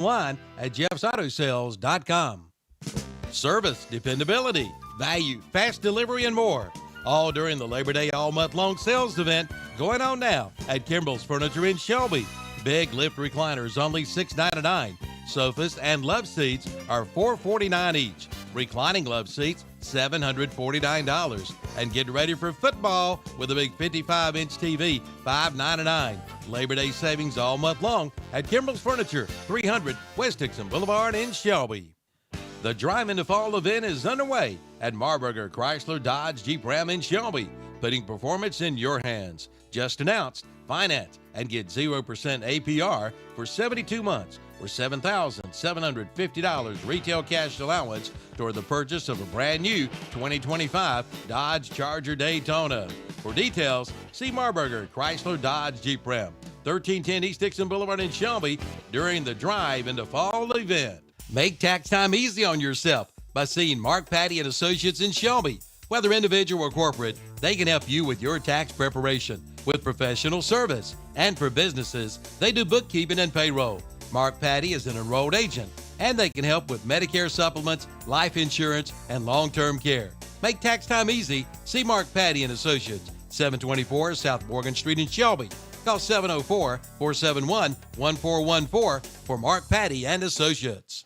online at jeffsautosales.com. Service, dependability, value, fast delivery, and more. All during the Labor Day all-month-long sales event going on now at Kimball's Furniture in Shelby. Big lift recliners only $6.99. Sofas and love seats are $4.49 each. Reclining love seats, $749. And get ready for football with a big 55-inch TV, $5.99. Labor Day savings all month long at Kimball's Furniture, 300 West Dixon Boulevard in Shelby. The Drive into Fall event is underway at Marburger Chrysler Dodge Jeep Ram in Shelby, putting performance in your hands. Just announced, finance and get 0% APR for 72 months or $7,750 retail cash allowance toward the purchase of a brand new 2025 Dodge Charger Daytona. For details, see Marburger Chrysler Dodge Jeep Ram, 1310 East Dixon Boulevard in Shelby during the Drive into Fall event. Make tax time easy on yourself by seeing Mark Patty and Associates in Shelby. Whether individual or corporate, they can help you with your tax preparation with professional service. And for businesses, they do bookkeeping and payroll. Mark Patty is an enrolled agent, and they can help with Medicare supplements, life insurance, and long-term care. Make tax time easy. See Mark Patty and Associates, 724 South Morgan Street in Shelby. Call 704-471-1414 for Mark Patty and Associates.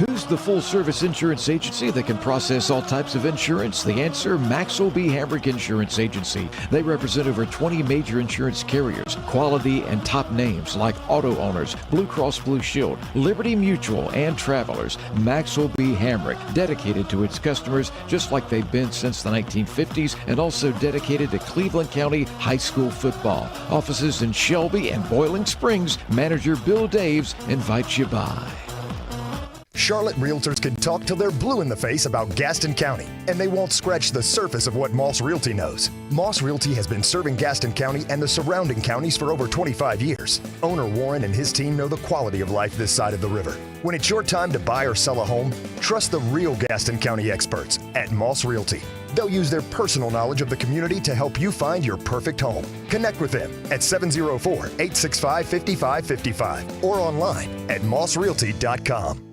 Who's the full-service insurance agency that can process all types of insurance? The answer, Maxwell B. Hamrick Insurance Agency. They represent over 20 major insurance carriers, quality and top names like Auto Owners, Blue Cross Blue Shield, Liberty Mutual, and Travelers. Maxwell B. Hamrick, dedicated to its customers just like they've been since the 1950s, and also dedicated to Cleveland County high school football. Offices in Shelby and Boiling Springs. Manager Bill Daves invites you by. Charlotte Realtors can talk till they're blue in the face about Gaston County, and they won't scratch the surface of what Moss Realty knows. Moss Realty has been serving Gaston County and the surrounding counties for over 25 years. Owner Warren and his team know the quality of life this side of the river. When it's your time to buy or sell a home, trust the real Gaston County experts at Moss Realty. They'll use their personal knowledge of the community to help you find your perfect home. Connect with them at 704-865-5555 or online at mossrealty.com.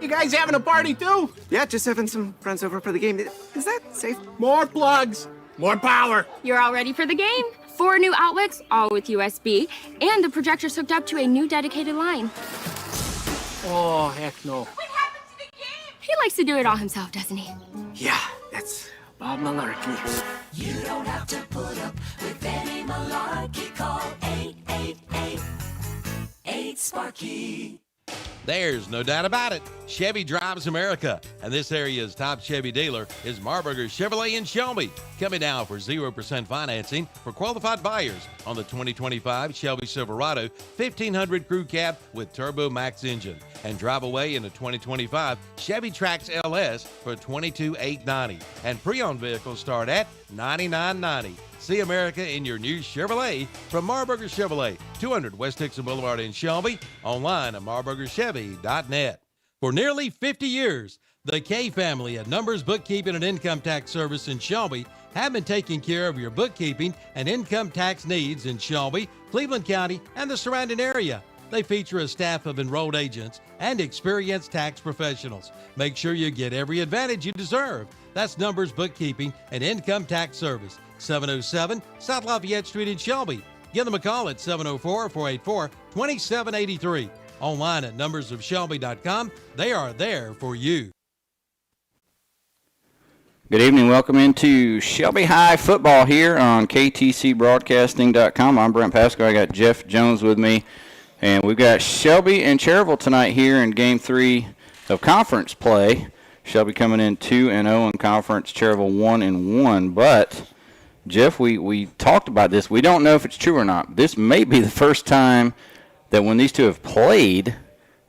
You guys having a party too? Yeah, just having some friends over for the game. Is that safe? More plugs, more power. You're all ready for the game. 4 new outlets, all with USB, and the projector's hooked up to a new dedicated line. Oh, heck no. What happened to the game? He likes to do it all himself, doesn't he? Yeah, that's Bob Malarkey. You don't have to put up with any malarkey. Call 888-8-SPARKY. There's no doubt about it. Chevy drives America, and this area's top Chevy dealer is Marburger Chevrolet in Shelby. Coming now for 0% financing for qualified buyers on the 2025 Shelby Silverado 1500 Crew Cab with Turbo Max engine, and drive away in a 2025 Chevy Trax LS for $22,890, and pre-owned vehicles start at $99.90. See America in your new Chevrolet from Marburger Chevrolet, 200 West Dixon Boulevard in Shelby, online at marburgerchevy.net. For nearly 50 years, the K family at Numbers Bookkeeping and Income Tax Service in Shelby have been taking care of your bookkeeping and income tax needs in Shelby, Cleveland County, and the surrounding area. They feature a staff of enrolled agents and experienced tax professionals. Make sure you get every advantage you deserve. That's Numbers Bookkeeping and Income Tax Service, 707 South Lafayette Street in Shelby. Give them a call at 704-484-2783. Online at numbersofshelby.com. They are there for you. Good evening. Welcome into Shelby High football here on ktcbroadcasting.com. I'm Brent Pascal. I got Jeff Jones with me. And we've got Shelby and Cherryville tonight here in Game 3 of conference play. Shelby coming in 2-0 in conference, Cherryville 1-1. But, Jeff, we talked about this. We don't know if it's true or not. This may be the first time that when these two have played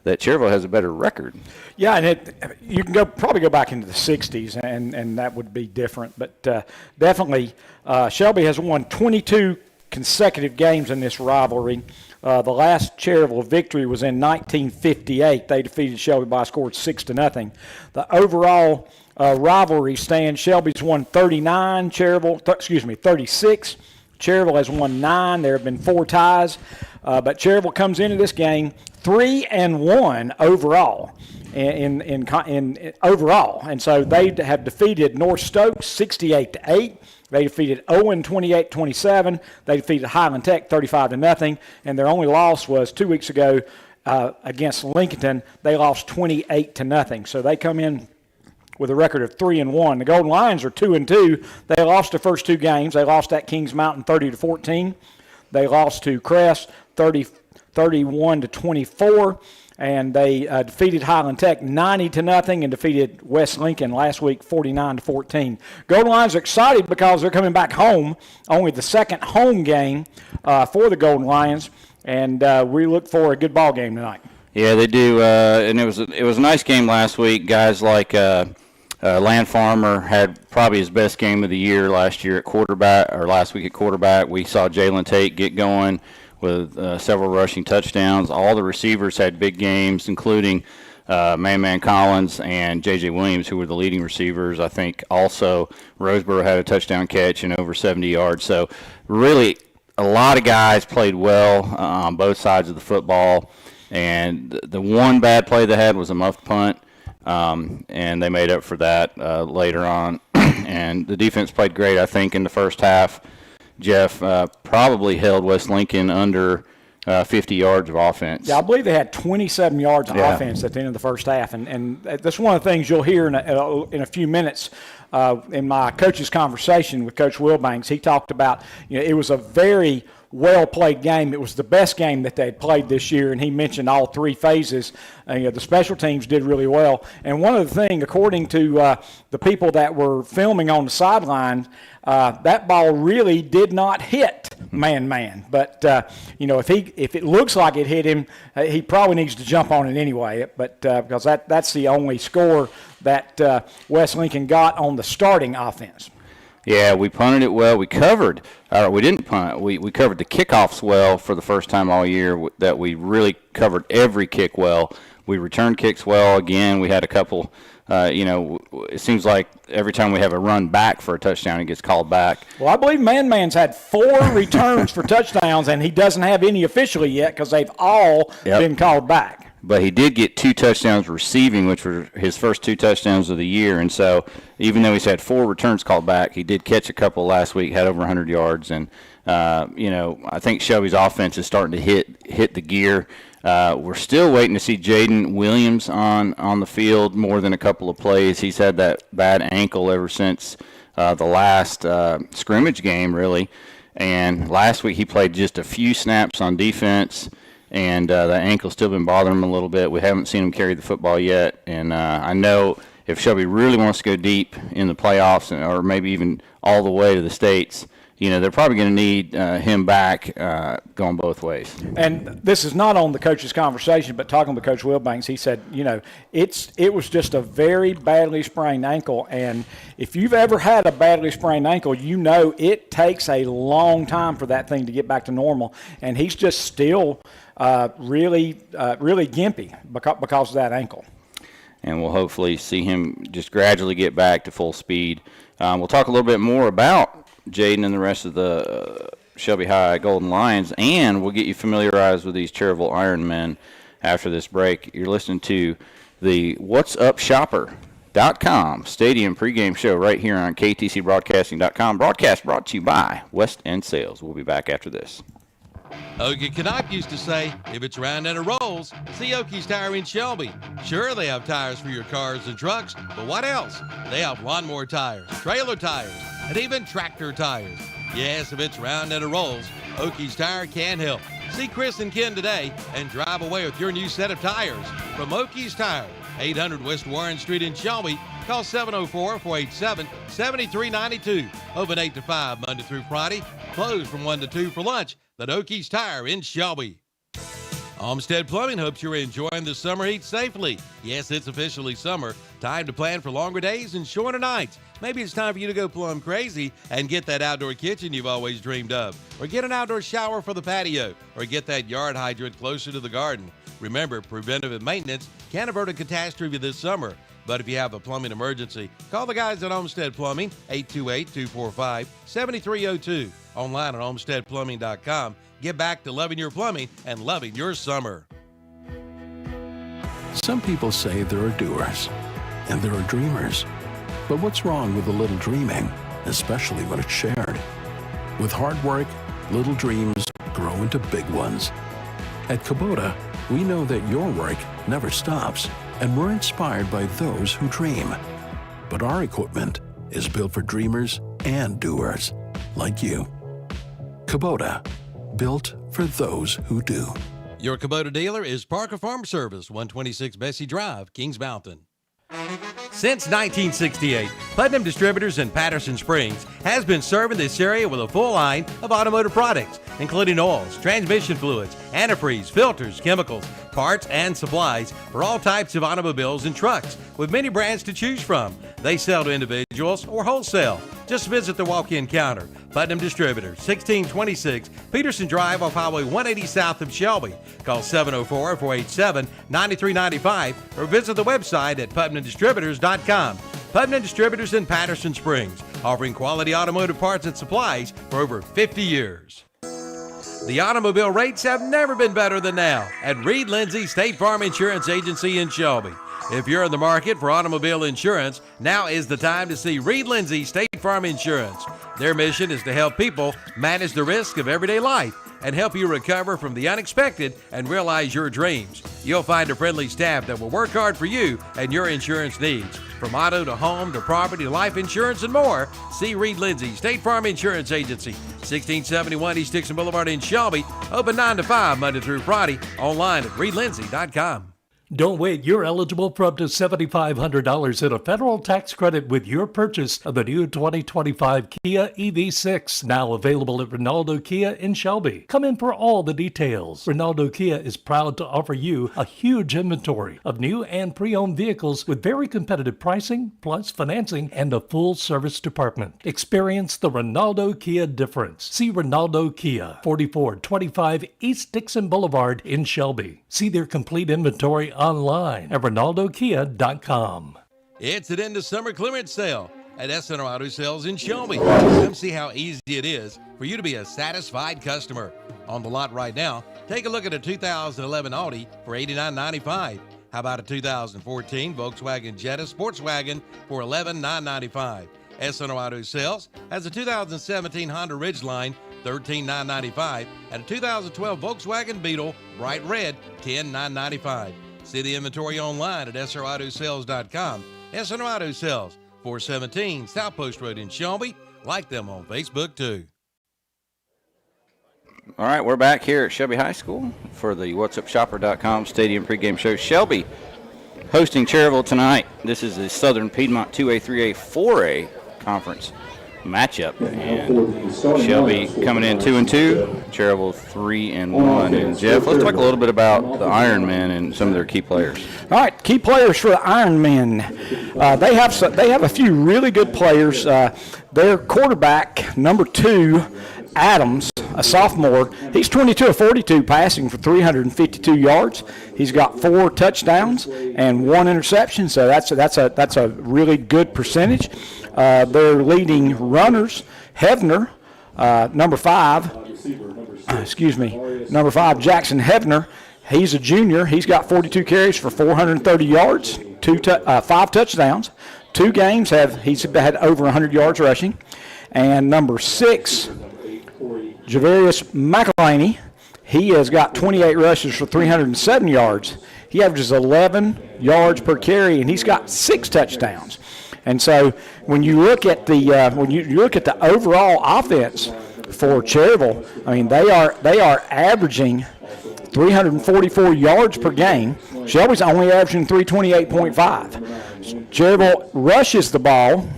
that Cherryville has a better record. Yeah, and you can probably go back into the 60s, and that would be different. But definitely, Shelby has won 22 consecutive games in this rivalry. The last Cherryville victory was in 1958. They defeated Shelby by a score of 6-0. The overall rivalry stands: Shelby's won 36. Cherryville has won 9. There have been 4 ties, but Cherryville comes into this game 3-1 overall. In overall, and so they have defeated North Stokes 68-8. They defeated Owen 28-27. They defeated Highland Tech 35-0, and their only loss was 2 weeks ago against Lincoln. They lost 28-0. So they come in with a record of 3-1. The Golden Lions are 2-2. They lost the first 2 games. They lost at Kings Mountain 30-14. They lost to Crest 31-24. And they defeated Highland Tech 90-0 and defeated West Lincoln last week 49-14. Golden Lions are excited because they're coming back home, only the second home game for the Golden Lions, and we look for a good ball game tonight. Yeah, they do, and it was a nice game last week. Guys like Land Farmer had probably his best game of the year last year at quarterback, or last week at quarterback. We saw Jalen Tate get going with several rushing touchdowns. All the receivers had big games, including Man Collins and J.J. Williams, who were the leading receivers. I think also Roseboro had a touchdown catch and over 70 yards. So really a lot of guys played well on both sides of the football. And the one bad play they had was a muffed punt, and they made up for that later on. And the defense played great, I think, in the first half. Jeff probably held West Lincoln under 50 yards of offense. Yeah, I believe they had 27 yards of offense at the end of the first half. And that's one of the things you'll hear in a few minutes in my coach's conversation with Coach Wilbanks. He talked about, it was a very well-played game. It was the best game that they had played this year, and he mentioned all 3 phases. The special teams did really well. And one of the things, according to the people that were filming on the sideline, that ball really did not hit man. But, if it looks like it hit him, he probably needs to jump on it anyway. But because that's the only score that West Lincoln got on the starting offense. Yeah, we punted it well. We covered. We didn't punt. We covered the kickoffs well for the first time all year. That we really covered every kick well. We returned kicks well. Again, we had a couple. It seems like every time we have a run back for a touchdown, it gets called back. Well, I believe Man's had 4 returns for touchdowns, and he doesn't have any officially yet because they've all been called back. But he did get 2 touchdowns receiving, which were his first 2 touchdowns of the year. And so even though he's had 4 returns called back, he did catch a couple last week, had over 100 yards. And, I think Shelby's offense is starting to hit the gear. We're still waiting to see Jaden Williams on the field more than a couple of plays. He's had that bad ankle ever since the last scrimmage game, really. And last week he played just a few snaps on defense. And the ankle's still been bothering him a little bit. We haven't seen him carry the football yet. And I know if Shelby really wants to go deep in the playoffs or maybe even all the way to the states, they're probably going to need him back going both ways. And this is not on the coach's conversation, but talking with Coach Wilbanks, he said, it was just a very badly sprained ankle. And if you've ever had a badly sprained ankle, it takes a long time for that thing to get back to normal. And he's just still really gimpy because of that ankle. And we'll hopefully see him just gradually get back to full speed. We'll talk a little bit more about Jaden and the rest of the Shelby High Golden Lions, and we'll get you familiarized with these Cherryville Ironmen after this break. You're listening to the What'sUpShopper.com Stadium pregame show right here on KTCBroadcasting.com. Broadcast brought to you by West End Sales. We'll be back after this. Okie Knipe used to say, if it's round and it rolls, see Okies Tire in Shelby. Sure, they have tires for your cars and trucks, but what else? They have lawnmower tires, trailer tires, and even tractor tires. Yes, if it's round and it rolls, Okies Tire can help. See Chris and Ken today and drive away with your new set of tires from Okies Tire, 800 West Warren Street in Shelby. Call 704-487-7392. Open 8 to 5 Monday through Friday. Closed from 1 to 2 for lunch. At Okies Tire in Shelby. Olmsted Plumbing hopes you're enjoying the summer heat safely. Yes, it's officially summer. Time to plan for longer days and shorter nights. Maybe it's time for you to go plumb crazy and get that outdoor kitchen you've always dreamed of. Or get an outdoor shower for the patio. Or get that yard hydrant closer to the garden. Remember, preventative maintenance can avert a catastrophe this summer. But if you have a plumbing emergency, call the guys at Homestead Plumbing, 828-245-7302. Online at homesteadplumbing.com. Get back to loving your plumbing and loving your summer. Some people say there are doers, and there are dreamers. But what's wrong with a little dreaming, especially when it's shared? With hard work, little dreams grow into big ones. At Kubota, we know that your work never stops, and we're inspired by those who dream. But our equipment is built for dreamers and doers, like you. Kubota, built for those who do. Your Kubota dealer is Parker Farm Service, 126 Bessie Drive, Kings Mountain. Since 1968, Putnam Distributors in Patterson Springs has been serving this area with a full line of automotive products, including oils, transmission fluids, antifreeze, filters, chemicals, parts, and supplies for all types of automobiles and trucks, with many brands to choose from. They sell to individuals or wholesale. Just visit the walk-in counter. Putnam Distributors, 1626 Peterson Drive off Highway 180 south of Shelby. Call 704-487-9395 or visit the website at putnamdistributors.com. Putnam Distributors in Patterson Springs, offering quality automotive parts and supplies for over 50 years. The automobile rates have never been better than now at Reed Lindsay State Farm Insurance Agency in Shelby. If you're in the market for automobile insurance, now is the time to see Reed Lindsay State Farm Insurance. Their mission is to help people manage the risk of everyday life and help you recover from the unexpected and realize your dreams. You'll find a friendly staff that will work hard for you and your insurance needs. From auto to home to property, life insurance, and more, see Reed Lindsay State Farm Insurance Agency, 1671 East Dixon Boulevard in Shelby. Open 9 to 5 Monday through Friday. Online at reedlindsay.com. Don't wait. You're eligible for up to $7,500 in a federal tax credit with your purchase of the new 2025 Kia EV6, now available at Ronaldo Kia in Shelby. Come in for all the details. Ronaldo Kia is proud to offer you a huge inventory of new and pre-owned vehicles with very competitive pricing, plus financing, and a full service department. Experience the Ronaldo Kia difference. See Ronaldo Kia, 4425 East Dixon Boulevard in Shelby. See their complete inventory online at RonaldoKia.com. It's an end of summer clearance sale at SNR Auto Sales in Shelby. Come see how easy it is for you to be a satisfied customer. On the lot right now, take a look at a 2011 Audi for $89.95. How about a 2014 Volkswagen Jetta Sports Wagon for $11,995? SNR Auto Sales has a 2017 Honda Ridgeline, $13,995, and a 2012 Volkswagen Beetle Bright Red, $10,995. See the inventory online at srautosales.com. SNR Auto Sales, 417 South Post Road in Shelby. Like them on Facebook, too. All right, we're back here at Shelby High School for the whatsupshopper.com Stadium pregame show. Shelby hosting Cherryville tonight. This is the Southern Piedmont 2A, 3A, 4A conference matchup, and Shelby coming in 2-2, Cherryville 3-1. And Jeff, let's talk a little bit about the Ironmen and some of their key players. All right, key players for the Ironmen. They have a few really good players. Their quarterback, number 2, Adams, a sophomore, he's 22 of 42 passing for 352 yards. He's got 4 touchdowns and 1 interception, so that's a really good percentage. Their leading runners, Hefner, number 5, Jackson Hefner. He's a junior. He's got 42 carries for 430 yards, 5 touchdowns. 2 games he's had over 100 yards rushing. And number 6, Javarius McElhaney, he has got 28 rushes for 307 yards. He averages 11 yards per carry, and he's got 6 touchdowns. And so when you look at the overall offense for Cherryville, I mean they are averaging 344 yards per game. Shelby's only averaging 328.5. Cherryville rushes the ball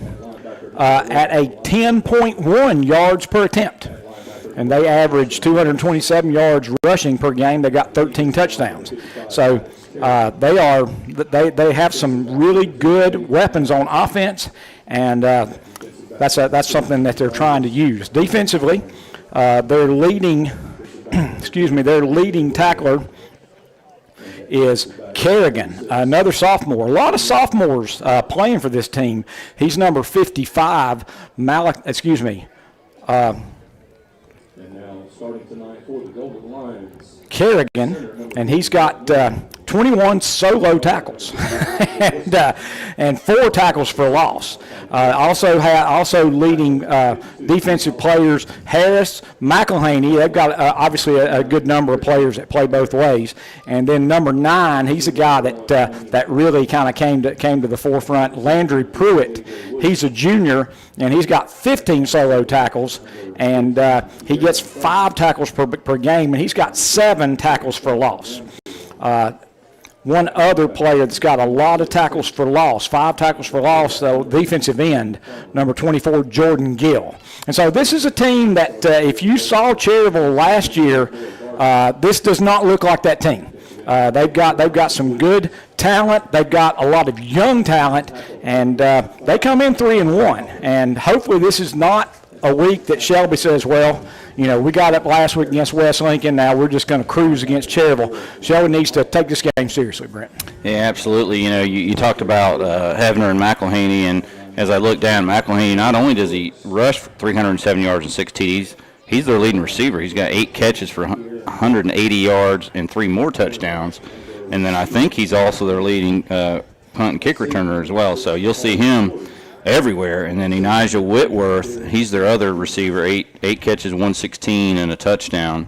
at a 10.1 yards per attempt, and they average 227 yards rushing per game. They got 13 touchdowns. So they have some really good weapons on offense, and that's something that they're trying to use. Defensively, their leading tackler is Kerrigan, another sophomore. A lot of sophomores playing for this team. He's number 55, starting tonight for the Golden Lions, Kerrigan, and he's got 21 solo tackles and 4 tackles for loss. Also leading defensive players, Harris, McElhaney. They've got obviously a good number of players that play both ways. And then number 9, he's a guy that really kind of came to the forefront. Landry Pruitt, he's a junior, and he's got 15 solo tackles, and he gets 5 tackles per game, and he's got 7 tackles for loss. One other player that's got a lot of tackles for loss, 5 tackles for loss, though, defensive end, number 24, Jordan Gill. And so this is a team that if you saw Cherryville last year, this does not look like that team. They've got some good talent. They've got a lot of young talent, and they come in 3-1. And hopefully this is not a week that Shelby says, well, we got up last week against West Lincoln. Now we're just going to cruise against Cherryville. Shelby needs to take this game seriously, Brent. Yeah, absolutely. You talked about Hevner and McElhaney, and as I look down, McElhaney, not only does he rush for 307 yards and 6 TDs, he's their leading receiver. He's got 8 catches for 180 yards and 3 more touchdowns. And then I think he's also their leading punt and kick returner as well. So you'll see him everywhere. And then Elijah Whitworth, he's their other receiver, 8 catches, 116 and a touchdown.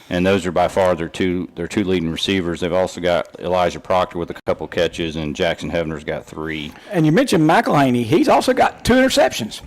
And those are by far their two leading receivers. They've also got Elijah Proctor with a couple catches, and Jackson Hevner's got 3. And you mentioned McElhaney. He's also got 2 interceptions.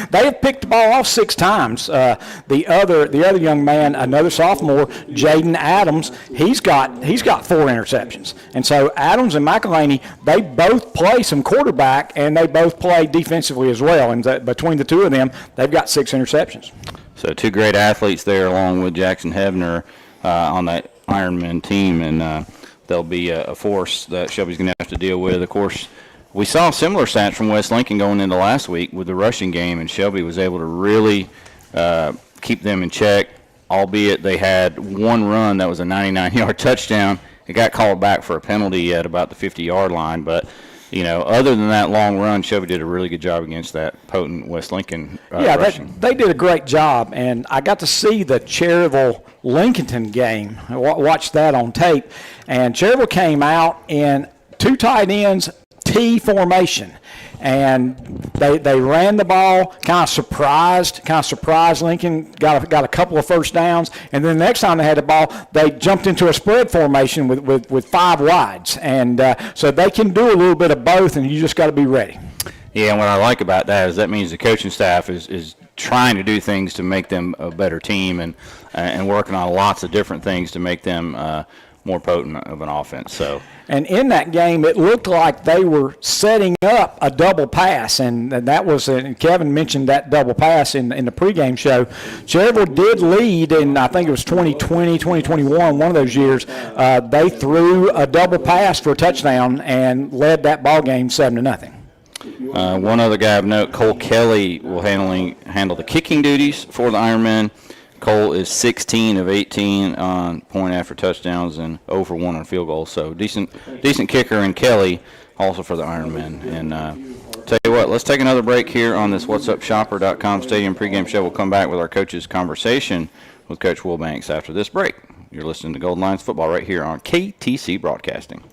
They have picked the ball off 6 times. The other young man, another sophomore, Jaden Adams, he's got 4 interceptions. And so Adams and McElhaney, they both play some quarterback, and they both play defensively as well. And between the two of them, they've got 6 interceptions. So 2 great athletes there, along with Jackson Hevner on that Ironman team, and they'll be a force that Shelby's going to have to deal with. Of course, we saw similar stats from West Lincoln going into last week with the rushing game, and Shelby was able to really keep them in check, albeit they had one run that was a 99-yard touchdown. It got called back for a penalty at about the 50-yard line, but other than that long run, Shelby did a really good job against that potent West Lincoln rushing. They did a great job, and I got to see the Cherryville-Lincoln game. I watched that on tape, and Cherryville came out in 2 tight ends, T formation, and they ran the ball, kind of surprised Lincoln, got a couple of first downs, and then the next time they had the ball, they jumped into a spread formation with 5 wides, and so they can do a little bit of both, and you just got to be ready. Yeah, and what I like about that is that means the coaching staff is trying to do things to make them a better team, and working on lots of different things to make them more potent of an offense. So. And in that game, it looked like they were setting up a double pass, and that was, and Kevin mentioned that double pass in the pregame show. Cherryville did lead in, I think it was 2020, 2021, one of those years. They threw a double pass for a touchdown and led that ball game 7-0. One other guy of note, Cole Kelly, will handle the kicking duties for the Ironmen. Cole is 16 of 18 on point after touchdowns and 0 for 1 on field goals. So decent kicker, and Kelly also for the Ironmen. And tell you what, let's take another break here on this What'sUpShopper.com Stadium pregame show. We'll come back with our coach's conversation with Coach Will Banks after this break. You're listening to Golden Lions football right here on KTC Broadcasting.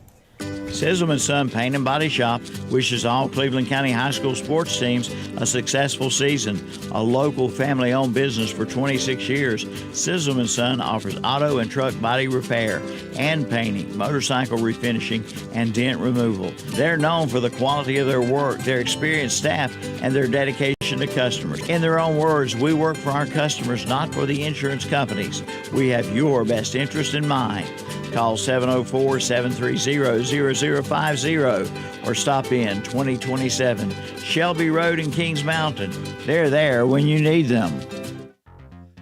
Sizzle & Son Paint and Body Shop wishes all Cleveland County High School sports teams a successful season. A local family-owned business for 26 years, Sizzle & Son offers auto and truck body repair and painting, motorcycle refinishing, and dent removal. They're known for the quality of their work, their experienced staff, and their dedication to customers. In their own words, we work for our customers, not for the insurance companies. We have your best interest in mind. Call 704-730-0050 or stop in 2027 Shelby Road in Kings Mountain. They're there when you need them.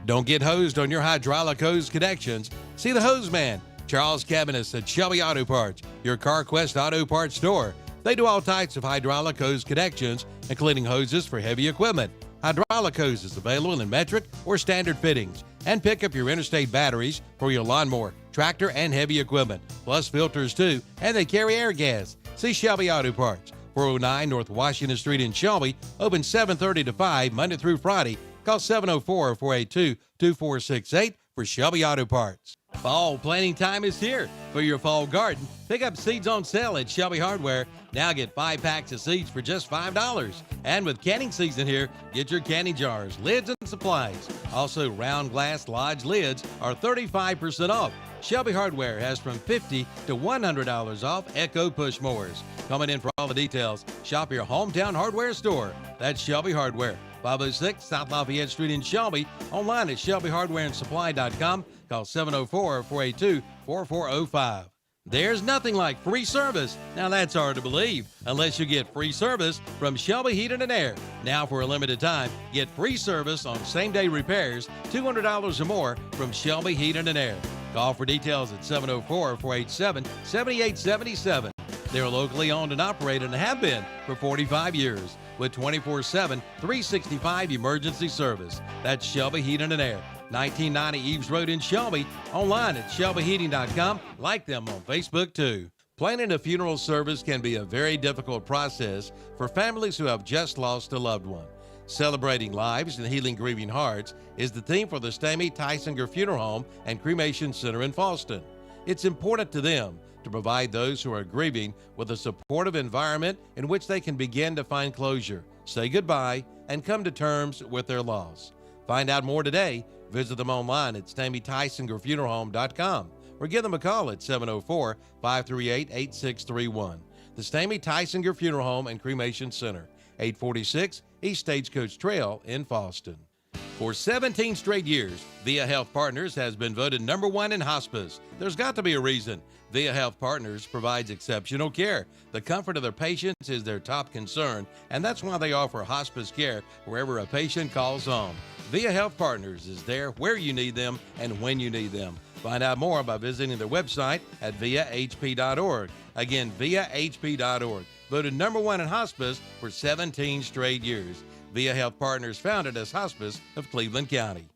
Don't get hosed on your hydraulic hose connections. See the hose man, Charles Cabinets at Shelby Auto Parts, your CarQuest Auto Parts store. They do all types of hydraulic hose connections, including hoses for heavy equipment. Hydraulic hoses available in metric or standard fittings. And pick up your interstate batteries for your lawnmower, tractor, and heavy equipment. plus filters too, and they carry air gas. See Shelby Auto Parts, 409 North Washington Street in Shelby, open 7:30 to 5, Monday through Friday. Call 704-482-2468 for Shelby Auto Parts. Fall planting time is here for your fall garden. Pick up seeds on sale at Shelby Hardware. Now get 5 packs of seeds for just $5. And with canning season here, get your canning jars, lids, and supplies. Also, round glass lodge lids are 35% off. Shelby Hardware has from $50 to $100 off Echo push mowers. Coming in for all the details, shop your hometown hardware store. That's Shelby Hardware, 506 South Lafayette Street in Shelby. Online at ShelbyHardwareandSupply.com. Call 704-482-4405. There's nothing like free service. Now that's hard to believe, unless you get free service from Shelby Heating and Air. Now for a limited time, get free service on same-day repairs, $200 or more from Shelby Heating and Air. Call for details at 704-487-7877. They're locally owned and operated and have been for 45 years with 24/7, 365 emergency service. That's Shelby Heating and Air, 1990 Eves Road in Shelby. Online at shelbyheating.com. Like them on Facebook too. Planning a funeral service can be a very difficult process for families who have just lost a loved one. Celebrating lives and healing grieving hearts is the theme for the Stamey Tysinger Funeral Home and Cremation Center in Fallston. It's important to them to provide those who are grieving with a supportive environment in which they can begin to find closure, say goodbye, and come to terms with their loss. Find out more today. Visit them online at StameyTysingerFuneralHome.com or give them a call at 704-538-8631. The Stamey Tysinger Funeral Home and Cremation Center, 846 East Stagecoach Trail in Fallston. For 17 straight years, Via Health Partners has been voted #1 in hospice. There's got to be a reason. Via Health Partners provides exceptional care. The comfort of their patients is their top concern, and that's why they offer hospice care wherever a patient calls home. Via Health Partners is there where you need them and when you need them. Find out more by visiting their website at viahp.org. Again, viahp.org. Voted #1 in hospice for 17 straight years. Via Health Partners, founded as Hospice of Cleveland County.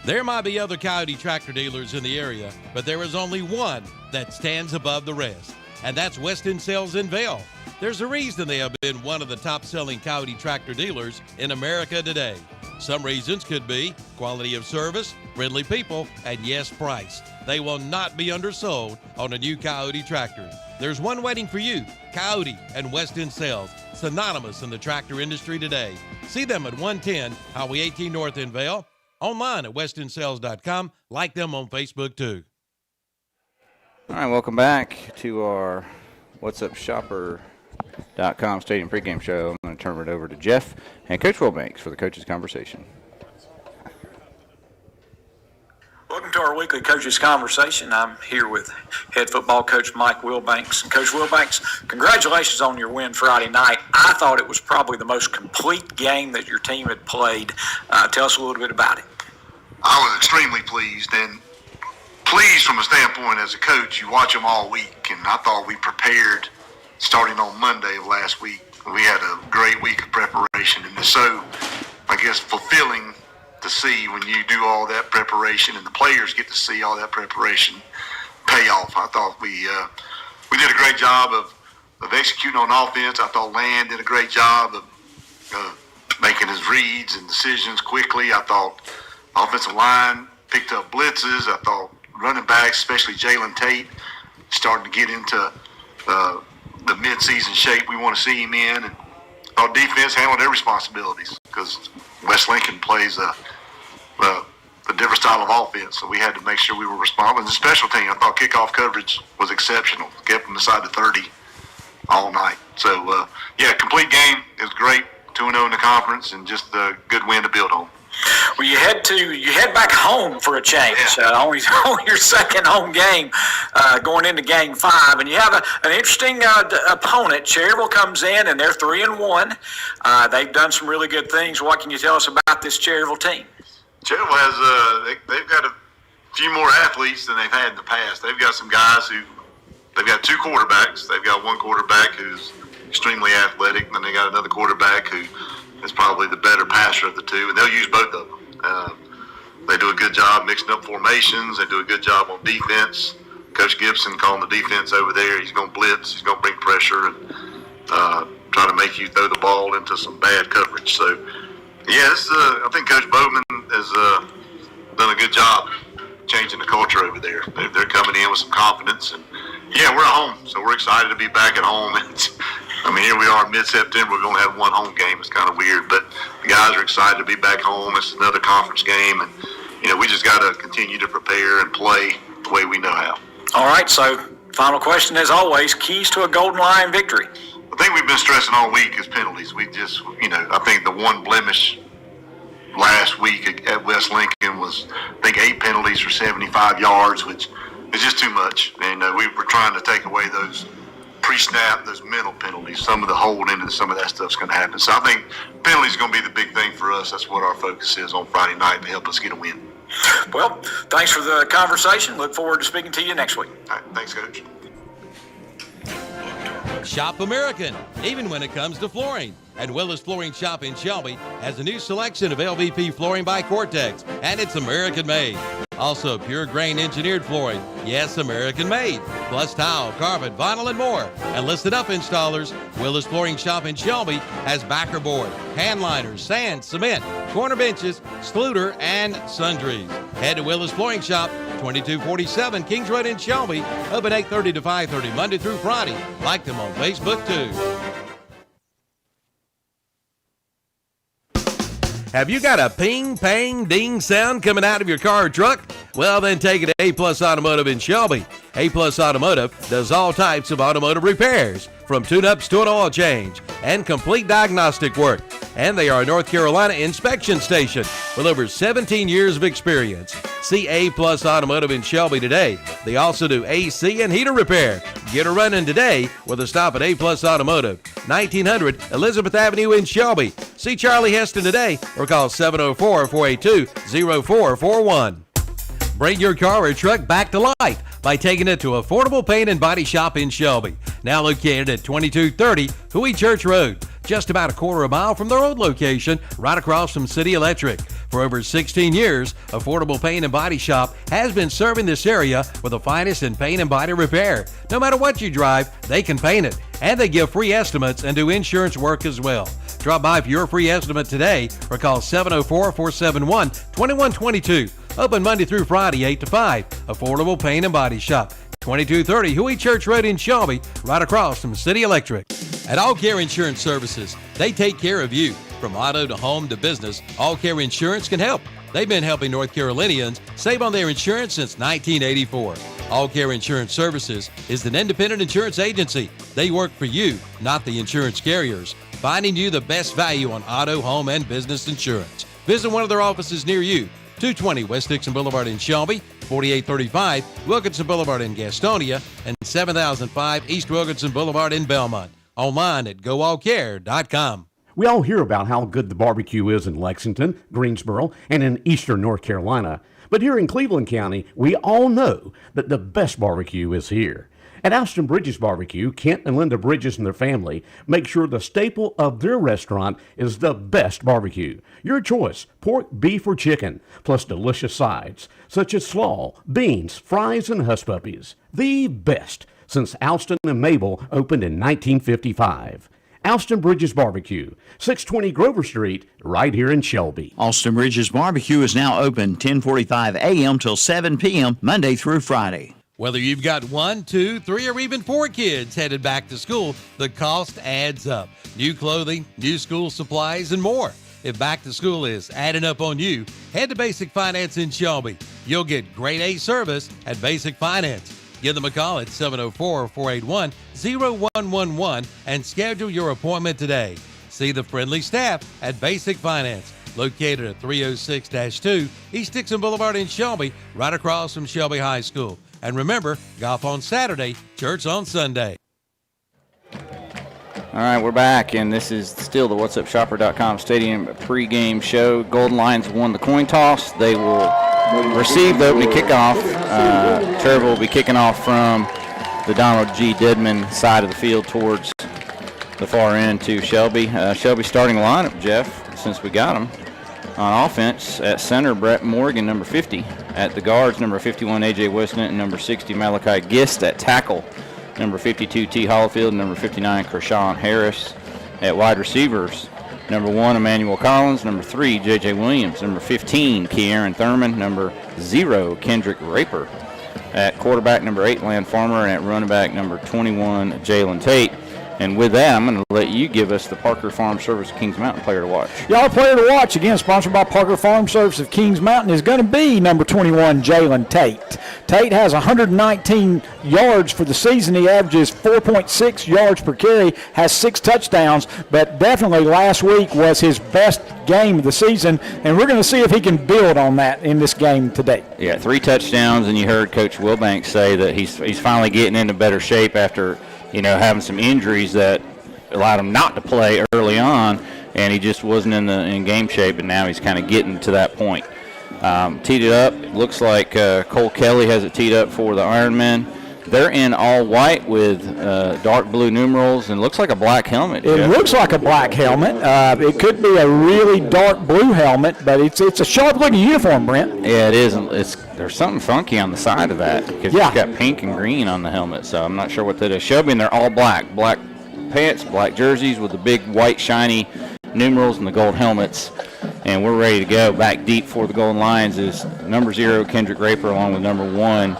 There might be other Coyote tractor dealers in the area, but there is only one that stands above the rest, and that's Weston Sales in Vail. There's a reason they have been one of the top-selling Coyote tractor dealers in America today. Some reasons could be quality of service, friendly people, and yes, price. They will not be undersold on a new Coyote tractor. There's one waiting for you, Coyote and Weston Sales, synonymous in the tractor industry today. See them at 110 Highway 18 North in Vail. Online at westonsales.com. Like them on Facebook too. All right, welcome back to our What's Up Shopper.com Stadium pregame show. I'm going to turn it over to Jeff and Coach Wilbanks for the Coaches Conversation. Welcome to our weekly Coaches Conversation. I'm here with head football coach Mike Wilbanks. And Coach Wilbanks, congratulations on your win Friday night. I thought it was probably the most complete game that your team had played. Tell us a little bit about it. I was extremely pleased, and pleased from a standpoint as a coach. You watch them all week, and I thought we prepared starting on Monday of last week. We had a great week of preparation, and it's so, I guess, fulfilling to see when you do all that preparation and the players get to see all that preparation pay off. I thought we did a great job of executing on offense. I thought Land did a great job of making his reads and decisions quickly. I thought offensive line picked up blitzes. I thought running backs, especially Jalen Tate, starting to get into the mid-season shape we want to see him in. And our defense handled their responsibilities because West Lincoln plays a different style of offense, so we had to make sure we were responsible. The special team, I thought kickoff coverage was exceptional. Kept them inside the 30 all night. So, complete game. It was great. 2-0 in the conference, and just a good win to build on. Well, you head back home for a change. Only your second home game going into Game 5, and you have an interesting opponent. Cherryville comes in, and they're 3-1. They've done some really good things. What can you tell us about this Cherryville team? Cherryville has they've got a few more athletes than they've had in the past. They've got some guys they've got 2 quarterbacks. They've got one quarterback who's extremely athletic, and then they got another quarterback who is probably the better passer of the two, and they'll use both of them. They do a good job mixing up formations. They do a good job on defense. Coach Gibson calling the defense over there. He's going to blitz. He's going to bring pressure and try to make you throw the ball into some bad coverage. So, yeah, I think Coach Bowman has done a good job changing the culture over there. They're coming in with some confidence. And, yeah, we're at home, so we're excited to be back at home. Here we are mid-September. We're going to have one home game. It's kind of weird, but the guys are excited to be back home. It's another conference game, and, we just got to continue to prepare and play the way we know how. All right, so final question as always, keys to a Golden Lion victory. The thing we've been stressing all week is penalties. We just, I think the one blemish last week at West Lincoln was, 8 penalties for 75 yards, which is just too much. And we were trying to take away those pre-snap, those mental penalties. Some of the holding and some of that stuff's going to happen. So I think penalties is going to be the big thing for us. That's what our focus is on Friday night to help us get a win. Well, thanks for the conversation. Look forward to speaking to you next week. All right, thanks, Coach. Shop American, even when it comes to flooring. And Willis Flooring Shop in Shelby has a new selection of LVP flooring by Cortex, and it's American made. Also, pure grain engineered flooring, yes, American made. Plus tile, carpet, vinyl, and more. And listed up installers, Willis Flooring Shop in Shelby has backer board, hand liners, sand, cement, corner benches, Schluter, and sundries. Head to Willis Flooring Shop, 2247 Kings Road in Shelby, open 8:30 to 5:30 Monday through Friday. Like them on Facebook too. Have you got a ping, pang, ding sound coming out of your car or truck? Well, then take it to A-Plus Automotive in Shelby. A-Plus Automotive does all types of automotive repairs, from tune-ups to an oil change, and complete diagnostic work. And they are a North Carolina inspection station with over 17 years of experience. See A-Plus Automotive in Shelby today. They also do AC and heater repair. Get her running today with a stop at A-Plus Automotive, 1900 Elizabeth Avenue in Shelby. See Charlie Heston today or call 704-482-0441. Bring your car or truck back to life by taking it to Affordable Paint and Body Shop in Shelby. Now located at 2230 Huey Church Road, just about a quarter of a mile from their old location, right across from City Electric. For over 16 years, Affordable Paint and Body Shop has been serving this area with the finest in paint and body repair. No matter what you drive, they can paint it. And they give free estimates and do insurance work as well. Drop by for your free estimate today or call 704-471-2122. Open Monday through Friday, 8 to 5. Affordable Paint and Body Shop, 2230 Huey Church Road in Shelby, right across from City Electric. At All Care Insurance Services, they take care of you. From auto to home to business, All Care Insurance can help. They've been helping North Carolinians save on their insurance since 1984. All Care Insurance Services is an independent insurance agency. They work for you, not the insurance carriers, finding you the best value on auto, home, and business insurance. Visit one of their offices near you. 220 West Dixon Boulevard in Shelby, 4835 Wilkinson Boulevard in Gastonia, and 7005 East Wilkinson Boulevard in Belmont. Online at goallcare.com. We all hear about how good the barbecue is in Lexington, Greensboro, and in eastern North Carolina. But here in Cleveland County, we all know that the best barbecue is here. At Alston Bridges Barbecue, Kent and Linda Bridges and their family make sure the staple of their restaurant is the best barbecue. Your choice, pork, beef, or chicken, plus delicious sides, such as slaw, beans, fries, and hush puppies. The best since Alston and Mabel opened in 1955. Alston Bridges Barbecue, 620 Grover Street, right here in Shelby. Alston Bridges Barbecue is now open 10:45 a.m. till 7 p.m. Monday through Friday. Whether you've got 1, 2, 3, or even 4 kids headed back to school, the cost adds up. New clothing, new school supplies, and more. If back to school is adding up on you, head to Basic Finance in Shelby. You'll get grade A service at Basic Finance. Give them a call at 704-481-0111 and schedule your appointment today. See the friendly staff at Basic Finance, located at 306-2 East Dixon Boulevard in Shelby, right across from Shelby High School. And remember, golf on Saturday, church on Sunday. All right, we're back, and this is still the What'sUpShopper.com Stadium pregame show. Golden Lions won the coin toss. They will receive the opening kickoff. Cherryville will be kicking off from the Donald G. Dedman side of the field towards the far end to Shelby. Shelby starting lineup, Jeff, since we got them. on offense. At center, Brett Morgan, number 50. At the guards, number 51, A.J. Westnant, and number 60, Malachi Gist. At tackle, number 52, T. Hollifield, and number 59, Kershawn Harris. At wide receivers, number 1, Emmanuel Collins, number 3, J.J. Williams, number 15, Kearon Thurman, number 0, Kendrick Raper. At quarterback, number 8, Land Farmer, and at running back, number 21, Jalen Tate. And with that, I'm going to let you give us the Parker Farm Service of Kings Mountain player to watch. Y'all, player to watch, again, sponsored by Parker Farm Service of Kings Mountain, is going to be number 21, Jalen Tate. Tate has 119 yards for the season. He averages 4.6 yards per carry, has 6 touchdowns, but definitely last week was his best game of the season, and we're going to see if he can build on that in this game today. Yeah, 3 touchdowns, and you heard Coach Wilbanks say that he's finally getting into better shape after having some injuries that allowed him not to play early on, and he just wasn't in game shape, and now he's kind of getting to that point. Teed it up. Looks like Cole Kelly has it teed up for the Ironmen. They're in all white with dark blue numerals, and looks like a black helmet. It looks like a black helmet. It could be a really dark blue helmet, but it's a sharp-looking uniform, Brent. Yeah, it is. There's something funky on the side of that because it's got pink and green on the helmet, so I'm not sure what that is. Shelby, and they're all black pants, black jerseys with the big white shiny numerals and the gold helmets, and we're ready to go. Back deep for the Golden Lions is number 0, Kendrick Raper, along with number 1,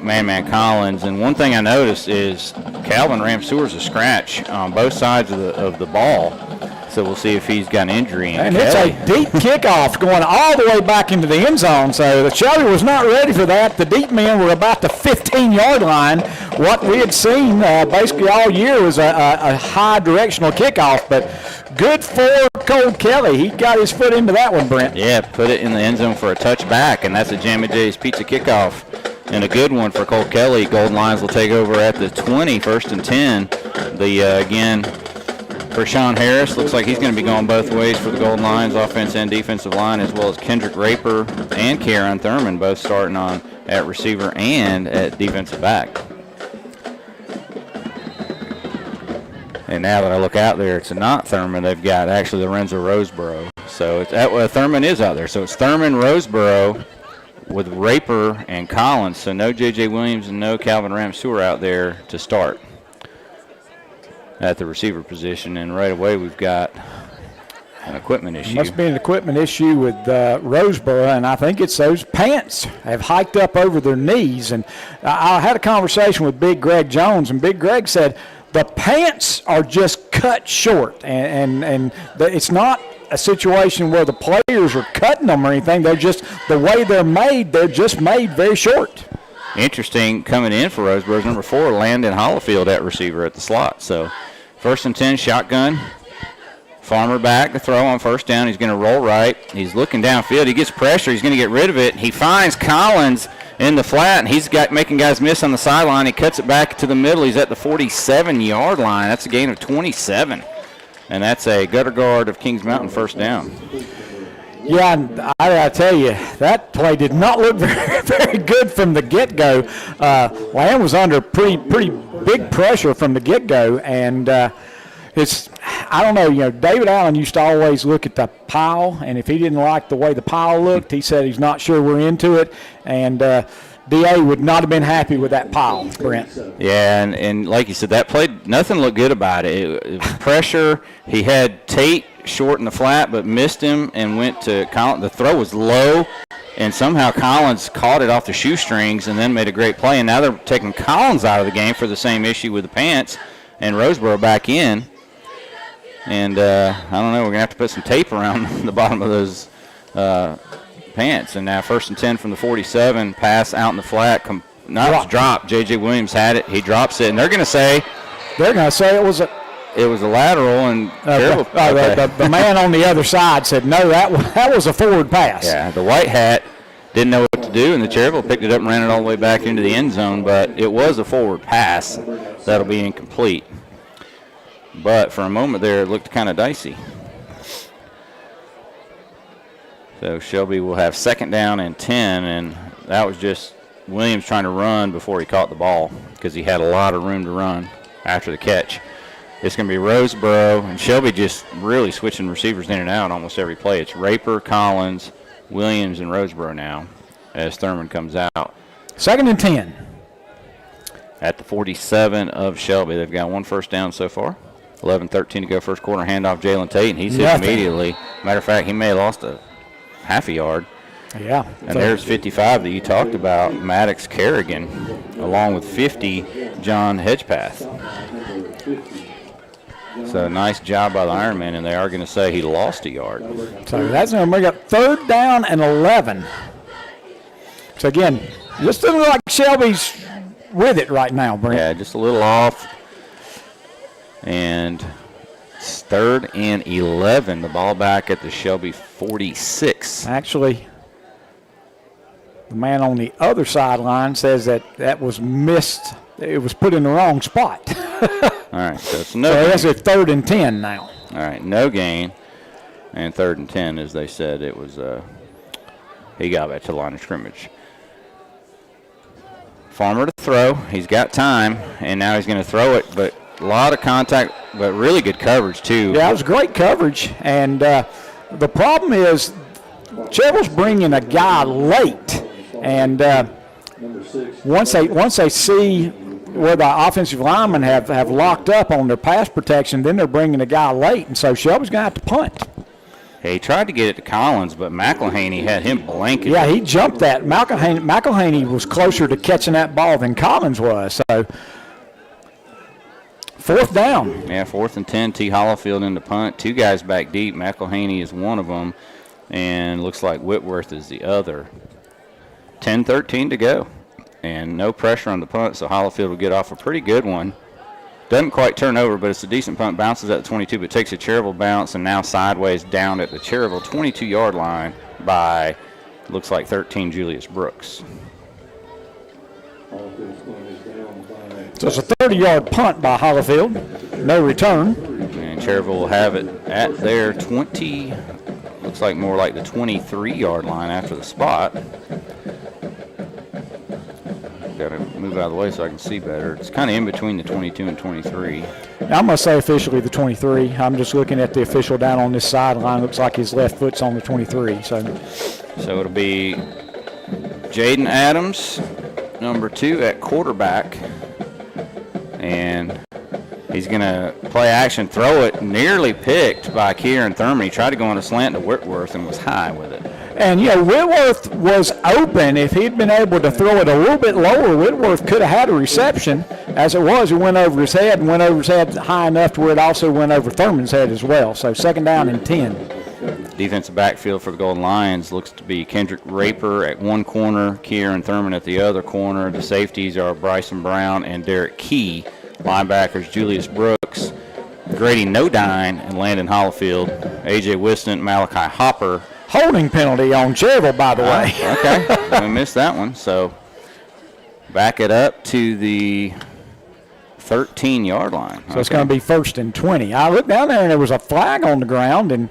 Man Collins. And one thing I noticed is Calvin Ramseur's a scratch on both sides of the ball. So we'll see if he's got an injury. And it's a deep kickoff going all the way back into the end zone. So the Shelby was not ready for that. The deep men were about the 15-yard line. What we had seen basically all year was a high directional kickoff. But good for Cole Kelly. He got his foot into that one, Brent. Yeah, put it in the end zone for a touchback, and that's a Jammy J's Pizza kickoff. And a good one for Cole Kelly. Golden Lions will take over at the 20, 1st and 10. Again, Kershawn Harris looks like he's going to be going both ways for the Golden Lions, offense and defensive line, as well as Kendrick Raper and Kearon Thurman, both starting on at receiver and at defensive back. And now that I look out there, it's not Thurman. They've got actually Lorenzo Roseboro. So Thurman is out there. So it's Thurman, Roseboro with Raper and Collins. So no J.J. Williams and no Calvin Ramseur out there to start at the receiver position, and right away we've got an equipment issue. Must be an equipment issue with Roseboro, and I think it's those pants have hiked up over their knees. And I had a conversation with Big Greg Jones, and Big Greg said the pants are just cut short, and it's not a situation where the players are cutting them or anything. They're just, the way they're made, they're just made very short. Interesting, coming in for Roseboro's number 4, Landon Hollifield at receiver at the slot. So 1st and 10, shotgun. Farmer back to throw on 1st down. He's going to roll right. He's looking downfield. He gets pressure. He's going to get rid of it. He finds Collins in the flat, and he's got making guys miss on the sideline. He cuts it back to the middle. He's at the 47-yard line. That's a gain of 27. And that's a gutter guard of Kings Mountain 1st down. Yeah, I tell you, that play did not look very, very good from the get-go. Lamb was under pretty big pressure from the get-go, and I don't know, David Allen used to always look at the pile, and if he didn't like the way the pile looked, he said he's not sure we're into it, and DA would not have been happy with that pile, Brent. Yeah, and like you said, that play, nothing looked good about it. It was pressure. He had Tate short in the flat, but missed him and went to Collins. The throw was low, and somehow Collins caught it off the shoestrings and then made a great play. And now they're taking Collins out of the game for the same issue with the pants, and Roseboro back in. And I don't know, we're going to have to put some tape around the bottom of those pants. And now 1st and 10 from the 47, pass out in the flat. Dropped. J.J. Williams had it. He drops it, and they're going to say it was a lateral, and the man on the other side said, no, that was a forward pass. Yeah, the white hat didn't know what to do, and the Cherryville picked it up and ran it all the way back into the end zone, but it was a forward pass. That'll be incomplete. But for a moment there, it looked kind of dicey. So Shelby will have 2nd down and 10, and that was just Williams trying to run before he caught the ball because he had a lot of room to run after the catch. It's going to be Roseboro, and Shelby just really switching receivers in and out almost every play. It's Raper, Collins, Williams, and Roseboro now as Thurman comes out. 2nd and 10. At the 47 of Shelby. They've got 1 first down so far. 11-13 to go first quarter. Handoff Jalen Tate, and he's hit immediately. Matter of fact, he may have lost a half a yard. Yeah. And there's 55 that you talked about, Maddox Kerrigan, along with 50, John Hedgepath. So nice job by the Ironmen, and they are going to say he lost a yard. So that's going to bring up 3rd down and 11. So again, this doesn't look like Shelby's with it right now, Brent. Yeah, just a little off. And it's 3rd and 11. The ball back at the Shelby 46. Actually, the man on the other sideline says that was missed. It was put in the wrong spot. All right, so it's no So gain. that's a 3rd and 10 now. All right, no gain. And 3rd and 10, as they said, it was he got back to the line of scrimmage. Farmer to throw. He's got time, and now he's going to throw it, but a lot of contact, but really good coverage, too. Yeah, it was great coverage. And the problem is Cherryville's bringing a guy late. And once they see where the offensive linemen have locked up on their pass protection, then they're bringing a guy late. And so Shelby's going to have to punt. He tried to get it to Collins, but McElhaney had him blanketed. Yeah, he jumped that. McElhaney was closer to catching that ball than Collins was. So 4th down. Yeah, 4th and 10. T. Hollifield in the punt. 2 guys back deep. McElhaney is one of them, and looks like Whitworth is the other. 10-13 to go, and no pressure on the punt, so Hollifield will get off a pretty good one. Doesn't quite turn over, but it's a decent punt. Bounces at the 22, but takes a Cherryville bounce, and now sideways down at the Cherryville 22-yard line by, looks like 13, Julius Brooks. So it's a 30-yard punt by Hollifield. No return. And Cherryville will have it at their 20, looks like more like the 23-yard line after the spot. Got to move out of the way so I can see better. It's kind of in between the 22 and 23. I'm going to say officially the 23. I'm just looking at the official down on this sideline. Looks like his left foot's on the 23. So it'll be Jaden Adams, number 2 at quarterback. And he's going to play action, throw it, nearly picked by Kieran Thurman. He tried to go on a slant to Whitworth and was high with it. And, Whitworth was open. If he'd been able to throw it a little bit lower, Whitworth could have had a reception. As it was, it went over his head and went over his head high enough to where it also went over Thurman's head as well. So 2nd down and 10. Defensive backfield for the Golden Lions looks to be Kendrick Raper at one corner, Kieran Thurman at the other corner. The safeties are Bryson Brown and Derek Key. Linebackers Julius Brooks, Grady Nodine, and Landon Hollifield. A.J. Wiston, Malachi Hopper. Holding penalty on Cherryville, by the way. Okay, we missed that one. So back it up to the 13-yard line. So it's going to be 1st and 20. I looked down there, and there was a flag on the ground, and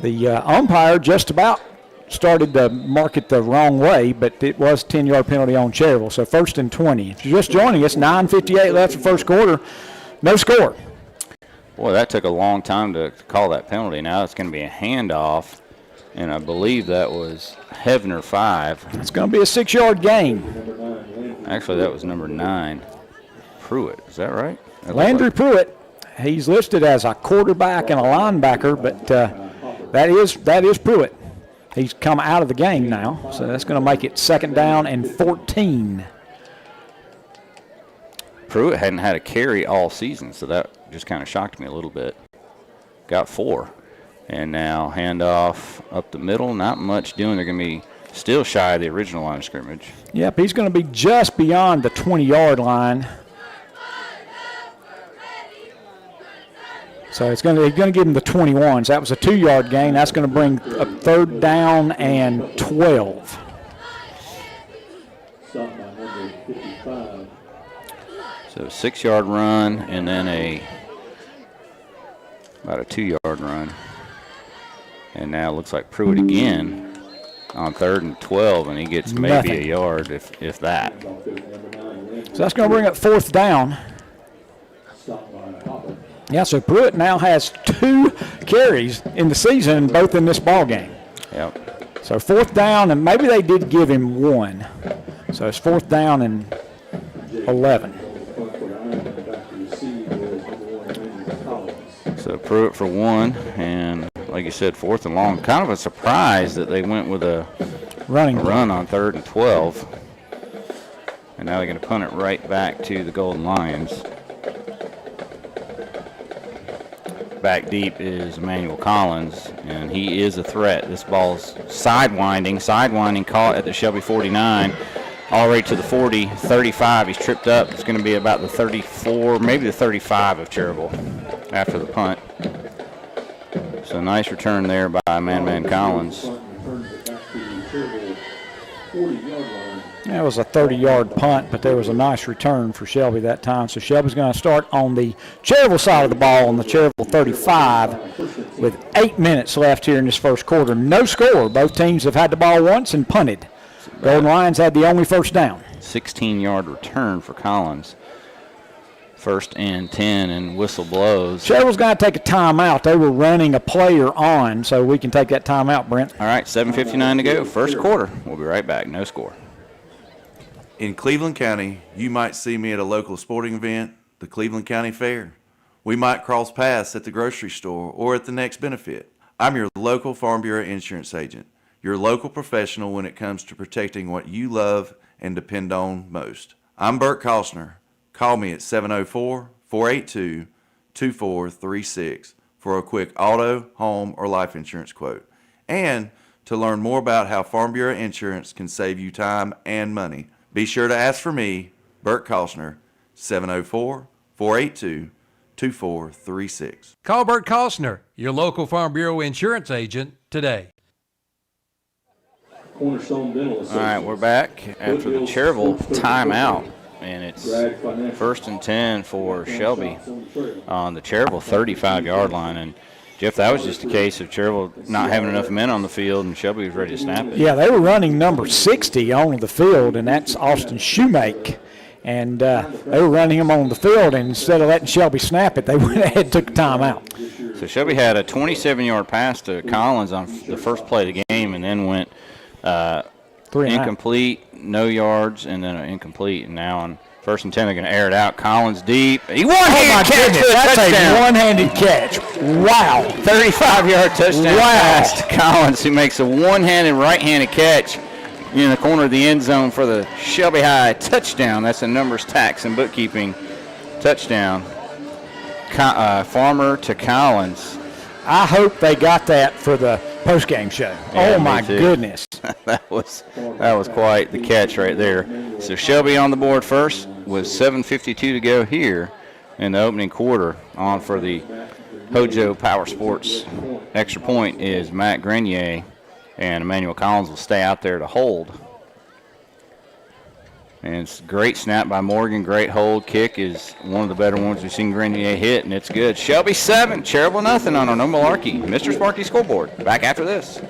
the umpire just about started to mark it the wrong way, but it was a 10-yard penalty on Cherryville. So 1st and 20. If you're just joining us, 9:58 left in first quarter. No score. Boy, that took a long time to call that penalty. Now it's going to be a handoff. And I believe that was Hevner 5. It's going to be a 6-yard gain. Actually, that was number 9, Pruitt. Is that right? Landry Pruitt. He's listed as a quarterback and a linebacker, but that is Pruitt. He's come out of the game now, so that's going to make it 2nd down and 14. Pruitt hadn't had a carry all season, so that just kind of shocked me a little bit. Got 4. And now handoff up the middle. Not much doing. They're going to be still shy of the original line of scrimmage. Yep, he's going to be just beyond the 20-yard line. So he's going to give him the 21. So that was a 2-yard gain. That's going to bring a 3rd down and 12. So 6-yard run and then about a 2-yard run. And now it looks like Pruitt again on 3rd and 12, and he gets maybe a yard, if that. So that's going to bring up 4th down. Yeah, so Pruitt now has 2 carries in the season, both in this ball game. Yep. So 4th down, and maybe they did give him 1. So it's 4th down and 11. So Pruitt for 1, and like you said, 4th and long. Kind of a surprise that they went with a run on 3rd and 12. And now they're going to punt it right back to the Golden Lions. Back deep is Emmanuel Collins, and he is a threat. This ball's sidewinding, caught at the Shelby 49, all the way to the 40, 35. He's tripped up. It's going to be about the 34, maybe the 35 of Cherryville after the punt. So nice return there by Man Collins. It was a 30-yard punt, but there was a nice return for Shelby that time. So Shelby's going to start on the Cherryville side of the ball on the Cherryville 35 with 8 minutes left here in this first quarter. No score. Both teams have had the ball once and punted. Golden Lions had the only first down. 16-yard return for Collins. 1st and 10, and whistle blows. Cherryville's going to take a timeout. They were running a player on, so we can take that timeout, Brent. All right, 7:59 to go. First quarter. We'll be right back. No score. In Cleveland County, you might see me at a local sporting event, the Cleveland County Fair. We might cross paths at the grocery store or at the next benefit. I'm your local Farm Bureau insurance agent, your local professional when it comes to protecting what you love and depend on most. I'm Bert Kostner. Call me at 704-482-2436 for a quick auto, home, or life insurance quote. And to learn more about how Farm Bureau insurance can save you time and money, be sure to ask for me, Bert Kostner, 704-482-2436. Call Bert Kostner, your local Farm Bureau insurance agent, today. Cornerstone Dental All right, we're back after the Cherryville timeout, and it's 1st and 10 for Shelby on the Cherryville 35-yard line. And Jeff, that was just a case of Cherryville not having enough men on the field, and Shelby was ready to snap it. Yeah, they were running number 60 on the field, and that's Austin Shoemake. And they were running him on the field, and instead of letting Shelby snap it, they went ahead and took a timeout. So Shelby had a 27-yard pass to Collins on the first play of the game, and then went incomplete, no yards, and then an incomplete. And now on 1st and 10, they're going to air it out. Collins deep. He one-handed catch for a touchdown. That's a one-handed catch. Wow. 35-yard touchdown pass to Collins, who makes a one-handed, right-handed catch in the corner of the end zone for the Shelby High touchdown. That's a numbers, tax, and bookkeeping touchdown. Farmer to Collins. I hope they got that for the postgame show. Yeah, oh, my goodness. that was quite the catch right there. So Shelby on the board first with 7:52 to go here in the opening quarter. On for the Hojo Power Sports extra point is Matt Grenier, and Emmanuel Collins will stay out there to hold. And it's a great snap by Morgan, great hold. Kick is one of the better ones we've seen Grenier hit, and it's good. Shelby 7, Cherryville nothing on our No Malarkey Mr. Sparky scoreboard. Back after this.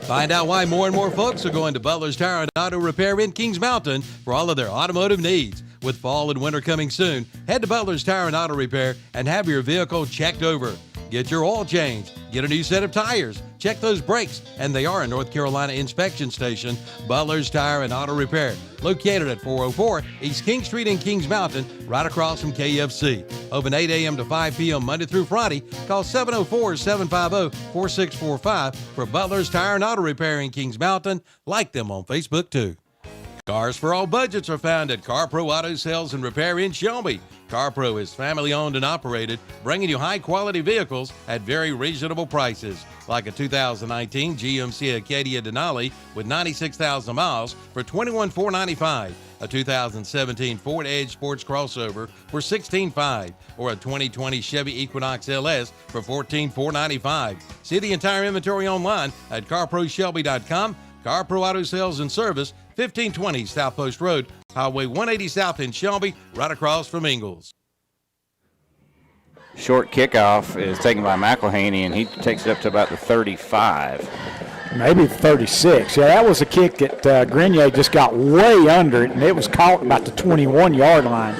Find out why more and more folks are going to Butler's Tire and Auto Repair in Kings Mountain for all of their automotive needs. With fall and winter coming soon, head to Butler's Tire and Auto Repair and have your vehicle checked over. Get your oil changed, get a new set of tires, check those brakes, and they are a North Carolina inspection station, Butler's Tire and Auto Repair, located at 404 East King Street in Kings Mountain, right across from KFC. Open 8 a.m. to 5 p.m. Monday through Friday. Call 704-750-4645 for Butler's Tire and Auto Repair in Kings Mountain. Like them on Facebook, too. Cars for all budgets are found at Car Pro Auto Sales and Repair in Shelby. Car Pro is family owned and operated, bringing you high quality vehicles at very reasonable prices. Like a 2019 GMC Acadia Denali with 96,000 miles for $21,495. A 2017 Ford Edge Sports Crossover for $16,500, or a 2020 Chevy Equinox LS for $14,495. See the entire inventory online at CarProShelby.com. Car Pro Auto Sales and Service, 1520 South Post Road, Highway 180 South in Shelby, right across from Ingalls. Short kickoff is taken by McElhaney, and he takes it up to about the 35. Maybe 36. Yeah, that was a kick that Grenier just got way under it, and it was caught about the 21-yard line.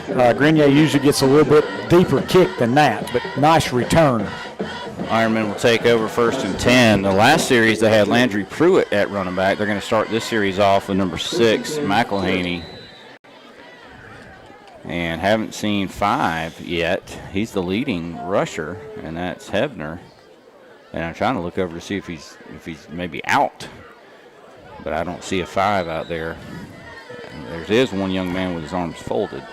Grenier usually gets a little bit deeper kick than that, but nice return. Ironman will take over 1st and 10. The last series they had Landry Pruitt at running back. They're going to start this series off with number 6, McElhaney. And haven't seen 5 yet. He's the leading rusher, and that's Hebner. And I'm trying to look over to see if he's maybe out, but I don't see a 5 out there. There is one young man with his arms folded.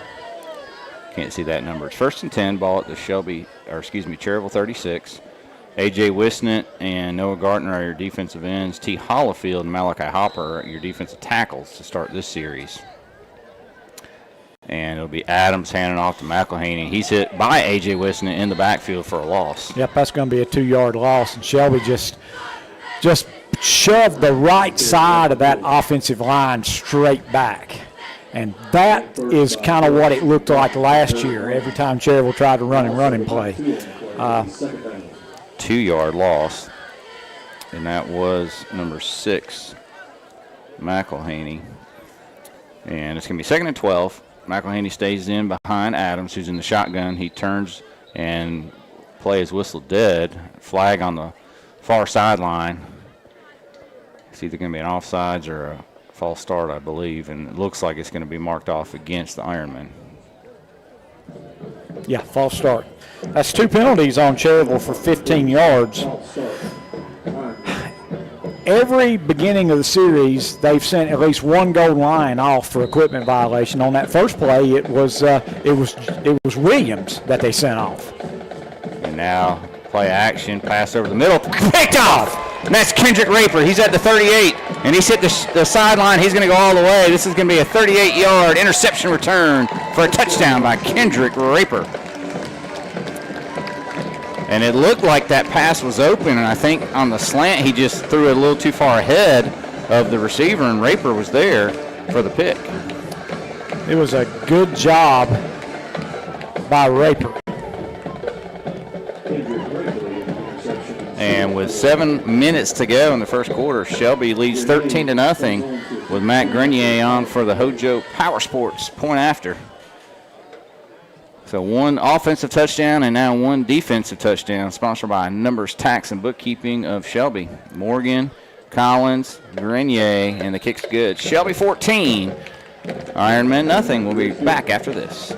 Can't see that number. It's 1st and 10. Ball at the Cherryville 36. A.J. Wisnett and Noah Gardner are your defensive ends. T. Hollifield and Malachi Hopper are your defensive tackles to start this series. And it'll be Adams handing off to McElhaney. He's hit by A.J. Wisnett in the backfield for a loss. Yep, that's going to be a 2-yard loss, and Shelby just shoved the right side of that offensive line straight back. And that is kind of what it looked like last year every time Cherryville tried to run and play. 2-yard loss, and that was number 6, McElhaney. And it's going to be 2nd and 12. McElhaney stays in behind Adams, who's in the shotgun. He turns and play is whistled dead. Flag on the far sideline. It's either going to be an offsides or a false start, I believe, and it looks like it's going to be marked off against the Ironmen. Yeah, false start. That's 2 penalties on Cherryville for 15 yards. Every beginning of the series, they've sent at least one goal line off for equipment violation. On that first play, it was Williams that they sent off. And now play action, pass over the middle, picked off. And that's Kendrick Raper. He's at the 38, and he's hit the sideline. He's going to go all the way. This is going to be a 38-yard interception return for a touchdown by Kendrick Raper. And it looked like that pass was open, and I think on the slant he just threw it a little too far ahead of the receiver, and Raper was there for the pick. It was a good job by Raper. And with 7 minutes to go in the first quarter, Shelby leads 13-0 with Matt Grenier on for the Hojo Power Sports point after. So 1 offensive touchdown and now 1 defensive touchdown, sponsored by Numbers Tax and Bookkeeping of Shelby. Morgan, Collins, Grenier, and the kick's good. Shelby 14, Ironman nothing. We'll be back after this.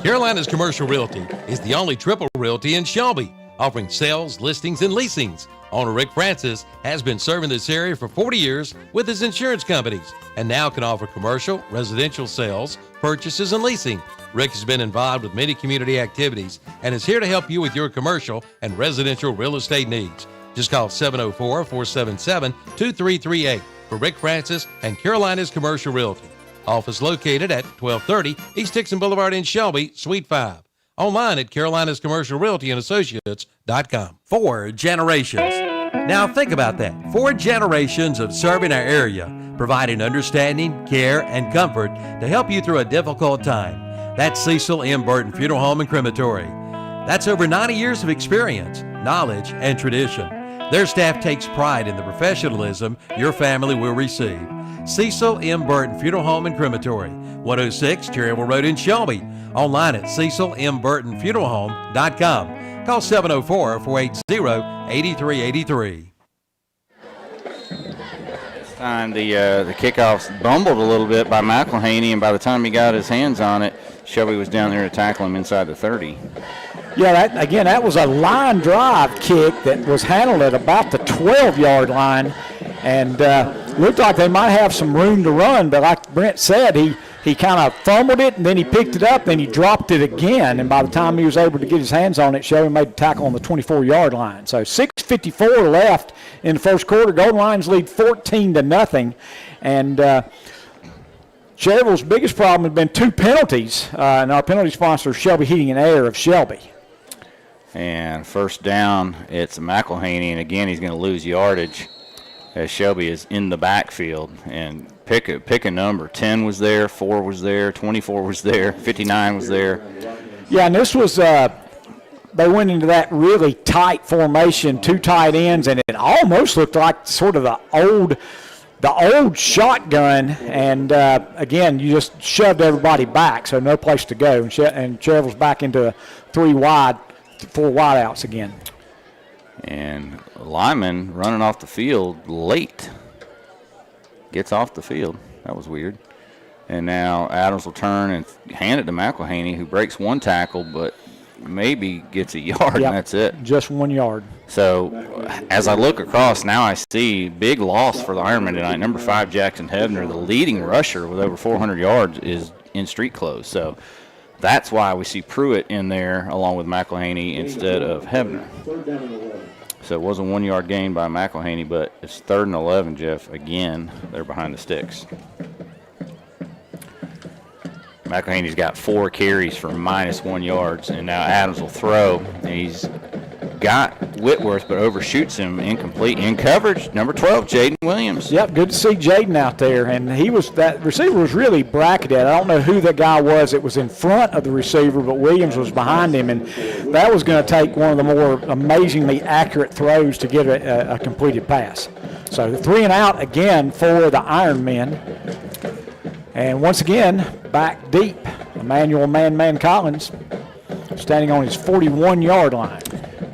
Carolina's Commercial Realty is the only triple realty in Shelby, offering sales, listings, and leasings. Owner Rick Francis has been serving this area for 40 years with his insurance companies and now can offer commercial, residential sales, purchases, and leasing. Rick has been involved with many community activities and is here to help you with your commercial and residential real estate needs. Just call 704-477-2338 for Rick Francis and Carolina's Commercial Realty. Office located at 1230 East Dixon Boulevard in Shelby, Suite 5. Online at Carolina's Commercial Realty and Associates.com. 4 generations. Now think about that. 4 generations of serving our area, providing understanding, care, and comfort to help you through a difficult time. That's Cecil M. Burton Funeral Home and Crematory. That's over 90 years of experience, knowledge, and tradition. Their staff takes pride in the professionalism your family will receive. Cecil M. Burton Funeral Home and Crematory, 106 Cherryville Road in Shelby. Online at CecilMBurtonFuneralHome.com. Call 704-480-8383. Time the kickoff's bumbled a little bit by McElhaney, and by the time he got his hands on it, Shelby was down there to tackle him inside the 30. Yeah, that was a line drive kick that was handled at about the 12-yard line, and looked like they might have some room to run, but like Brent said, he kind of fumbled it, and then he picked it up, then he dropped it again, and by the time he was able to get his hands on it, Shelby made the tackle on the 24-yard line. So 6:54 left in the first quarter. Golden Lions lead 14-0, and Cherryville's biggest problem has been 2 penalties, and our penalty sponsor, Shelby Heating and Air of Shelby. And first down, it's McElhaney, and again he's going to lose yardage as Shelby is in the backfield. And pick a number. 10 was there, 4 was there, 24 was there, 59 was there. Yeah, and this was they went into that really tight formation, 2 tight ends, and it almost looked like sort of the old the old shotgun, and again, you just shoved everybody back, so no place to go. And Cherryville's back into 4 wideouts again. And Lyman running off the field late. Gets off the field. That was weird. And now Adams will turn and hand it to McElhaney, who breaks one tackle, but maybe gets a yard, and that's it. Just 1 yard. So as I look across, now I see big loss for the Ironmen tonight. Number 5, Jackson Hebner, the leading rusher with over 400 yards, is in street clothes. So that's why we see Pruitt in there along with McElhaney instead of Hebner. So it was a 1 yard gain by McElhaney, but it's 3rd and 11, Jeff. Again, they're behind the sticks. McElhaney's got 4 carries for -1 yards, and now Adams will throw, and he's got Whitworth but overshoots him, incomplete. In coverage, number 12, Jaden Williams. Yep, good to see Jaden out there, and that receiver was really bracketed. I don't know who the guy was that was in front of the receiver, but Williams was behind him, and that was going to take one of the more amazingly accurate throws to get a completed pass. So 3 and out again for the Ironmen. And once again, back deep, Emmanuel Man Collins standing on his 41-yard line.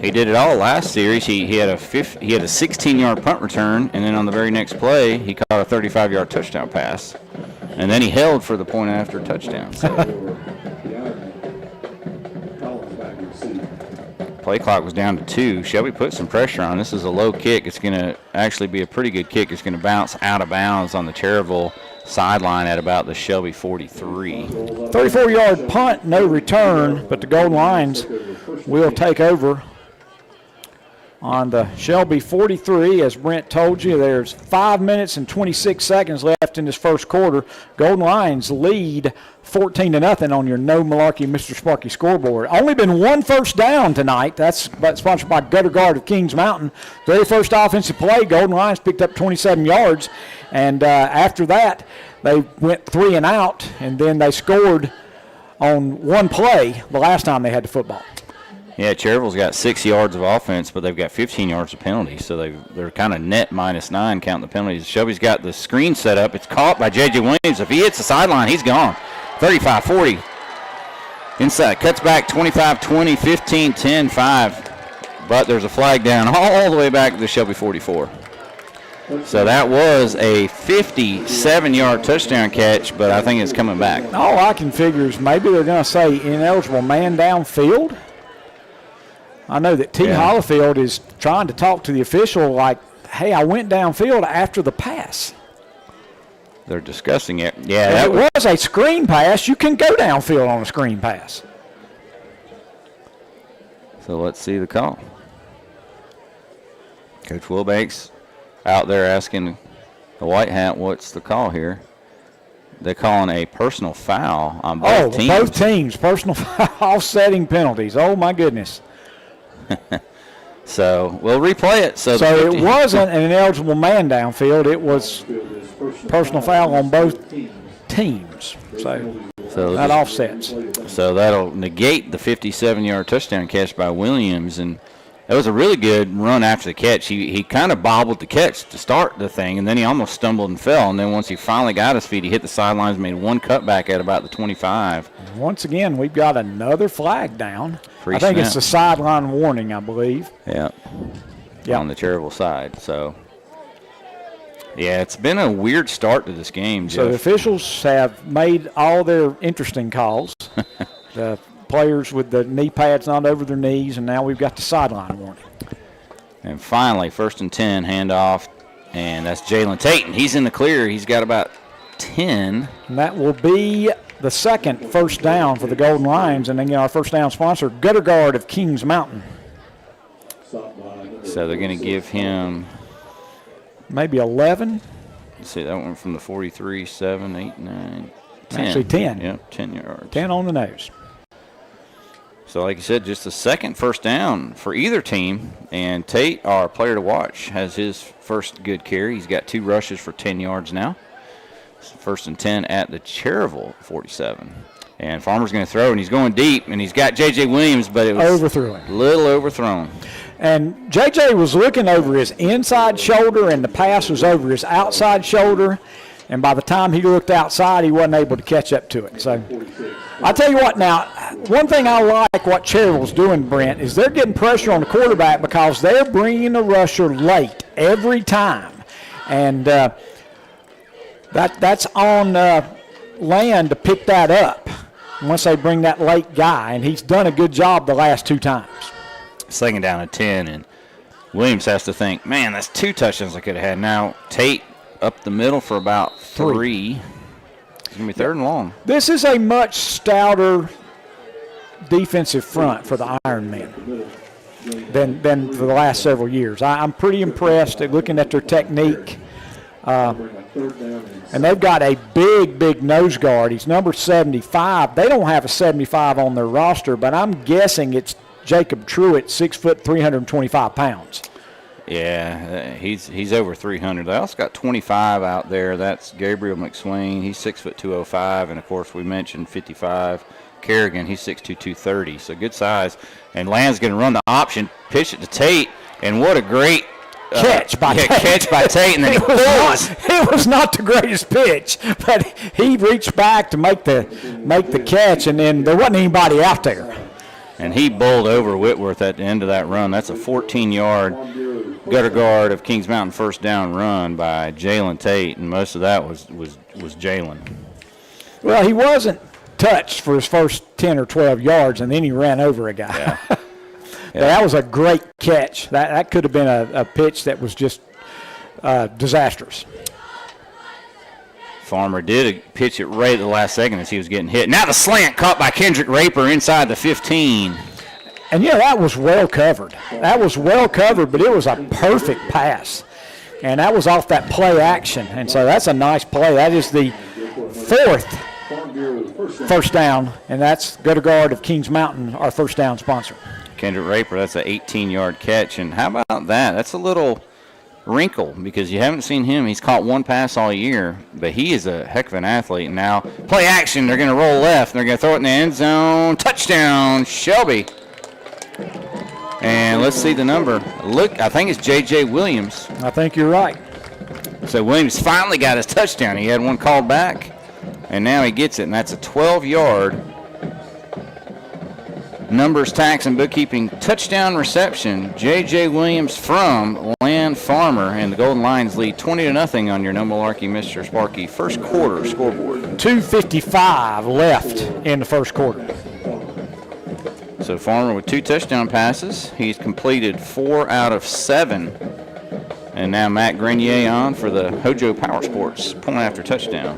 He did it all last series. He had a 16-yard punt return, and then on the very next play, he caught a 35-yard touchdown pass, and then he held for the point after touchdown. Play clock was down to 2. Shelby put some pressure on. This is a low kick. It's going to actually be a pretty good kick. It's going to bounce out of bounds on the Cherryville sideline at about the Shelby 43. 34-yard punt, no return, but the Golden Lions will take over on the Shelby 43. As Brent told you, there's 5 minutes and 26 seconds left in this first quarter. Golden Lions lead 14-0 on your No Malarkey Mr. Sparky scoreboard. Only been 1 first down tonight. That's sponsored by Gutter Guard of Kings Mountain. Very first offensive play, Golden Lions picked up 27 yards. And after that, they went 3 and out, and then they scored on 1 play the last time they had the football. Yeah, Cherryville's got 6 yards of offense, but they've got 15 yards of penalties, so they're kind of net -9 counting the penalties. Shelby's got the screen set up. It's caught by J.J. Williams. If he hits the sideline, he's gone. 35-40. Inside, cuts back 25-20, 15-10, 5. But there's a flag down all the way back to the Shelby 44. So that was a 57-yard touchdown catch, but I think it's coming back. All I can figure is maybe they're going to say ineligible man downfield. I know that T. Hollifield is trying to talk to the official like, hey, I went downfield after the pass. They're discussing it. Yeah, that was a screen pass. You can go downfield on a screen pass. So let's see the call. Coach Wilbanks out there asking the white hat, what's the call here? They're calling a personal foul on both teams. Both teams, personal foul, offsetting penalties. Oh, my goodness. So we'll replay it. So it wasn't an ineligible man downfield. It was personal foul on both teams. So that offsets. So that'll negate the 57-yard touchdown catch by Williams. And that was a really good run after the catch. He kind of bobbled the catch to start the thing, and then he almost stumbled and fell. And then once he finally got his feet, he hit the sidelines, made 1 cutback at about the 25. Once again, we've got another flag down. I think it's a sideline warning, I believe. Yeah. On the Cherryville side. So, yeah, it's been a weird start to this game, Jeff. So the officials have made all their interesting calls. The players with the knee pads not over their knees, and now we've got the sideline warning. And finally, 1st and 10, handoff, and that's Jalen Tate. He's in the clear. He's got about 10. And that will be the second first down for the Golden Lions, and then our first down sponsor, Gutter Guard of Kings Mountain. So they're going to give him maybe 11. Let's see, that went from the 43, 7, 8, 9, 10. Actually 10. Yep, 10 yards. 10 on the nose. So like you said, just the second first down for either team. And Tate, our player to watch, has his first good carry. He's got 2 rushes for 10 yards now. 1st and 10 at the Cherryville 47. And Farmer's going to throw, and he's going deep, and he's got J.J. Williams, but it was overthrew him. A little overthrown. And J.J. was looking over his inside shoulder, and the pass was over his outside shoulder. And by the time he looked outside, he wasn't able to catch up to it. So I'll tell you what now, one thing I like what Cherryville's doing, Brent, is they're getting pressure on the quarterback because they're bringing the rusher late every time. And that's on Land to pick that up once they bring that late guy. And he's done a good job the last 2 times. Second down at 10, and Williams has to think, man, that's 2 touchdowns I could have had. Now Tate up the middle for about 3. It's going to be 3rd and long. This is a much stouter defensive front for the Ironmen than for the last several years. I'm pretty impressed at looking at their technique. And they've got a big nose guard. He's number 75. They don't have a 75 on their roster, but I'm guessing it's Jacob Truitt, 6 foot, 325 pounds. Yeah, he's over 300. They also got 25 out there. That's Gabriel McSwain. He's 6 foot 205, and of course we mentioned 55. Kerrigan, he's 6'2", 230. So good size. And Land's going to run the option, pitch it to Tate, and what a great catch by Tate. Catch by Tate, and then it was not the greatest pitch, but he reached back to make the catch, and then there wasn't anybody out there. And he bowled over Whitworth at the end of that run. That's a 14-yard gutter guard of Kings Mountain first down run by Jalen Tate, and most of that was Jalen. Well, he wasn't touched for his first 10 or 12 yards, and then he ran over a guy. Yeah. That was a great catch. That could have been a pitch that was just disastrous. Farmer did pitch it right at the last second as he was getting hit. Now the slant caught by Kendrick Raper inside the 15. And, that was well covered. But it was a perfect pass. And that was off that play action. And so that's a nice play. That is the 4th first down, and that's gutter guard of Kings Mountain, our first down sponsor. Kendrick Raper, that's an 18-yard catch. And how about that? That's a little wrinkle because you haven't seen him. He's caught 1 pass all year, but he is a heck of an athlete. And now play action. They're going to roll left. They're going to throw it in the end zone. Touchdown, Shelby. And let's see the number. Look, I think it's J.J. Williams. I think you're right. So Williams finally got his touchdown. He had one called back, and now he gets it, and that's a 12-yard numbers, tax, and bookkeeping touchdown reception. J.J. Williams from Land Farmer, and the Golden Lions lead 20-0 on your No Malarkey, Mr. Sparky first quarter scoreboard. 2:55 left in the first quarter. So Farmer with 2 touchdown passes. He's completed 4 out of 7. And now Matt Grenier on for the Hojo Power Sports point after touchdown.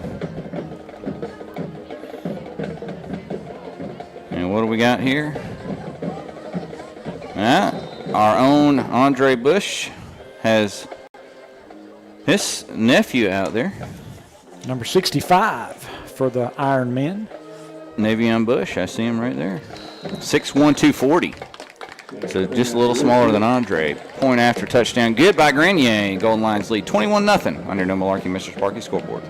And what do we got here? Our own Andre Bush has his nephew out there. Number 65 for the Ironmen. Navion Bush, I see him right there. 6'1", 240. So just a little smaller than Andre. Point after touchdown. Good by Grenier. Golden Lions lead 21-0 on your No Malarkey, Mr. Sparky scoreboard.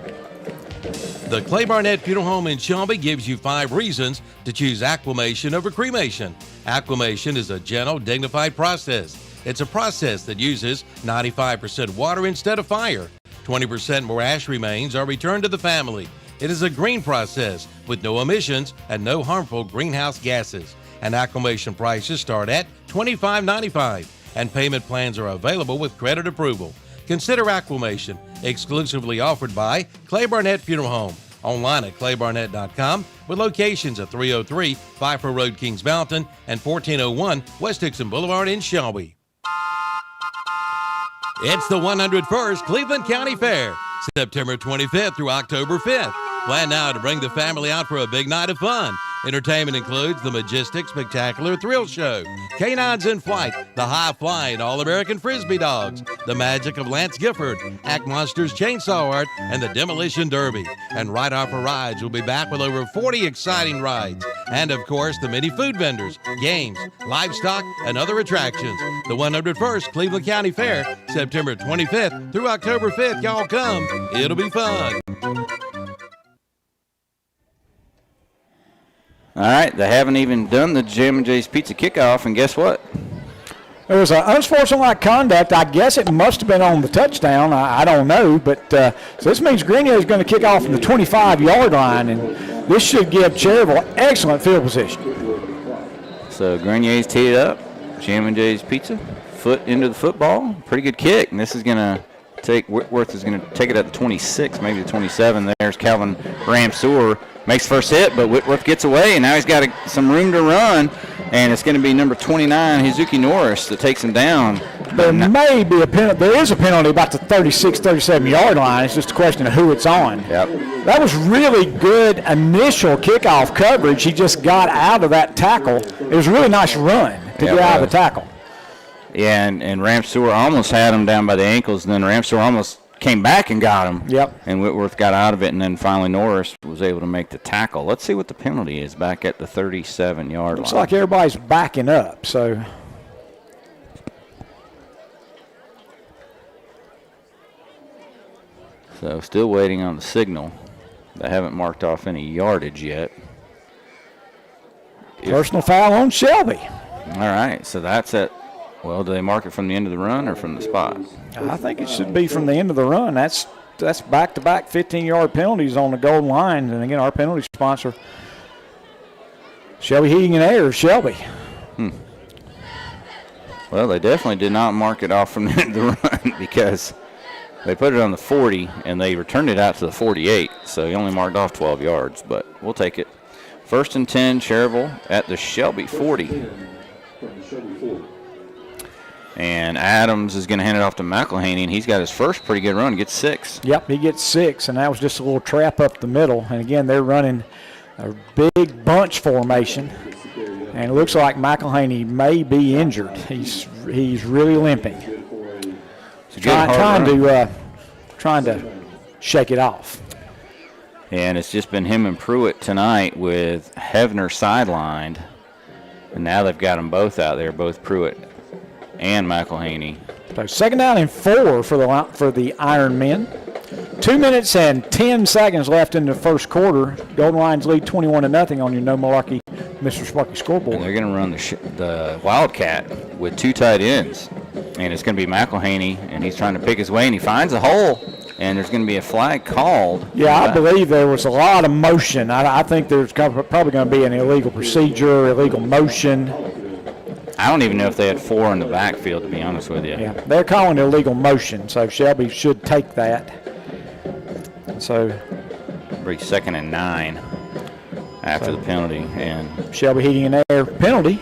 The Clay Barnett Funeral Home in Shelby gives you 5 reasons to choose acclimation over cremation. Acclimation is a gentle, dignified process. It's a process that uses 95% water instead of fire. 20% more ash remains are returned to the family. It is a green process with no emissions and no harmful greenhouse gases. And acclimation prices start at $25.95, and payment plans are available with credit approval. Consider acclimation, exclusively offered by Clay Barnett Funeral Home. Online at claybarnett.com with locations at 303 Pfeiffer Road, Kings Mountain, and 1401 West Dixon Boulevard in Shelby. It's the 101st Cleveland County Fair, September 25th through October 5th. Plan now to bring the family out for a big night of fun. Entertainment includes the Majestic Spectacular Thrill Show, Canines in Flight, the High-Flying All-American Frisbee Dogs, the Magic of Lance Gifford, Act Monsters Chainsaw Art, and the Demolition Derby. And Right Off for Rides will be back with over 40 exciting rides. And, of course, the many food vendors, games, livestock, and other attractions. The 101st Cleveland County Fair, September 25th through October 5th. Y'all come. It'll be fun. All right, they haven't even done the Jam and Jay's Pizza Kickoff, and guess what? There was an unsportsmanlike conduct. I guess it must have been on the touchdown. I don't know. But so this means Grenier is going to kick off from the 25-yard line, and this should give Cherryville excellent field position. So Grenier's teed it up. Jam and Jay's Pizza. Foot into the football. Pretty good kick. And this is going to Whitworth is going to take it at the 26, maybe the 27. There's Calvin Ramseur. Makes first hit, but Whitworth gets away, and now he's got some room to run. And it's going to be number 29, Hizuki Norris, that takes him down. There may be a penalty. There is a penalty about the 36, 37-yard line. It's just a question of who it's on. Yep. That was really good initial kickoff coverage. He just got out of that tackle. It was a really nice run to get out of the tackle. Yeah, and Ramseur almost had him down by the ankles, and then Ramseur almost came back and got him. Yep. And Whitworth got out of it, and then finally Norris was able to make the tackle. Let's see what the penalty is back at the 37-yard line. Looks like everybody's backing up, so. So still waiting on the signal. They haven't marked off any yardage yet. Personal foul on Shelby. All right, so that's at, well, do they mark it from the end of the run or from the spot? I think it should be from the end of the run. That's back-to-back 15-yard penalties on the goal line. And, again, our penalty sponsor, Shelby Heating and Air, Shelby. Well, they definitely did not mark it off from the end of the run because they put it on the 40 and they returned it out to the 48. So he only marked off 12 yards, but we'll take it. 1st and 10, Cherryville at the Shelby 40. And Adams is going to hand it off to McElhaney, and he's got his first pretty good run, gets 6. Yep, he gets 6, and that was just a little trap up the middle. And, again, they're running a big bunch formation, and it looks like McElhaney may be injured. He's really limping. Trying to shake it off. And it's just been him and Pruitt tonight with Hevner sidelined. And now they've got them both out there, both Pruitt and McElhaney. So 2nd down and 4 for the Ironmen. 2 minutes and 10 seconds left in the first quarter. Golden Lions lead 21-0 on your No Malarkey Mr. Sparky scoreboard. And they're going to run the Wildcat with 2 tight ends. And it's going to be McElhaney, and he's trying to pick his way, and he finds a hole. And there's going to be a flag called. Yeah, I believe there was a lot of motion. I think there's probably going to be an illegal procedure, illegal motion. I don't even know if they had 4 in the backfield, to be honest with you. Yeah, they're calling it illegal motion, so Shelby should take that. So, be 2nd and 9 after the penalty. And Shelby Heating and Air penalty.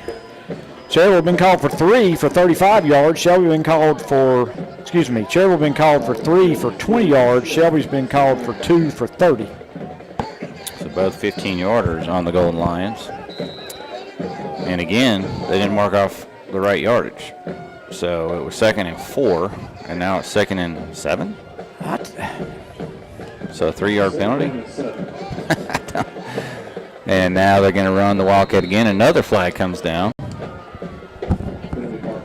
Cherryville been called for 3 for 35 yards. Cherryville been called for 3 for 20 yards. Shelby's been called for 2 for 30. So both 15-yarders on the Golden Lions. And again, they didn't mark off the right yardage. So it was 2nd and 4, and now it's 2nd and 7? What? So a 3-yard penalty? And now they're going to run the Wildcat again. Another flag comes down.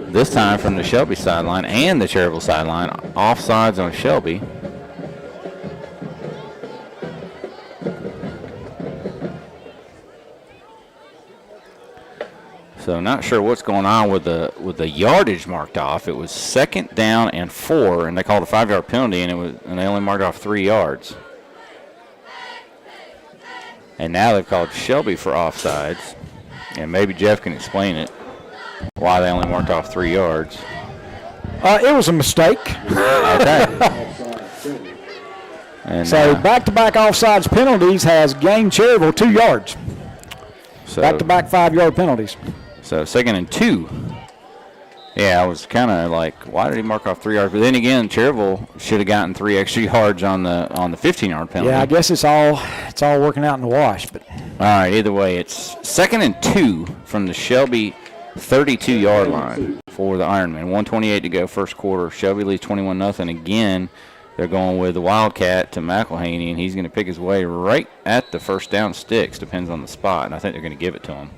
This time from the Shelby sideline and the Cherryville sideline. Offsides on Shelby. So not sure what's going on with the yardage marked off. It was 2nd down and 4, and they called a 5-yard penalty, and they only marked off 3 yards. And now they've called Shelby for offsides, and maybe Jeff can explain it. Why they only marked off 3 yards. It was a mistake. Okay. And so back-to-back offsides penalties has gained Cherryville 2 yards. So back-to-back 5-yard penalties. So 2nd and 2. Yeah, I was kind of like, why did he mark off 3 yards? But then again, Cherryville should have gotten 3 extra yards on the 15-yard penalty. Yeah, I guess it's all working out in the wash. But all right, either way, it's 2nd and 2 from the Shelby 32-yard line for the Ironmen. 1:28 to go, first quarter. Shelby leads 21-0. Again, they're going with the Wildcat to McElhaney, and he's going to pick his way right at the first down sticks. Depends on the spot, and I think they're going to give it to him.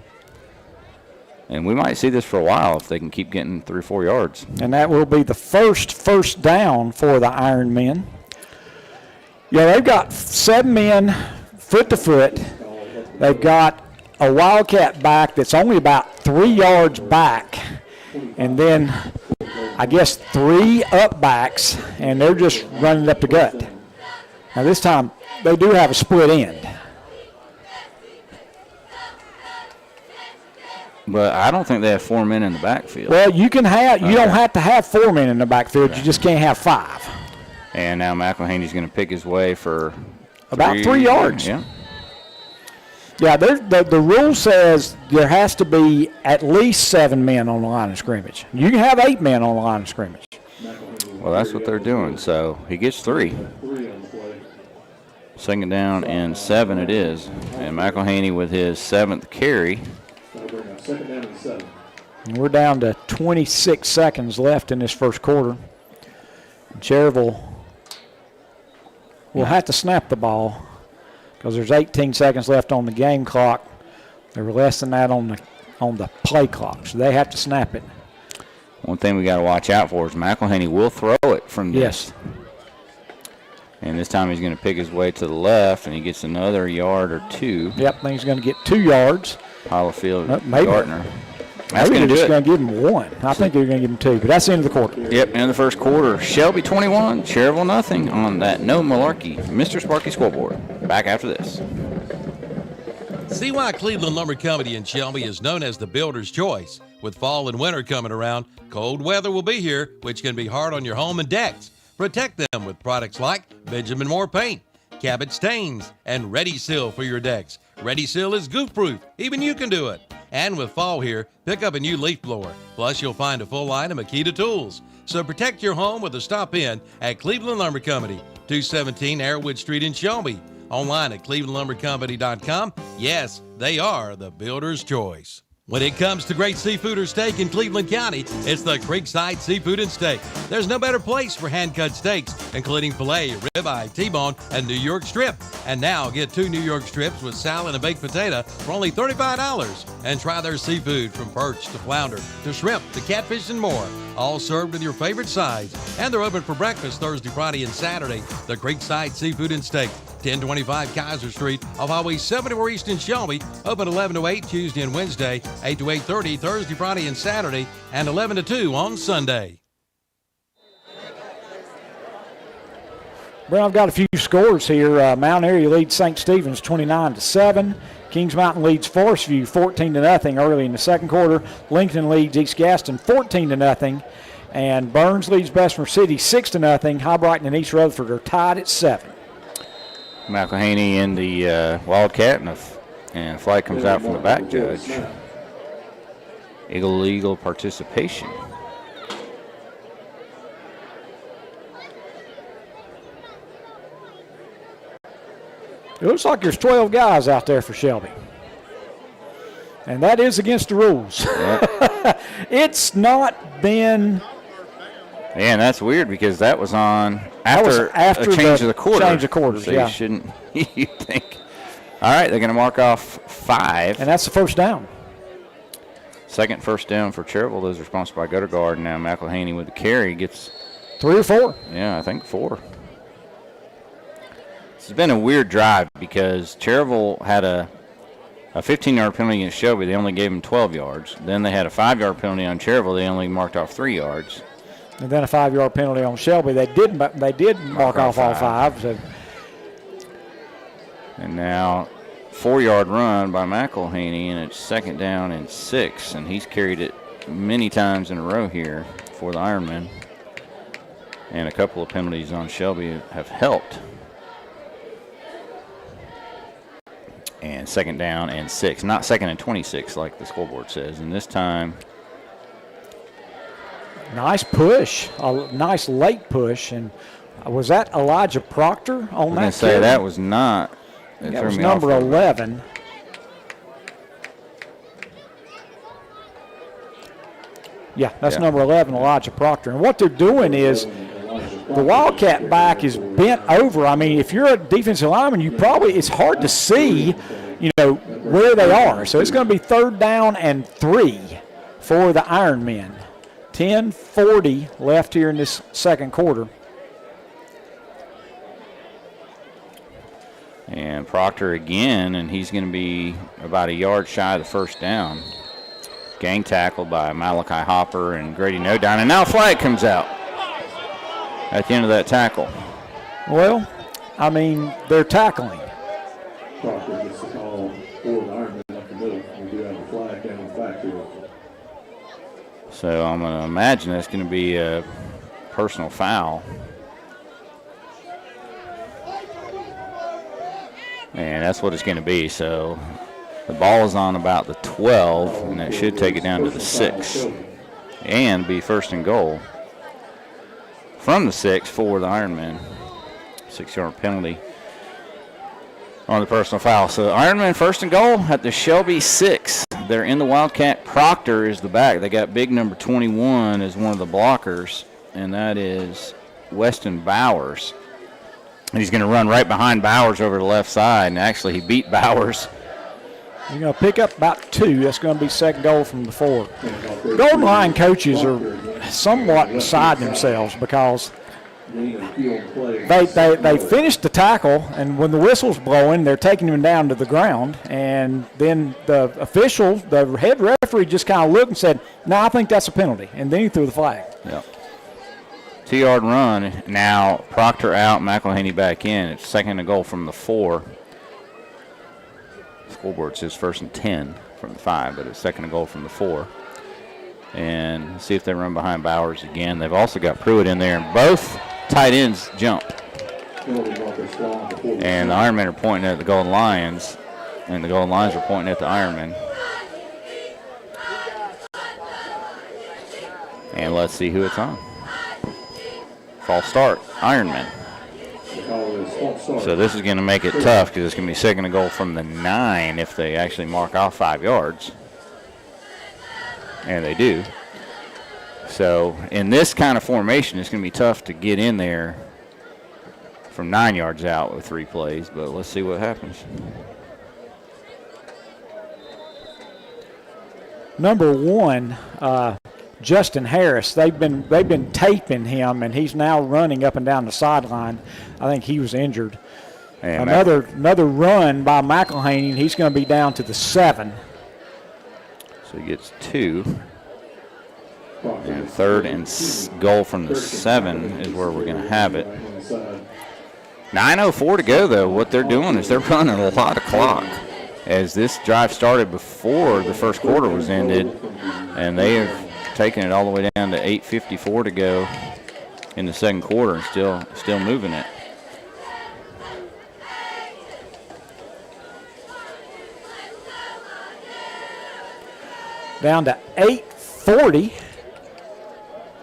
And we might see this for a while if they can keep getting 3 or 4 yards. And that will be the first down for the Ironmen. Yeah, they've got 7 men foot to foot. They've got a Wildcat back that's only about 3 yards back. and then I guess 3 up backs, and they're just running up the gut. Now this time they do have a split end. But I don't think they have 4 men in the backfield. Well, you can have. You don't have to have 4 men in the backfield. Okay. You just can't have 5. And now McElhaney's going to pick his way for about 3 yards. Yeah. Yeah, the rule says there has to be at least 7 men on the line of scrimmage. You can have 8 men on the line of scrimmage. Well, that's what they're doing. So he gets 3. 2nd down and 7 it is. And McElhaney with his 7th carry. And we're down to 26 seconds left in this first quarter. Cherryville will have to snap the ball because there's 18 seconds left on the game clock. There were less than that on the play clock, so they have to snap it. One thing we got to watch out for is McElhaney will throw it from this. Yes. And this time he's going to pick his way to the left, and he gets another yard or 2. Yep, I think he's going to get 2 yards. Hollifield, maybe. Gardner. That's going to give him 1. I think they're going to give him 2, but that's the end of the quarter. Yep, end of the first quarter. Shelby 21, Cherryville nothing on that No Malarkey Mr. Sparky scoreboard. Back after this. See why Cleveland Lumber Company in Shelby is known as the builder's choice. With fall and winter coming around, cold weather will be here, which can be hard on your home and decks. Protect them with products like Benjamin Moore paint, Cabot stains, and Ready Seal for your decks. Ready Seal is goof-proof. Even you can do it. And with fall here, pick up a new leaf blower. Plus, you'll find a full line of Makita tools. So protect your home with a stop-in at Cleveland Lumber Company, 217 Airwood Street in Shelby. Online at clevelandlumbercompany.com. Yes, they are the builder's choice. When it comes to great seafood or steak in Cleveland County, it's the Creekside Seafood and Steak. There's no better place for hand-cut steaks, including filet, ribeye, T-bone, and New York strip. And now get 2 New York strips with salad and baked potato for only $35. And try their seafood from perch to flounder to shrimp to catfish and more. All served with your favorite sides. And they're open for breakfast Thursday, Friday, and Saturday. The Creekside Seafood and Steak. 1025 Kaiser Street off Highway 74 East in Shelby. Open 11 to 8 Tuesday and Wednesday, 8 to 8:30 Thursday, Friday, and Saturday, and 11 to 2 on Sunday. Well, I've got a few scores here. Mount Airy leads St. Stephen's 29-7. Kings Mountain leads Forest View 14-0 early in the second quarter. Lincoln leads East Gaston 14-0. And Burns leads Bessemer City 6-0. High Brighton and East Rutherford are tied at 7. McElhaney in the Wildcat, and flag comes out from the back judge. Illegal participation. It looks like there's 12 guys out there for Shelby. And that is against the rules. Yep. It's not been... And that's weird because that was on after a change of the quarter. Change of quarters, so yeah. You shouldn't, you think. All right, they're going to mark off 5. And that's the first down. Second first down for Cherryville. Those are sponsored by Gutter Guard. Now McElhaney with the carry gets 3 or 4. Yeah, I think 4. This has been a weird drive because Cherryville had a 15-yard penalty against Shelby. They only gave them 12 yards. Then they had a 5-yard penalty on Cherryville. They only marked off 3 yards. And then a 5-yard penalty on Shelby. They did mark off all 5. So. And now 4-yard run by McElhaney, and it's 2nd down and 6. And he's carried it many times in a row here for the Ironmen. And a couple of penalties on Shelby have helped. And 2nd down and 6. Not 2nd and 26 like the scoreboard says. And this time... Nice push, a nice late push, and was that Elijah Proctor on that? I was going to say that was not. That was number 11. Yeah, that's number 11, Elijah Proctor. And what they're doing is the Wildcat back is bent over. I mean, if you're a defensive lineman, it's hard to see, where they are. So it's going to be 3rd down and 3 for the Ironmen. 10:40 left here in this second quarter. And Proctor again, and he's going to be about a yard shy of the first down. Gang tackle by Malachi Hopper and Grady Nodown. And now a flag comes out at the end of that tackle. Well, I mean, they're tackling. Proctor gets the call for the Ironman up the middle. We do have a flag down the backfield. So I'm going to imagine that's going to be a personal foul. And that's what it's going to be. So the ball is on about the 12, and that should take it down to the 6 and be first and goal from the 6 for the Ironmen. 6-yard penalty on the personal foul. So Ironmen first and goal at the Shelby 6. They're in the Wildcat. Proctor is the back. They got big number 21 as one of the blockers, and that is Weston Bowers. And he's going to run right behind Bowers over the left side, and actually he beat Bowers. You're going to pick up about 2. That's going to be second goal from the 4. Golden Line coaches are somewhat beside themselves because they finished the tackle, and when the whistle's blowing, they're taking him down to the ground. And then the official, the head referee, just kind of looked and said, "No, I think that's a penalty." And then he threw the flag. Yep. 2-yard run. Now Proctor out, McElhaney back in. It's second and goal from the 4. Scoreboard says first and 10 from the 5, but it's second and goal from the 4. And see if they run behind Bowers again. They've also got Pruitt in there, and both tight ends jump. And the Ironmen are pointing at the Golden Lions, and the Golden Lions are pointing at the Ironmen. And let's see who it's on. False start, Ironmen. So this is going to make it tough because it's going to be second and goal from the 9 if they actually mark off 5 yards. And they do. So in this kind of formation, it's going to be tough to get in there from 9 yards out with 3 plays, but let's see what happens. Number 1, Justin Harris, they've been taping him, and he's now running up and down the sideline. I think he was injured. And another run by McElhaney, and he's going to be down to the 7. So he gets 2. And third and goal from the 7 is where we're going to have it. 9:04 to go, though. What they're doing is they're running a lot of clock. As this drive started before the first quarter was ended, and they have taking it all the way down to 8:54 to go in the second quarter and still moving it. Down to 8:40.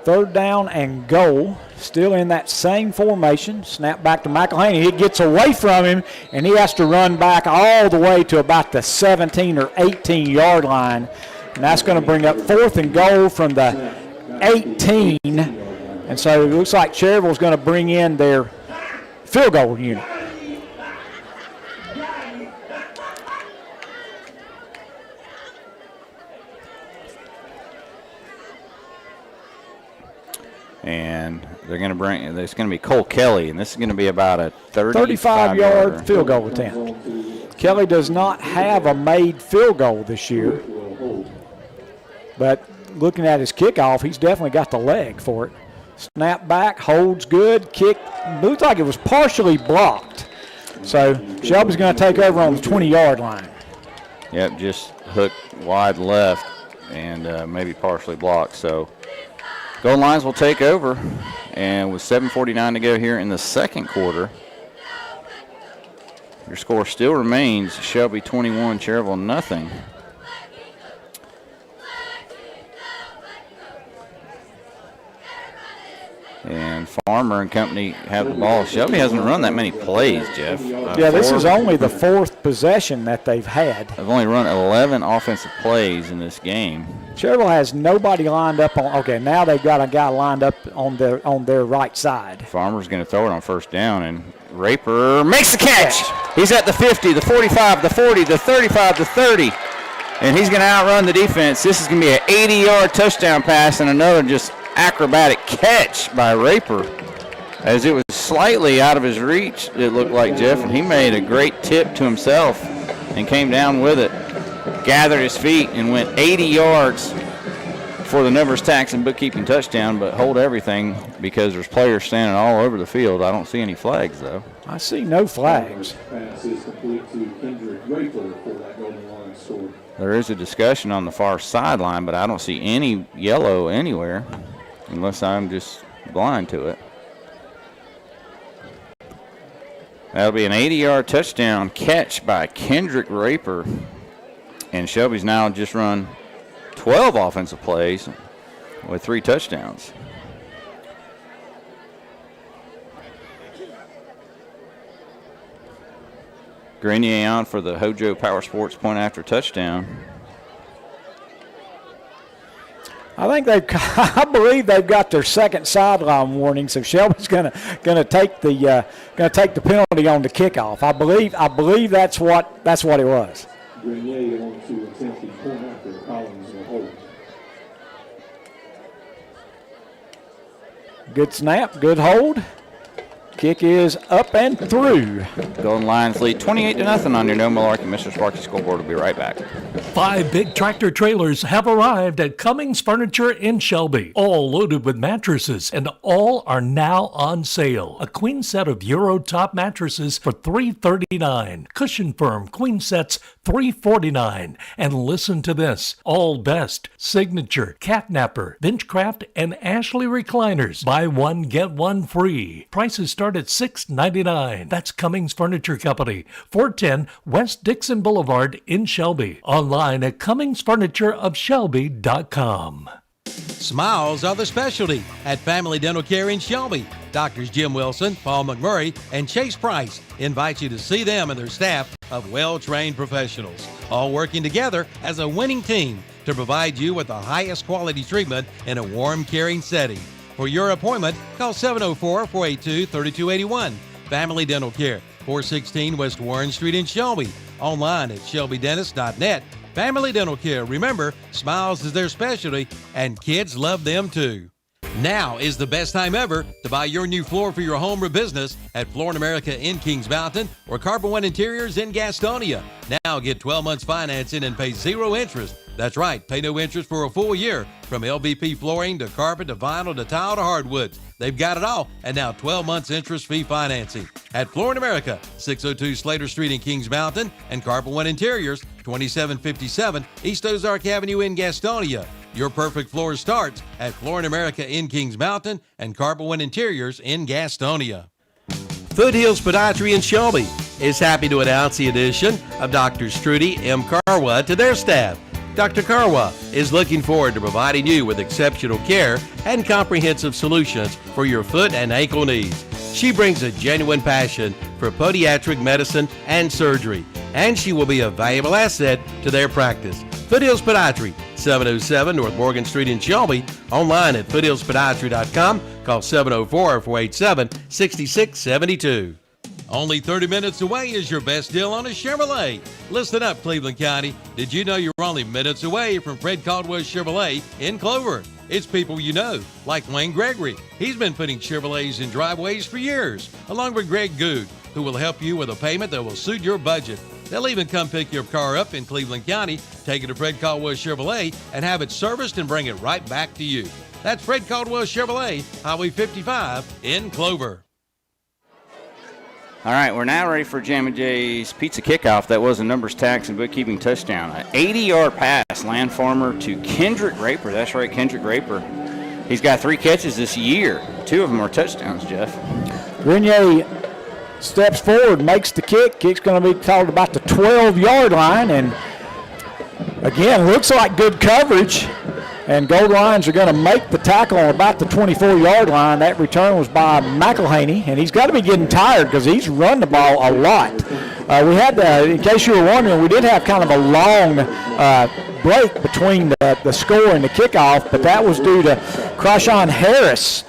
Third down and goal. Still in that same formation. Snap back to McElhaney. He gets away from him, and he has to run back all the way to about the 17 or 18-yard line. And that's going to bring up fourth and goal from the 18. And so it looks like Cherryville's going to bring in their field goal unit. And they're going to bring, it's going to be Cole Kelly, and this is going to be about a 35-yard field goal attempt. Kelly does not have a made field goal this year, but looking at his kickoff, he's definitely got the leg for it. Snap back, holds good, kick, looks like it was partially blocked. So Shelby's going to take over on the 20-yard line. Yep, just hooked wide left and maybe partially blocked. So Golden Lions will take over, and with 7:49 to go here in the second quarter, your score still remains Shelby 21, Cherryville nothing. And Farmer and company have the ball. Shelby hasn't run that many plays, Jeff. Yeah, this is only the fourth possession that they've had. They've only run 11 offensive plays in this game. Cherryville has nobody lined up on. Okay, now they've got a guy lined up on their right side. Farmer's going to throw it on first down, and Raper makes the catch. He's at the 50, the 45, the 40, the 35, the 30, and he's going to outrun the defense. This is going to be an 80-yard touchdown pass and another just acrobatic catch by Raper, as it was slightly out of his reach, it looked like, Jeff, and he made a great tip to himself and came down with it. gathered his feet and went 80 yards for the numbers, tax, and bookkeeping touchdown, but hold everything because there's players standing all over the field. I don't see any flags, though. I see no flags. Pass is complete to Kendrick Draper for that golden line score. There is a discussion on the far sideline, but I don't see any yellow anywhere unless I'm just blind to it. That'll be an 80-yard touchdown catch by Kendrick Draper. And Shelby's now just run 12 offensive plays with 3 touchdowns. Grenier on for the Hojo Power Sports point after touchdown. I believe they've got their second sideline warning, so Shelby's gonna take the penalty on the kickoff. I believe that's what it was. Grenier on to attempt the point after Collins will hold. Good snap, good hold. Kick is up and through. Golden Lions lead 28-0 on your No Malarkey Mr. Sparky scoreboard. Will be right back. 5 big tractor trailers have arrived at Cummings Furniture in Shelby, all loaded with mattresses, and all are now on sale. A queen set of Euro top mattresses for $339. Cushion Firm queen sets $349. And listen to this: All Best, Signature, Catnapper, Benchcraft, and Ashley recliners. Buy one, get one free. Prices start at $699. That's Cummings Furniture Company, 410 West Dixon Boulevard in Shelby. Online at CummingsFurnitureofShelby.com. Smiles are the specialty at Family Dental Care in Shelby. Doctors Jim Wilson, Paul McMurray, and Chase Price invite you to see them and their staff of well-trained professionals, all working together as a winning team to provide you with the highest quality treatment in a warm, caring setting. For your appointment, call 704-482-3281. Family Dental Care, 416 West Warren Street in Shelby. Online at shelbydentist.net. Family Dental Care. Remember, smiles is their specialty, and kids love them too. Now is the best time ever to buy your new floor for your home or business at Floor in America in Kings Mountain or Carpet One Interiors in Gastonia. Now get 12 months financing and pay 0 interest. That's right, pay no interest for a full year. From LVP flooring to carpet to vinyl to tile to hardwoods. They've got it all, and now 12 months interest-free financing. At Floor in America, 602 Slater Street in Kings Mountain, and Carpet One Interiors, 2757 East Ozark Avenue in Gastonia. Your perfect floor starts at Floor in America in Kings Mountain and Carpet One Interiors in Gastonia. Foothills Podiatry in Shelby is happy to announce the addition of Dr. Strudy M. Carwa to their staff. Dr. Carwa is looking forward to providing you with exceptional care and comprehensive solutions for your foot and ankle needs. She brings a genuine passion for podiatric medicine and surgery, and she will be a valuable asset to their practice. Foothills Podiatry, 707 North Morgan Street in Shelby. Online at foothillspodiatry.com. Call 704-487-6672. Only 30 minutes away is your best deal on a Chevrolet. Listen up, Cleveland County. Did you know you're only minutes away from Fred Caldwell Chevrolet in Clover? It's people you know, like Wayne Gregory. He's been putting Chevrolets in driveways for years, along with Greg Good, who will help you with a payment that will suit your budget. They'll even come pick your car up in Cleveland County, take it to Fred Caldwell Chevrolet, and have it serviced and bring it right back to you. That's Fred Caldwell Chevrolet, Highway 55 in Clover. All right, we're now ready for Jammin' Jay's Pizza Kickoff. That was a numbers, tax, and bookkeeping touchdown. An 80-yard pass, Land Farmer to Kendrick Draper. That's right, Kendrick Draper. He's got 3 catches this year. 2 of them are touchdowns, Jeff. Grenier steps forward, makes the kick. Kick's going to be called about the 12-yard line, and again, looks like good coverage. And Gold Lions are going to make the tackle on about the 24-yard line. That return was by McElhaney, and he's got to be getting tired because he's run the ball a lot. We had, in case you were wondering, we did have kind of a long break between the score and the kickoff, but that was due to Crashon Harris,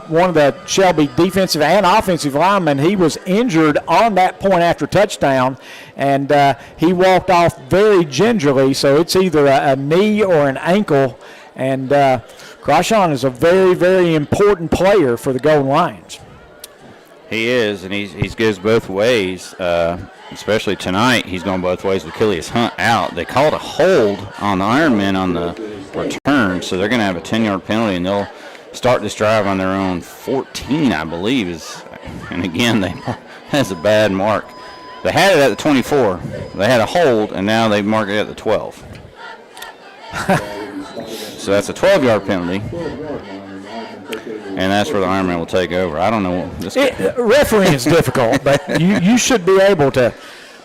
one of the Shelby defensive and offensive linemen. He was injured on that point after touchdown, and he walked off very gingerly, so it's either a knee or an ankle. And Crashon is a very, very important player for the Golden Lions. He is, and he goes both ways. especially tonight, he's going both ways with Achilles Hunt out. They called a hold on the Ironmen on the return, so they're going to have a 10-yard penalty, and they'll start this drive on their own 14, I believe. And again, that's a bad mark. They had it at the 24. They had a hold, and now they mark it at the 12. So that's a 12-yard penalty. And that's where the Ironman will take over. I don't know. Refereeing is difficult, but you should be able to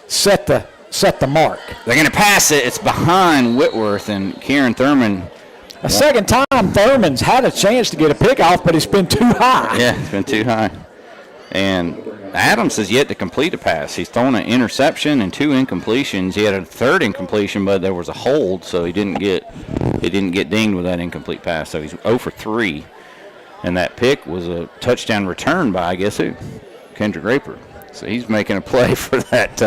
set the mark. They're going to pass it. It's behind Whitworth and Kieran Thurman. A second time, Thurman's had a chance to get a pick off, but it's been too high. Yeah, it's been too high. And Adams has yet to complete a pass. He's thrown an interception and 2 incompletions. He had a third incompletion, but there was a hold, so he didn't get dinged with that incomplete pass. So he's 0 for 3. And that pick was a touchdown return by, guess who? Kendrick Raper. So he's making a play for that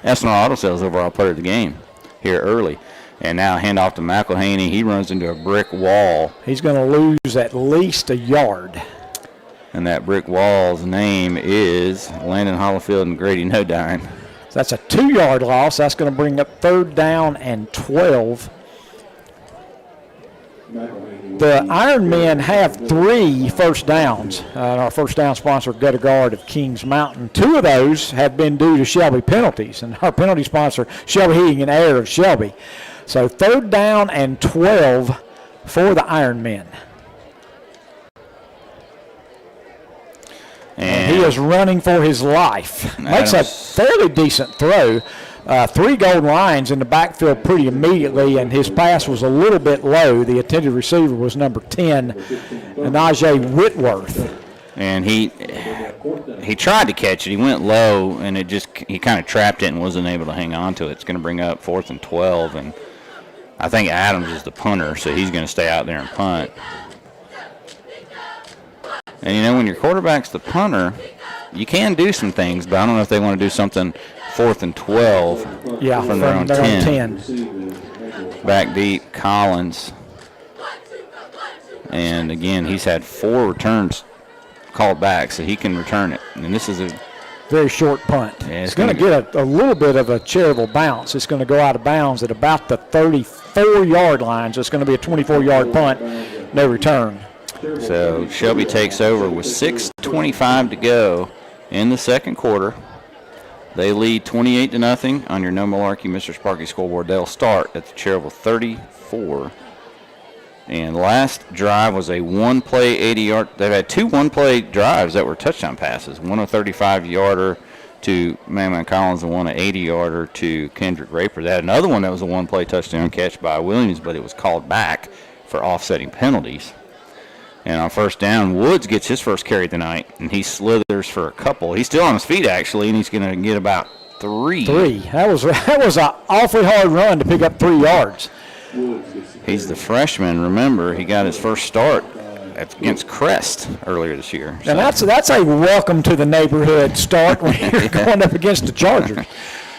SNR Auto Sales overall player of the game here early. And now handoff to McElhaney. He runs into a brick wall. He's going to lose at least a yard. And that brick wall's name is Landon Hollifield and Grady Nodine. So that's a 2-yard loss. That's going to bring up 3rd down and 12. The Ironmen have 3 first downs. Our first down sponsor, Gutter Guard of Kings Mountain. 2 of those have been due to Shelby penalties, and our penalty sponsor, Shelby Heating and Air of Shelby. So 3rd down and 12 for the Ironmen. And he is running for his life. Makes a fairly decent throw. 3 golden lines in the backfield pretty immediately, and his pass was a little bit low. The intended receiver was number 10, Najee Whitworth. And he tried to catch it. He went low, and he kind of trapped it and wasn't able to hang on to it. It's going to bring up 4th and 12, and I think Adams is the punter, so he's going to stay out there and punt. And, when your quarterback's the punter, you can do some things, but I don't know if they want to do something 4th and 12 from their own 10. Back deep, Collins. And, again, he's had 4 returns called back, so he can return it. And this is a very short punt. Yeah, it's going to get a little bit of a Cherryville bounce. It's going to go out of bounds at about the 34-yard line, so it's going to be a 24-yard punt, no return. So Shelby takes over with 6:25 to go in the second quarter. They lead 28-0 on your No Malarkey Mr. Sparky scoreboard. They'll start at the Cherryville 34. And last drive was a 1-play 80-yard. They've had 2 1-play drives that were touchdown passes. One a 35-yarder to Man Collins and one an 80-yarder to Kendrick Raper. They had another one that was a 1-play touchdown catch by Williams, but it was called back for offsetting penalties. And on first down, Woods gets his first carry tonight, and he slithers for a couple. He's still on his feet, actually, and he's going to get about 3. That was an awfully hard run to pick up 3 yards. He's the freshman. Remember, he got his first start against Crest earlier this year. So. And that's a welcome to the neighborhood start when you're going up against the Chargers.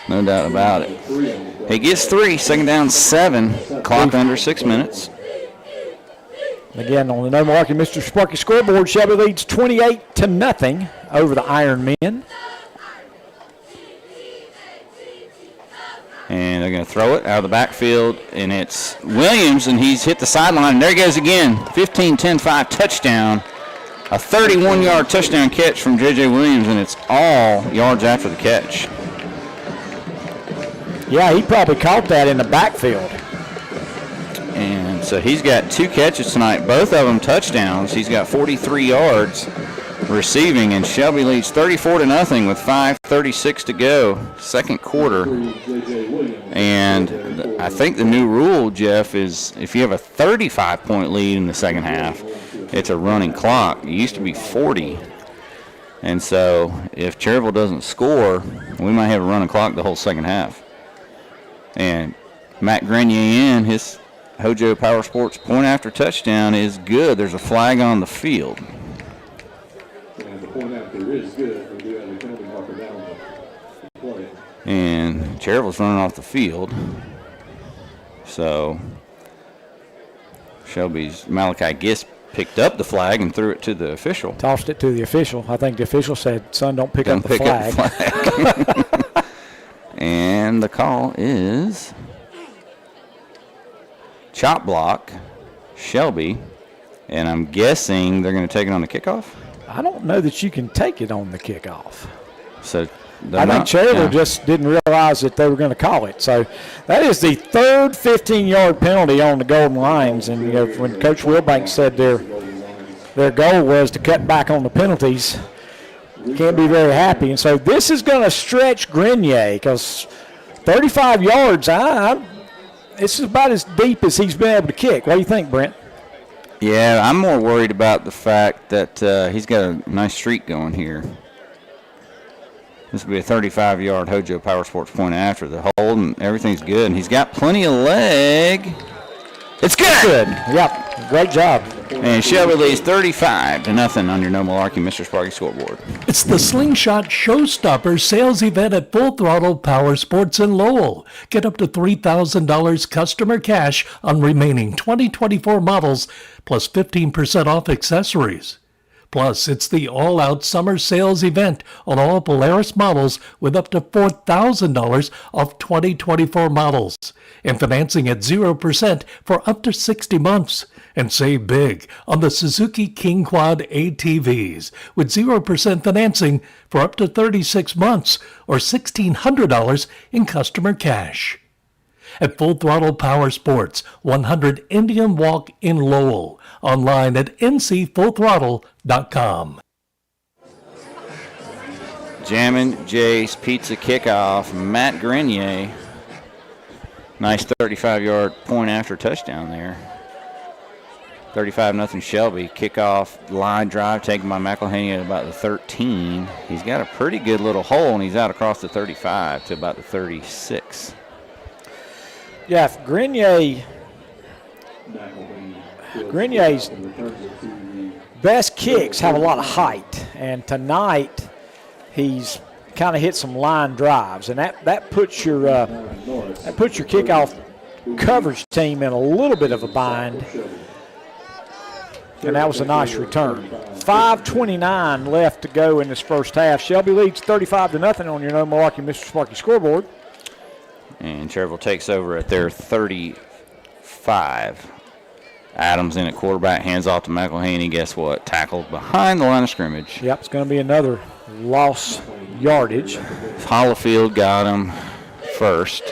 No doubt about it. He gets 3, second down 7, clock under 6 minutes. Again, on the No Malarkey Mr. Sparky scoreboard, Shelby leads 28-0 over the Ironmen. And they're going to throw it out of the backfield, and it's Williams, and he's hit the sideline. And there he goes again, 15-10-5 touchdown. A 31-yard touchdown catch from J.J. Williams, and it's all yards after the catch. Yeah, he probably caught that in the backfield. And so he's got 2 catches tonight, both of them touchdowns. He's got 43 yards receiving, and Shelby leads 34-0 with 5:36 to go, second quarter. And I think the new rule, Jeff, is if you have a 35-point lead in the second half, it's a running clock. It used to be 40. And so if Cherryville doesn't score, we might have a running clock the whole second half. And Matt Grenier in his Hojo Power Sports point after touchdown is good. There's a flag on the field. And the point after is good. We do have a penalty marker down the play. And Cherryville's running off the field. So Shelby's Malachi Gist picked up the flag and threw it to the official. Tossed it to the official. I think the official said, son, don't pick up the flag. And the call is chop block, Shelby. And I'm guessing they're going to take it on the kickoff? I don't know that you can take it on the kickoff. So I think Cherryville just didn't realize that they were going to call it. So that is the third 15-yard penalty on the Golden Lions. And you know, when Coach Wilbanks said their goal was to cut back on the penalties, can't be very happy. And so this is going to stretch Grenier because 35 yards, this is about as deep as he's been able to kick. What do you think, Brent? Yeah, I'm more worried about the fact that he's got a nice streak going here. This will be a 35-yard Hojo Power Sports point after the hold, and everything's good. And he's got plenty of leg. It's good. Yep, great job. And Shelby leads 35-0 on your No Malarkey Mr. Sparky scoreboard. It's the Slingshot Showstopper sales event at Full Throttle Power Sports in Lowell. Get up to $3,000 customer cash on remaining 2024 models, plus 15% off accessories. Plus, it's the all-out summer sales event on all Polaris models with up to $4,000 off 2024 models. And financing at 0% for up to 60 months. And save big on the Suzuki King Quad ATVs with 0% financing for up to 36 months or $1,600 in customer cash. At Full Throttle Power Sports, 100 Indian Walk in Lowell. Online at ncfullthrottle.com. Jammin' Jay's Pizza kickoff. Matt Grenier. Nice 35-yard point after touchdown there. 35-0 Shelby. Kickoff line drive taken by McElhaney at about the 13. He's got a pretty good little hole, and he's out across the 35 to about the 36. Yeah, if Grenier's best kicks have a lot of height, and tonight he's kind of hit some line drives, and that puts your kickoff coverage team in a little bit of a bind. And that was a nice return. 5:29 left to go in this first half. Shelby leads 35-0 on your No Malarkey Mr. Sparky scoreboard. And Cherryville takes over at their 35. Adams in at quarterback, hands off to McElhaney. Guess what? Tackled behind the line of scrimmage. Yep, it's going to be another loss yardage. Hollifield got him first,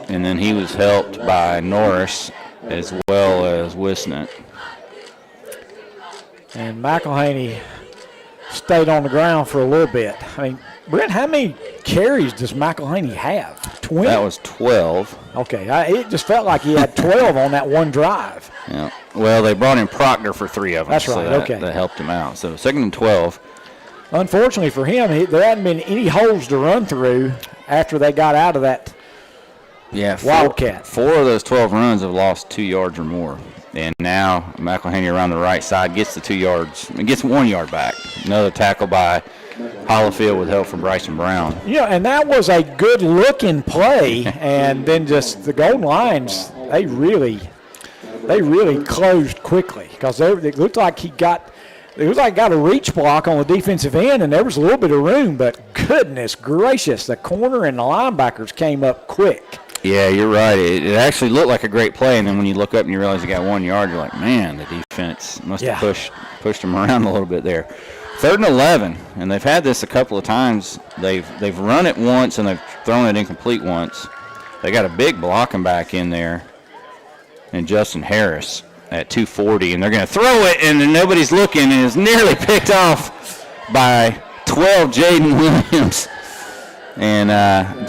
and then he was helped by Norris as well as Wisnett. And McElhaney stayed on the ground for a little bit. I mean, Brent, how many carries does McElhaney have? 20? That was 12. Okay, it just felt like he had 12 on that one drive. Yeah. Well, they brought in Proctor for 3 of them. That's right, so okay. That helped him out. So 2nd and 12. Unfortunately for him, there hadn't been any holes to run through after they got out of that Wildcat. 4 of those 12 runs have lost 2 yards or more. And now McElhaney around the right side gets the 2 yards. It gets 1 yard back. Another tackle by Hollifield with help from Bryson Brown. Yeah, and that was a good-looking play. And then just the Golden Lions, they really closed quickly because it looked like he got a reach block on the defensive end, and there was a little bit of room. But goodness gracious, the corner and the linebackers came up quick. Yeah, you're right. It actually looked like a great play, and then when you look up and you realize you got 1 yard, you're like, man, the defense must have pushed them around a little bit there. 3rd and 11, and they've had this a couple of times. They've run it once and they've thrown it incomplete once. They got a big blocking back in there, and Justin Harris at 240, and they're going to throw it, and then nobody's looking, and it's nearly picked off by 12 Jaden Williams. And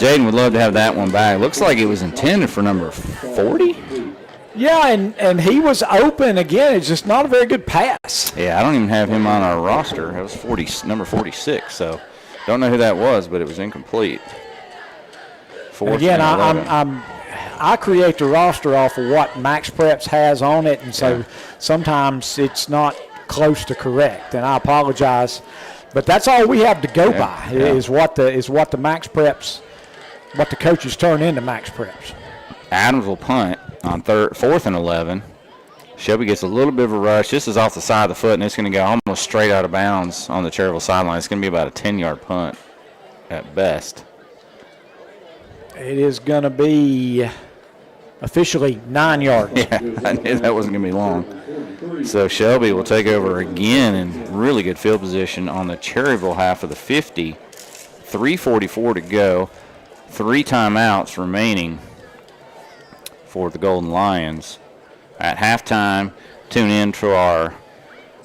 Jaden would love to have that one back. Looks like it was intended for number 40. Yeah, and he was open again. It's just not a very good pass. Yeah, I don't even have him on our roster. It was number 46, so don't know who that was, but it was incomplete. Again, I create the roster off of what Max Preps has on it, and so sometimes it's not close to correct, and I apologize. But that's all we have to go by is what the Max Preps, what the coaches turn into Max Preps. Adams will punt on 4th and 11. Shelby gets a little bit of a rush. This is off the side of the foot, and it's going to go almost straight out of bounds on the Cherryville sideline. It's going to be about a 10-yard punt at best. It is going to be officially 9 yards. Yeah, I knew that wasn't going to be long. So Shelby will take over again in really good field position on the Cherryville half of the 50. 3:44 to go. 3 timeouts remaining for the Golden Lions. At halftime, tune in to our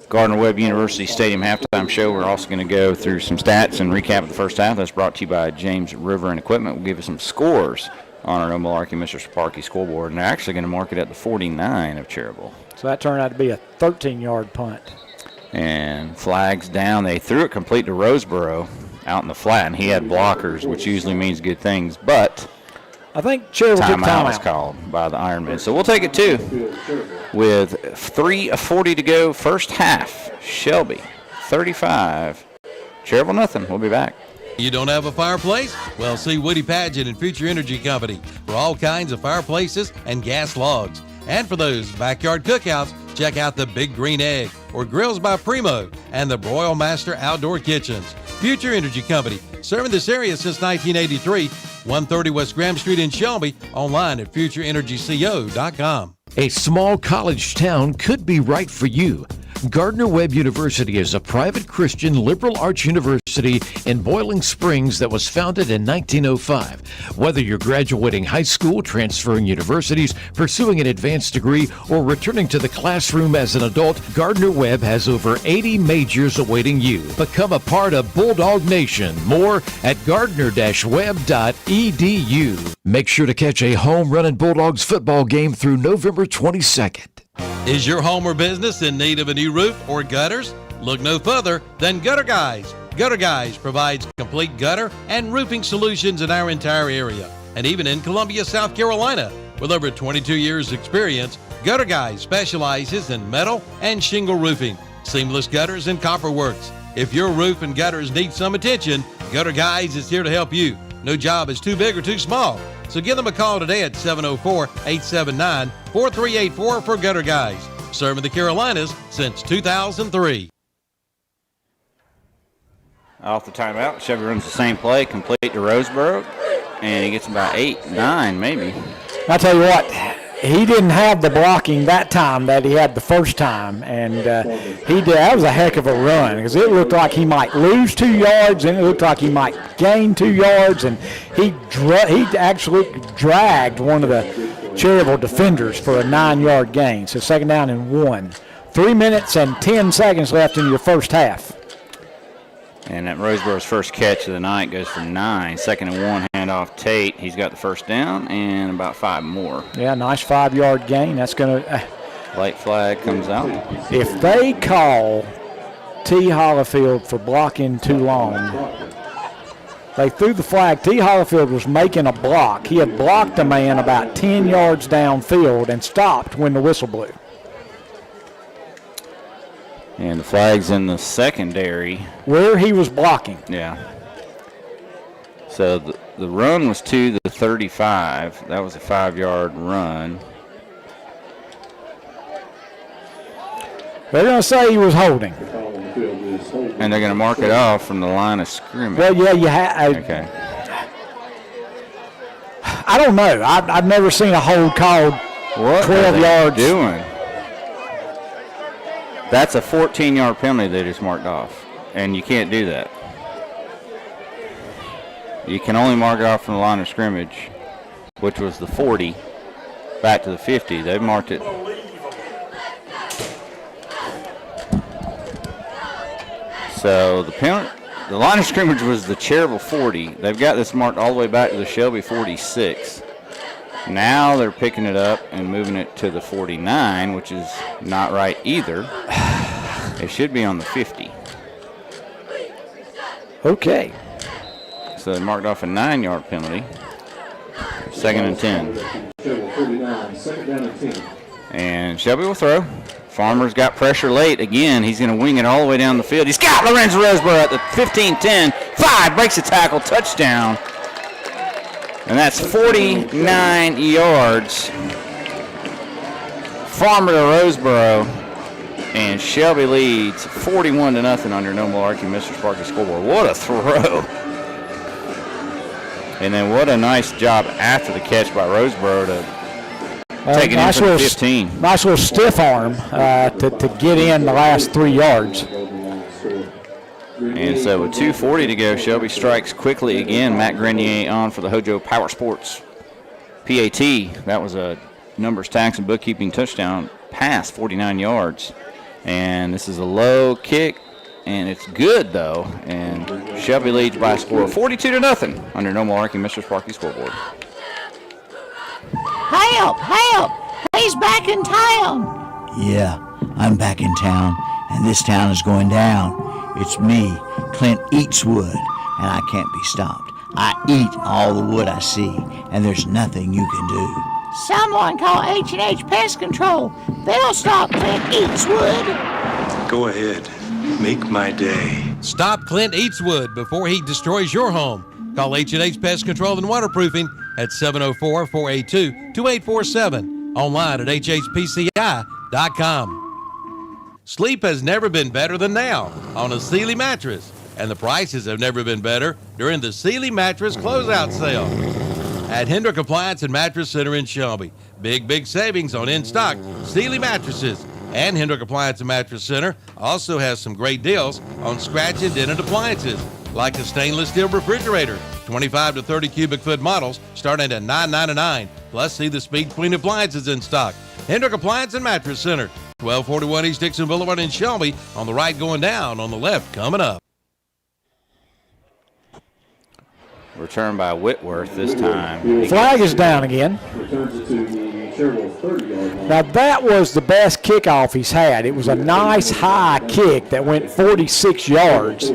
Gardner-Webb University Stadium halftime show. We're also going to go through some stats and recap of the first half. That's brought to you by James River and Equipment. We'll give you some scores on our No Malarkey Mr. Sparky scoreboard, and they're actually going to mark it at the 49 of Cherryville. So that turned out to be a 13-yard punt. And flags down. They threw it complete to Roseboro out in the flat, and he had blockers, which usually means good things, but I think Cherryville took timeout was called by the Ironmen. So we'll take it too. With 3:40 to go, first half. Shelby 35, Cherryville nothing. We'll be back. You don't have a fireplace? Well, see Woody Pageant and Future Energy Company for all kinds of fireplaces and gas logs. And for those backyard cookouts, check out the Big Green Egg or Grills by Primo and the Broil Master Outdoor Kitchens. Future Energy Company, serving this area since 1983, 130 West Graham Street in Shelby, online at futureenergyco.com. A small college town could be right for you. Gardner-Webb University is a private Christian liberal arts university in Boiling Springs that was founded in 1905. Whether you're graduating high school, transferring universities, pursuing an advanced degree, or returning to the classroom as an adult, Gardner-Webb has over 80 majors awaiting you. Become a part of Bulldog Nation. More at gardner-webb.edu. Make sure to catch a home-running Bulldogs football game through November 22nd. Is your home or business in need of a new roof or gutters? Look no further than Gutter Guys. Gutter Guys provides complete gutter and roofing solutions in our entire area, and even in Columbia, South Carolina. With over 22 years experience, Gutter Guys specializes in metal and shingle roofing, seamless gutters, and copper works. If your roof and gutters need some attention, Gutter Guys is here to help you. No job is too big or too small. So give them a call today at 704-879-4384 for Gutter Guys. Serving the Carolinas since 2003. Off the timeout, Chevy runs the same play, complete to Roseboro, and he gets about 8, 9 maybe. I tell you what, he didn't have the blocking that time that he had the first time, and he did. That was a heck of a run because it looked like he might lose 2 yards, and it looked like he might gain 2 yards, and he actually dragged one of the Cherryville defenders for a 9-yard gain. So second down and 1. 3 minutes and 10 seconds left in your first half. And that Roseboro's first catch of the night goes for 9. Second and 1, handoff Tate. He's got the first down and about 5 more. Yeah, nice 5-yard gain. That's going to... Late flag comes out. If they call T. Hollifield for blocking too long, they threw the flag. T. Hollifield was making a block. He had blocked a man about 10 yards downfield and stopped when the whistle blew. And the flag's in the secondary. Where he was blocking. Yeah. So the run was to the 35. That was a 5-yard run. They're going to say he was holding. And they're going to mark it off from the line of scrimmage. Well, yeah, you have. Okay. I don't know. I've never seen a hold called 12 yards. Doing? That's a 14-yard penalty they just marked off, and you can't do that. You can only mark it off from the line of scrimmage, which was the 40, back to the 50. They've marked it. So the line of scrimmage was the Cherryville 40. They've got this marked all the way back to the Shelby 46. Now they're picking it up and moving it to the 49, which is not right either. It should be on the 50. Okay. So they marked off a 9-yard penalty. Second and 10. And Shelby will throw. Farmer's got pressure late. Again, he's going to wing it all the way down the field. He's got Lorenzo Roseboro at the 15-10. 5, breaks a tackle, touchdown. And that's 49 yards. Farmer to Roseboro. And Shelby leads 41-0 on your No Malarkey Mr. Sparky scoreboard. What a throw. And then what a nice job after the catch by Roseboro to take it in for the 15. Nice little stiff arm to get in the last 3 yards. And so with 2:40 to go, Shelby strikes quickly again. Matt Grenier on for the Hojo Power Sports PAT. That was a numbers, tax, and bookkeeping touchdown pass, 49 yards. And this is a low kick, and it's good, though. And Shelby leads by a score of 42-0 under No Malarkey Mr. Sparky scoreboard. Help! Help! He's back in town! Yeah, I'm back in town, and this town is going down. It's me, Clint Eatswood, and I can't be stopped. I eat all the wood I see, and there's nothing you can do. Someone call H&H Pest Control. They'll stop Clint Eatswood. Go ahead. Make my day. Stop Clint Eatswood before he destroys your home. Call H&H Pest Control and Waterproofing at 704-482-2847. Online at hhpci.com. Sleep has never been better than now on a Sealy mattress, and the prices have never been better during the Sealy Mattress Closeout Sale at Hendrick Appliance and Mattress Center in Shelby. Big savings on in-stock Sealy mattresses. And Hendrick Appliance and Mattress Center also has some great deals on scratch and dented appliances, like a stainless steel refrigerator, 25 to 30 cubic foot models starting at $9.99. Plus, see the Speed Queen appliances in stock. Hendrick Appliance and Mattress Center, 1241 East Dixon Boulevard in Shelby, on the right going down, on the left coming up. Return by Whitworth this time. Flag is down again. Now that was the best kickoff he's had. It was a nice high kick that went 46 yards,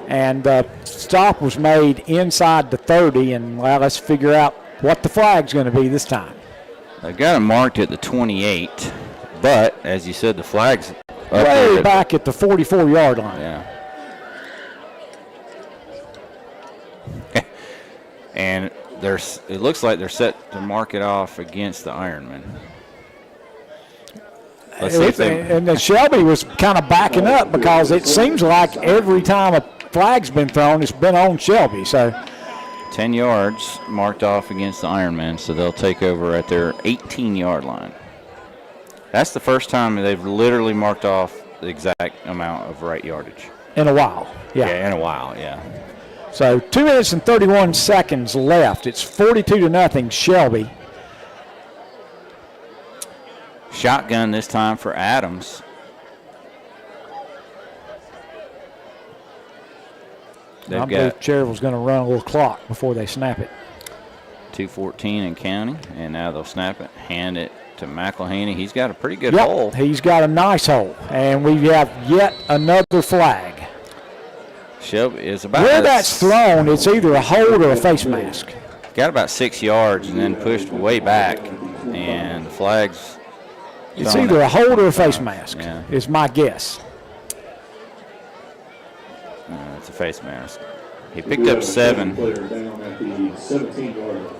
and stop was made inside the 30, and well, let's figure out what the flag's going to be this time. They've got him marked at the 28, but as you said, the flag's up way back at the 44-yard line. Yeah. And it looks like they're set to mark it off against the Ironmen. Let's see if and then Shelby was kind of backing up because it seems like every time a flag's been thrown, it's been on Shelby. So 10 yards marked off against the Ironmen, so they'll take over at their 18-yard line. That's the first time they've literally marked off the exact amount of right yardage. In a while, yeah. Yeah, in a while, yeah. So 2 minutes and 31 seconds left. It's 42-0 Shelby. Shotgun this time for Adams. I believe Cherryville's going to run a little clock before they snap it. 2:14 and counting, and now they'll snap it, hand it to McElhaney. He's got a pretty good hole. He's got a nice hole, and we have yet another flag. Shelby is about where that's thrown, it's either a hold or a face mask. Got about 6 yards and then pushed way back, and the flag's. It's either a hold or a face mask, is my guess. It's a face mask. He picked up 7.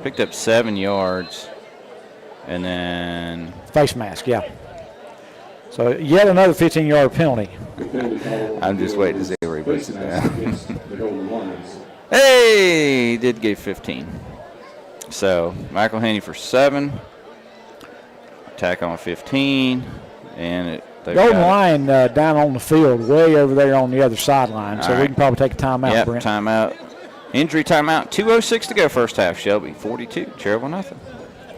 Picked up 7 yards, and then. Face mask, yeah. So yet another 15-yard penalty. I'm just waiting to see where he puts it down. Hey, he did get 15. So McElhaney for 7. Attack on 15, and Golden Lion down on the field, way over there on the other sideline. So we can probably take a timeout. Yep, Brent. timeout. Injury timeout. 2:06 to go first half. Shelby 42, Cherryville nothing.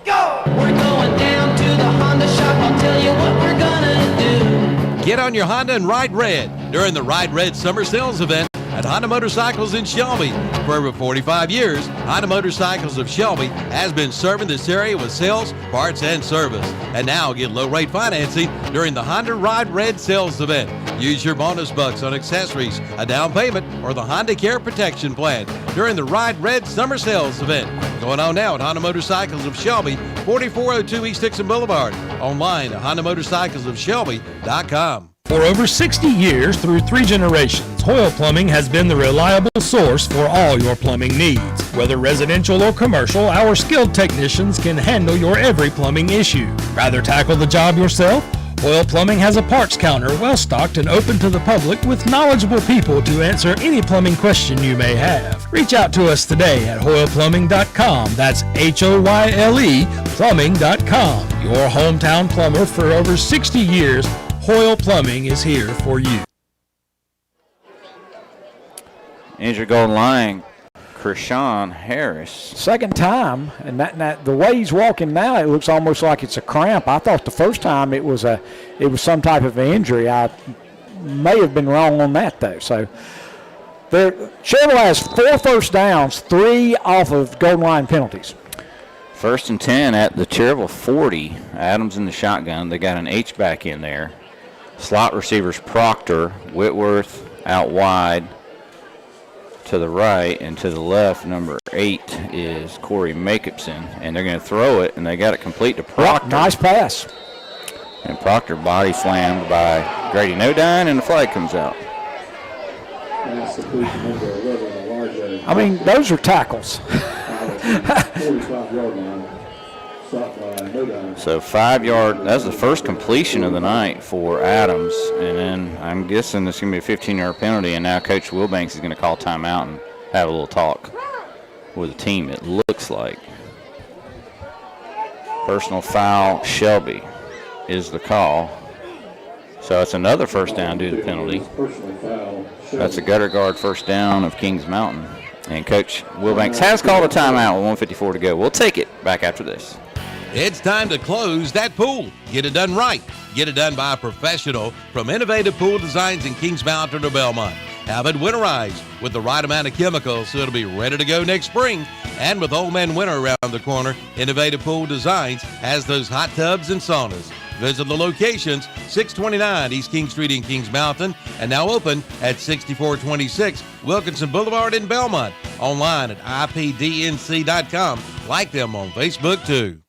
Go! We're going down to the Honda shop. I'll tell you what we're gonna do. Get on your Honda and ride red during the Ride Red Summer Sales event at Honda Motorcycles in Shelby. For over 45 years, Honda Motorcycles of Shelby has been serving this area with sales, parts, and service. And now get low-rate financing during the Honda Ride Red Sales event. Use your bonus bucks on accessories, a down payment, or the Honda Care Protection Plan during the Ride Red Summer Sales event. Going on now at Honda Motorcycles of Shelby, 4402 East Dixon Boulevard. Online at HondaMotorcyclesofShelby.com. For over 60 years, through 3 generations, Hoyle Plumbing has been the reliable source for all your plumbing needs. Whether residential or commercial, our skilled technicians can handle your every plumbing issue. Rather tackle the job yourself Hoyle Plumbing has a parts counter well-stocked and open to the public with knowledgeable people to answer any plumbing question you may have. Reach out to us today at HoylePlumbing.com. That's HOYLE plumbing.com. Your hometown plumber for over 60 years, Hoyle Plumbing is here for you. Injured goal line, Krishan Harris. Second time, and that the way he's walking now, it looks almost like it's a cramp. I thought the first time it was some type of injury. I may have been wrong on that though. So Cherryville has 4 first downs, 3 off of golden line penalties. 1st and 10 at the Cherryville 40. Adams in the shotgun. They got an H-back in there. Slot receivers Proctor, Whitworth out wide to the right, and to the left, number 8 is Corey Jacobson, and they're going to throw it, and they got it complete to Proctor. Nice pass. And Proctor body slammed by Grady Nodine, and the flag comes out. I mean, those are tackles. 45-yard line. So 5-yard, that's the first completion of the night for Adams. And then I'm guessing it's going to be a 15-yard penalty, and now Coach Wilbanks is going to call timeout and have a little talk with the team, it looks like. Personal foul, Shelby is the call. So it's another first down due to penalty. That's a gutter guard first down of Kings Mountain. And Coach Wilbanks has called a timeout with 1:54 to go. We'll take it back after this. It's time to close that pool. Get it done right. Get it done by a professional from Innovative Pool Designs in Kings Mountain or Belmont. Have it winterized with the right amount of chemicals so it'll be ready to go next spring. And with Old Man Winter around the corner, Innovative Pool Designs has those hot tubs and saunas. Visit the locations, 629 East King Street in Kings Mountain, and now open at 6426 Wilkinson Boulevard in Belmont. Online at ipdnc.com. Like them on Facebook, too.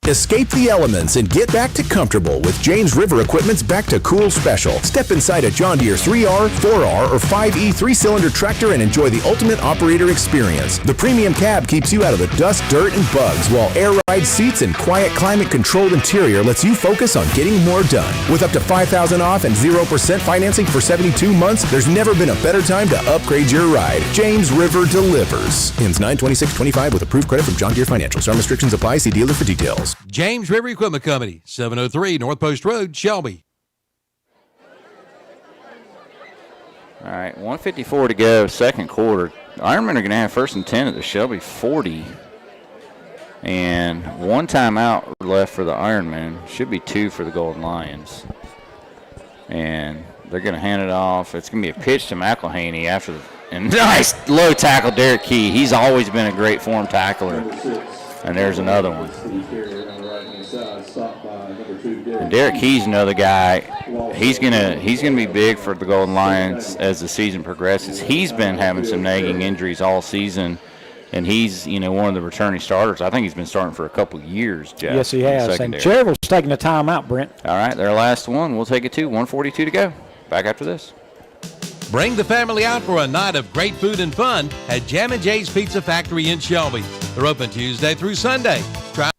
Escape the elements and get back to comfortable with James River Equipment's Back to Cool special. Step inside a John Deere 3R, 4R, or 5E 3-cylinder tractor and enjoy the ultimate operator experience. The premium cab keeps you out of the dust, dirt, and bugs, while air ride seats and quiet climate-controlled interior lets you focus on getting more done. With up to $5,000 off and 0% financing for 72 months, there's never been a better time to upgrade your ride. James River delivers. Ends 9/26/25 with approved credit from John Deere Financial. Some restrictions apply. See dealer for details. James River Equipment Company, 703 North Post Road, Shelby. All right, 1:54 to go, second quarter. Ironmen are going to have 1st and 10 at the Shelby 40. And 1 timeout left for the Ironmen. Should be 2 for the Golden Lions. And they're going to hand it off. It's going to be a pitch to McElhaney after the and nice low tackle, Derek Key. He's always been a great form tackler. And there's another one. And Derek Key's another guy. He's gonna be big for the Golden Lions as the season progresses. He's been having some nagging injuries all season, and he's one of the returning starters. I think he's been starting for a couple years, Jeff. Yes, he has. And Cherryville's taking a timeout, Brent. All right, their last one. We'll take it to 1:42 to go. Back after this. Bring the family out for a night of great food and fun at Jam & J's Pizza Factory in Shelby. They're open Tuesday through Sunday. Try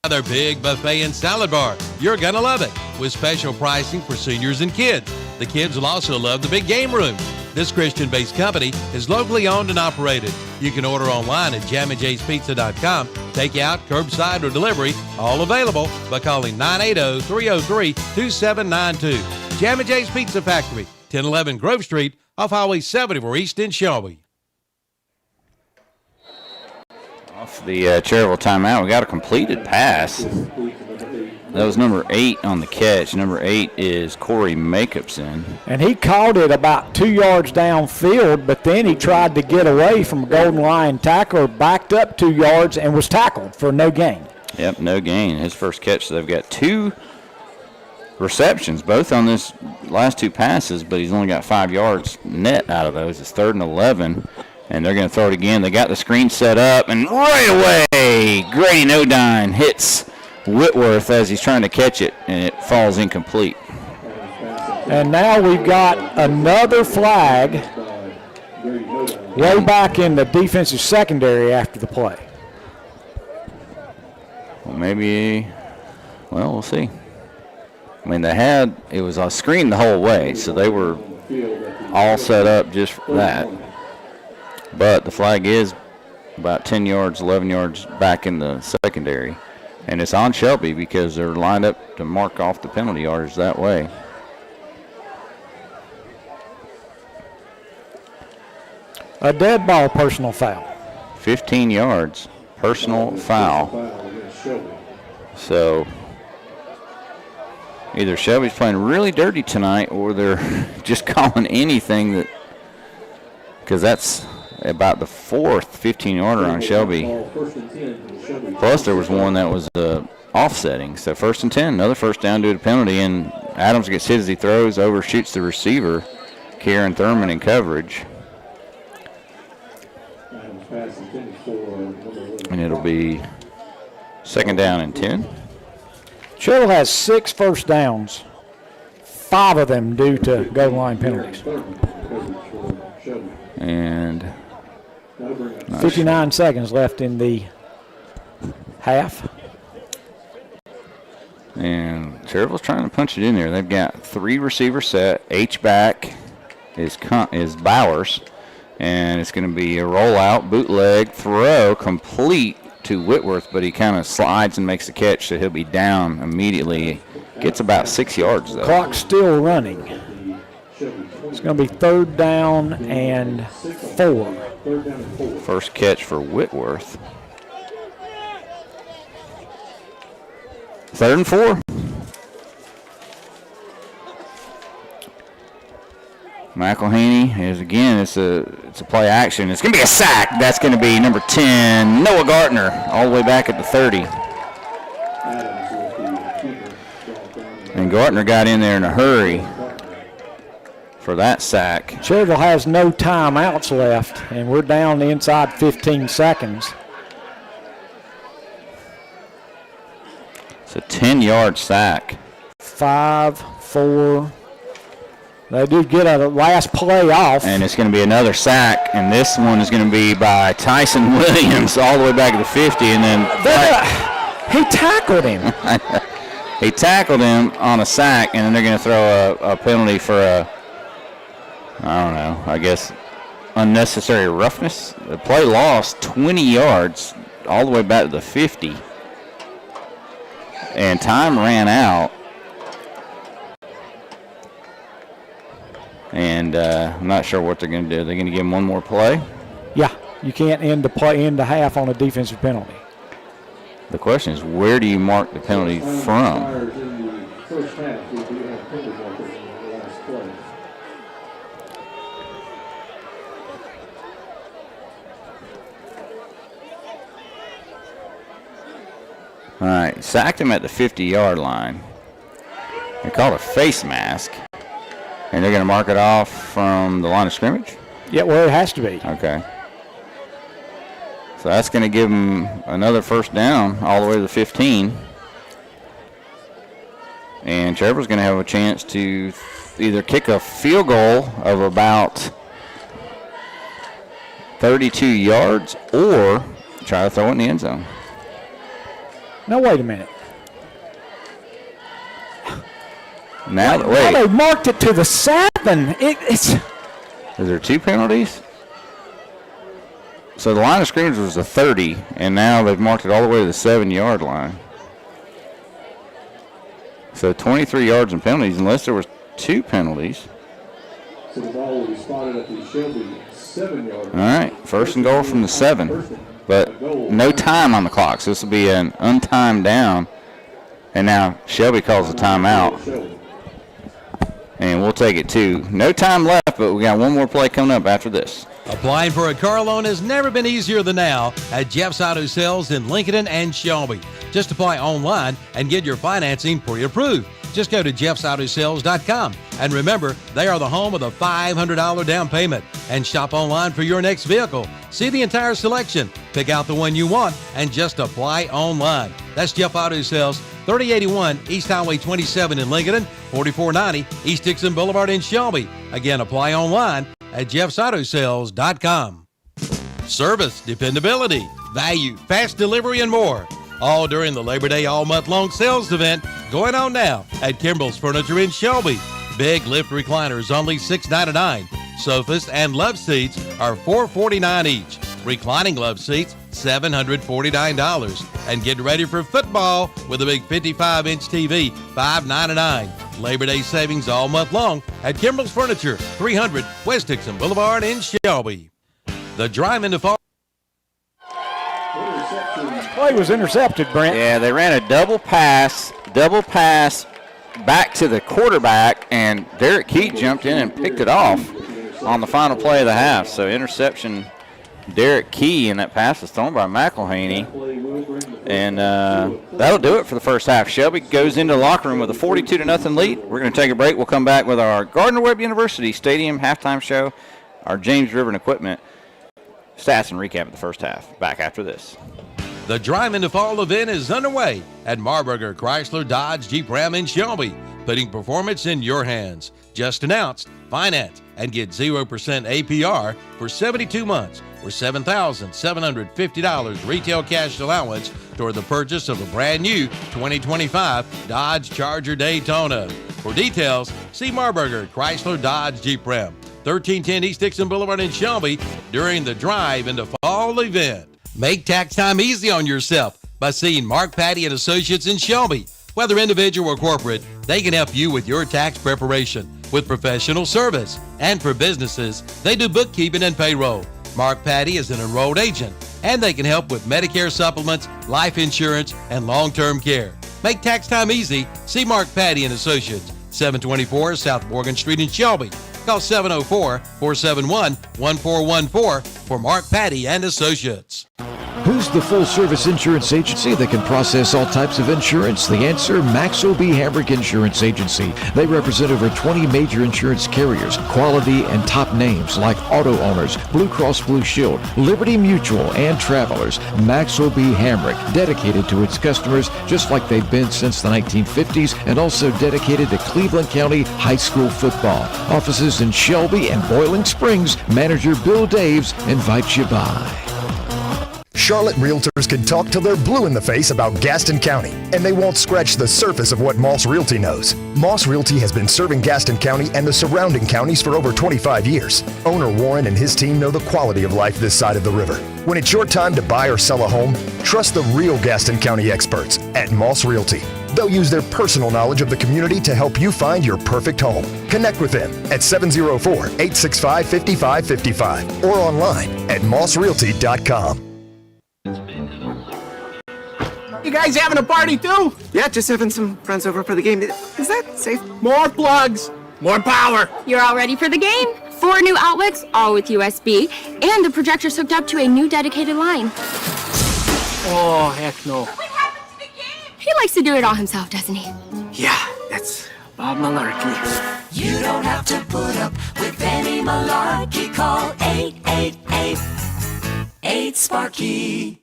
their big buffet and salad bar. You're gonna love it with special pricing for seniors and kids. The kids will also love the big game room. This Christian-based company is locally owned and operated. You can order online at jamandjayspizza.com. Takeout, curbside, or delivery, all available by calling 980-303-2792. Jam & Jay's Pizza Factory, 1011 Grove Street, off Highway 74 East in Shelby. Off the Cherryville timeout, we got a completed pass. That was number 8 on the catch. Number 8 is Corey Jacobson. And he caught it about 2 yards downfield, but then he tried to get away from a Golden Lion tackler, backed up 2 yards, and was tackled for no gain. Yep, no gain. His first catch. So they've got 2 receptions, both on this last 2 passes, but he's only got 5 yards net out of those. It's 3rd and 11 And they're going to throw it again. They got the screen set up, and right away, Grady Nodine hits Whitworth as he's trying to catch it, and it falls incomplete. And now we've got another flag way back in the defensive secondary after the play. Well, maybe, well, we'll see. I mean, it was a screen the whole way, so they were all set up just for that. But the flag is about 10 yards, 11 yards back in the secondary. And it's on Shelby because they're lined up to mark off the penalty yards that way. A dead ball personal foul. 15 yards, personal foul. So either Shelby's playing really dirty tonight or they're just calling anything that, because that's about the fourth 15-yarder on Shelby. Plus there was one that was offsetting. So 1st and 10, another first down due to penalty, and Adams gets hit as he throws, overshoots the receiver, Kieran Thurman in coverage. And it'll be 2nd down and 10. Cherryville has 6 first downs, 5 of them due to goal line penalties. And 59 seconds left in the half. And Cherryville's trying to punch it in there. They've got 3 receivers set. H-back is Bowers. And it's going to be a rollout, bootleg, throw, complete to Whitworth, but he kind of slides and makes the catch, so he'll be down immediately. Gets about 6 yards, though. Clock's still running. It's going to be 3rd down and 4. First catch for Whitworth. 3rd and 4. McElhaney is again. It's a play action. It's going to be a sack. That's going to be number 10, Noah Gartner, all the way back at the 30. And Gartner got in there in a hurry for that sack. Cherryville has no timeouts left, and we're down inside 15 seconds. It's a 10-yard sack. 5, 4. They do get a last play off. And it's going to be another sack, and this one is going to be by Tyson Williams all the way back to the 50, and then he tackled him. He tackled him on a sack, and then they're going to throw a penalty for I don't know, I guess unnecessary roughness. The play lost 20 yards all the way back to the 50, and time ran out. And I'm not sure what they're going to do. They're going to give him one more play? Yeah, you can't end the half on a defensive penalty. The question is, where do you mark the penalty from? All right, sacked him at the 50-yard line. They called a face mask. And they're going to mark it off from the line of scrimmage? Yeah, well, it has to be. Okay. So that's going to give them another first down all the way to the 15. And Cherryville's going to have a chance to either kick a field goal of about 32 yards or try to throw it in the end zone. Now, wait a minute. Now, wait. They marked it to the 7. Is there 2 penalties? So the line of scrimmage was a 30, and now they've marked it all the way to the 7-yard line. So 23 yards in penalties, unless there was 2 penalties. So the ball will be spotted at the Shelby 7-yard line. All right, 1st and goal from the 7, but no time on the clock, so this will be an untimed down. And now Shelby calls a timeout. And we'll take it too. No time left, but we got one more play coming up after this. Applying for a car loan has never been easier than now at Jeff's Auto Sales in Lincoln and Shelby. Just apply online and get your financing pre-approved. Just go to jeffsautosales.com. And remember, they are the home of the $500 down payment. And shop online for your next vehicle. See the entire selection, pick out the one you want, and just apply online. That's Jeff Auto Sales, 3081 East Highway 27 in Lincoln, 4490 East Dixon Boulevard in Shelby. Again, apply online at jeffsautosales.com. Service, dependability, value, fast delivery, and more. All during the Labor Day all-month-long sales event going on now at Kimball's Furniture in Shelby. Big lift recliners only $6.99. Sofas and love seats are $4.49 each. Reclining love seats, $749. And get ready for football with a big 55-inch TV, $5.99. Labor Day savings all month long at Kimball's Furniture, 300 West Dixon Boulevard in Shelby. The drive into fall. Play was intercepted, Brent. Yeah, they ran a double pass back to the quarterback, and Derek Key jumped in and picked it off on the final play of the half. So interception, Derek Key, and that pass was thrown by McElhaney. And that'll do it for the first half. Shelby goes into the locker room with a 42-0 lead. We're going to take a break. We'll come back with our Gardner-Webb University Stadium halftime show, our James River and Equipment stats and recap of the first half. Back after this. The Drive into Fall event is underway at Marburger Chrysler Dodge Jeep Ram in Shelby, putting performance in your hands. Just announced, finance and get 0% APR for 72 months or $7,750 retail cash allowance toward the purchase of a brand new 2025 Dodge Charger Daytona. For details, see Marburger Chrysler Dodge Jeep Ram, 1310 East Dixon Boulevard in Shelby during the Drive into Fall event. Make tax time easy on yourself by seeing Mark Patty and Associates in Shelby. Whether individual or corporate, they can help you with your tax preparation with professional service. And for businesses, they do bookkeeping and payroll. Mark Patty is an enrolled agent, and they can help with Medicare supplements, life insurance, and long-term care. Make tax time easy. See Mark Patty and Associates, 724 South Morgan Street in Shelby. Call 704-471-1414 for Mark Patty and Associates. Who's the full-service insurance agency that can process all types of insurance? The answer, Maxwell B. Hamrick Insurance Agency. They represent over 20 major insurance carriers, quality and top names like Auto Owners, Blue Cross Blue Shield, Liberty Mutual, and Travelers. Maxwell B. Hamrick, dedicated to its customers just like they've been since the 1950s, and also dedicated to Cleveland County high school football. Offices in Shelby and Boiling Springs. Manager Bill Daves invites you by. Charlotte Realtors can talk till they're blue in the face about Gaston County, and they won't scratch the surface of what Moss Realty knows. Moss Realty has been serving Gaston County and the surrounding counties for over 25 years. Owner Warren and his team know the quality of life this side of the river. When it's your time to buy or sell a home, trust the real Gaston County experts at Moss Realty. They'll use their personal knowledge of the community to help you find your perfect home. Connect with them at 704-865-5555 or online at mossrealty.com. You guys having a party too? Yeah, just having some friends over for the game. Is that safe? More plugs, more power. You're all ready for the game. 4 new outlets, all with USB, and the projector's hooked up to a new dedicated line. Oh, heck no. He likes to do it all himself, doesn't he? Yeah, that's Bob Malarkey. You don't have to put up with any malarkey. Call 888-8-SPARKY.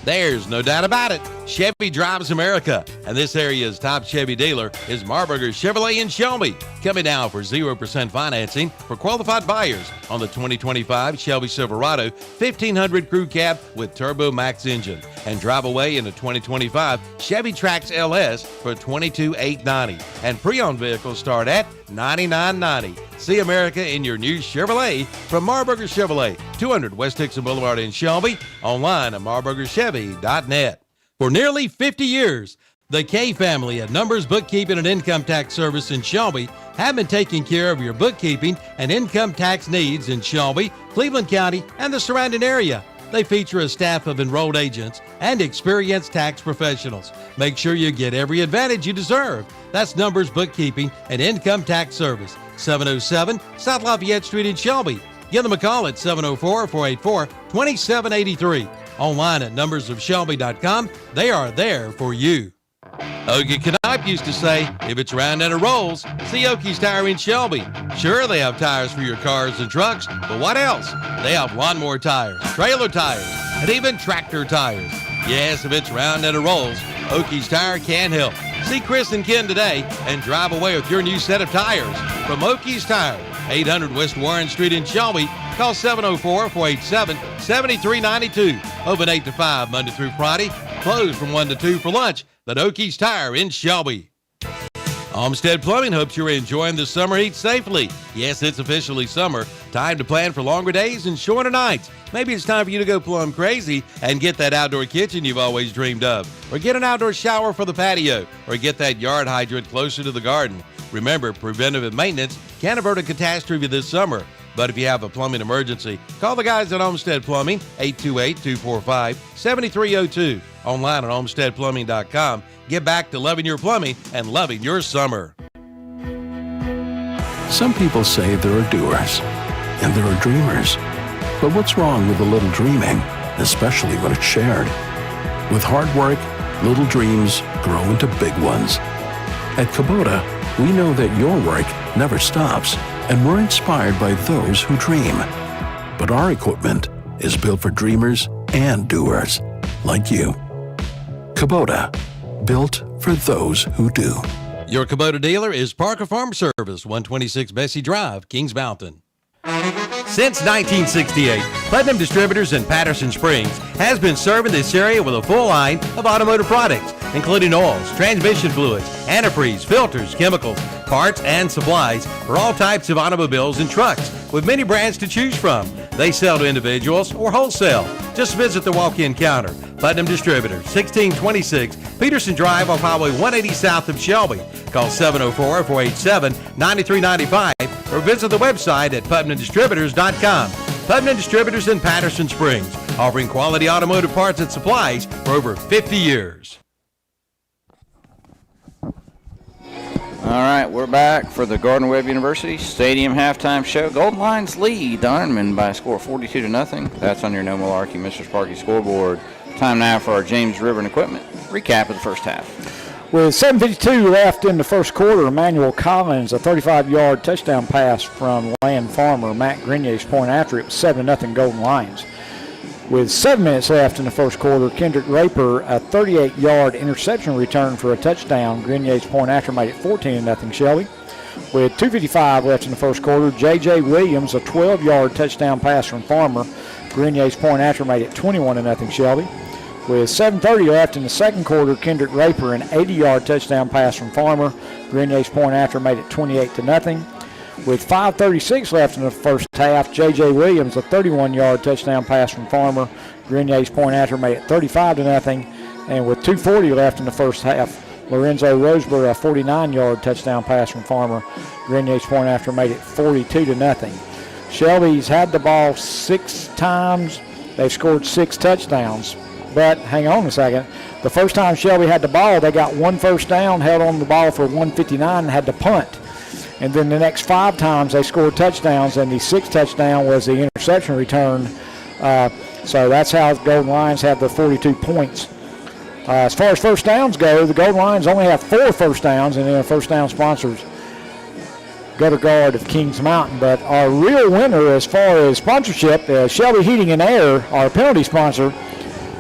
There's no doubt about it. Chevy drives America, and this area's top Chevy dealer is Marburger Chevrolet in Shelby. Coming now for 0% financing for qualified buyers on the 2025 Shelby Silverado 1500 Crew Cab with Turbo Max engine, and drive away in a 2025 Chevy Trax LS for $22,890, and pre-owned vehicles start at $99.90. See America in your new Chevrolet from Marburger Chevrolet, 200 West Dixon Boulevard in Shelby, online at marburgerchevy.net. For nearly 50 years, the K family at Numbers Bookkeeping and Income Tax Service in Shelby have been taking care of your bookkeeping and income tax needs in Shelby, Cleveland County, and the surrounding area. They feature a staff of enrolled agents and experienced tax professionals. Make sure you get every advantage you deserve. That's Numbers Bookkeeping and Income Tax Service, 707 South Lafayette Street in Shelby. Give them a call at 704-484-2783. Online at numbersofshelby.com. They are there for you. Ogie Knipe used to say, if it's round and it rolls, see Oakie's Tire in Shelby. Sure, they have tires for your cars and trucks, but what else? They have lawnmower tires, trailer tires, and even tractor tires. Yes, if it's round and it rolls, Oakie's Tire can help. See Chris and Ken today and drive away with your new set of tires from Oakie's Tire, 800 West Warren Street in Shelby. Call 704-487-7392. Open 8 to 5 Monday through Friday. Closed from 1 to 2 for lunch. At Oakie's Tire in Shelby. Homestead Plumbing hopes you're enjoying the summer heat safely. Yes, it's officially summer. Time to plan for longer days and shorter nights. Maybe it's time for you to go plumb crazy and get that outdoor kitchen you've always dreamed of. Or get an outdoor shower for the patio. Or get that yard hydrant closer to the garden. Remember, preventative maintenance can avert a catastrophe this summer. But if you have a plumbing emergency, call the guys at Homestead Plumbing, 828-245-7302. Online at homesteadplumbing.com. Get back to loving your plumbing and loving your summer. Some people say there are doers and there are dreamers. But what's wrong with a little dreaming, especially when it's shared? With hard work, little dreams grow into big ones. At Kubota, we know that your work never stops, and we're inspired by those who dream. But our equipment is built for dreamers and doers, like you. Kubota, built for those who do. Your Kubota dealer is Parker Farm Service, 126 Bessie Drive, Kings Mountain. Since 1968, Putnam Distributors in Patterson Springs has been serving this area with a full line of automotive products, including oils, transmission fluids, antifreeze, filters, chemicals, parts, and supplies for all types of automobiles and trucks, with many brands to choose from. They sell to individuals or wholesale. Just visit the walk-in counter. Putnam Distributors, 1626 Peterson Drive off Highway 180 south of Shelby. Call 704-487-9395 or visit the website at PutnamDistributors.com. Putnam Distributors in Patterson Springs, offering quality automotive parts and supplies for over 50 years. All right, we're back for the Gardner-Webb University Stadium halftime show. Golden Lions lead the Ironmen by a score of 42-0. That's on your No Malarkey, Mr. Sparky scoreboard. Time now for our James River and Equipment recap of the first half. With 7:52 left in the first quarter, Emmanuel Collins, a 35-yard touchdown pass from Land Farmer. Matt Grenier's point after it was 7-0 Golden Lions. With 7 minutes left in the first quarter, Kendrick Raper, a 38-yard interception return for a touchdown. Grenier's point after made it 14-0 Shelby. With 2:55 left in the first quarter, J.J. Williams, a 12-yard touchdown pass from Farmer. Grenier's point after made it 21-0 Shelby. With 7:30 left in the second quarter, Kendrick Raper, an 80-yard touchdown pass from Farmer. Grenier's point after made it 28-0. With 5:36 left in the first half, J.J. Williams, a 31-yard touchdown pass from Farmer. Grenier's point after made it 35-0. And with 2:40 left in the first half, Lorenzo Roseberry, a 49-yard touchdown pass from Farmer. Grenier's point after made it 42-0. Shelby's had the ball 6 times. They've scored 6 touchdowns. But hang on a second. The first time Shelby had the ball, they got 1 first down, held on the ball for 159, and had to punt. And then the next 5 times they scored touchdowns, and the 6th touchdown was the interception return. So that's how the Golden Lions have the 42 points. As far as first downs go, the Golden Lions only have 4 first downs, and then first down sponsors Gutter Guard of Kings Mountain. But our real winner as far as sponsorship, Shelby Heating and Air, our penalty sponsor,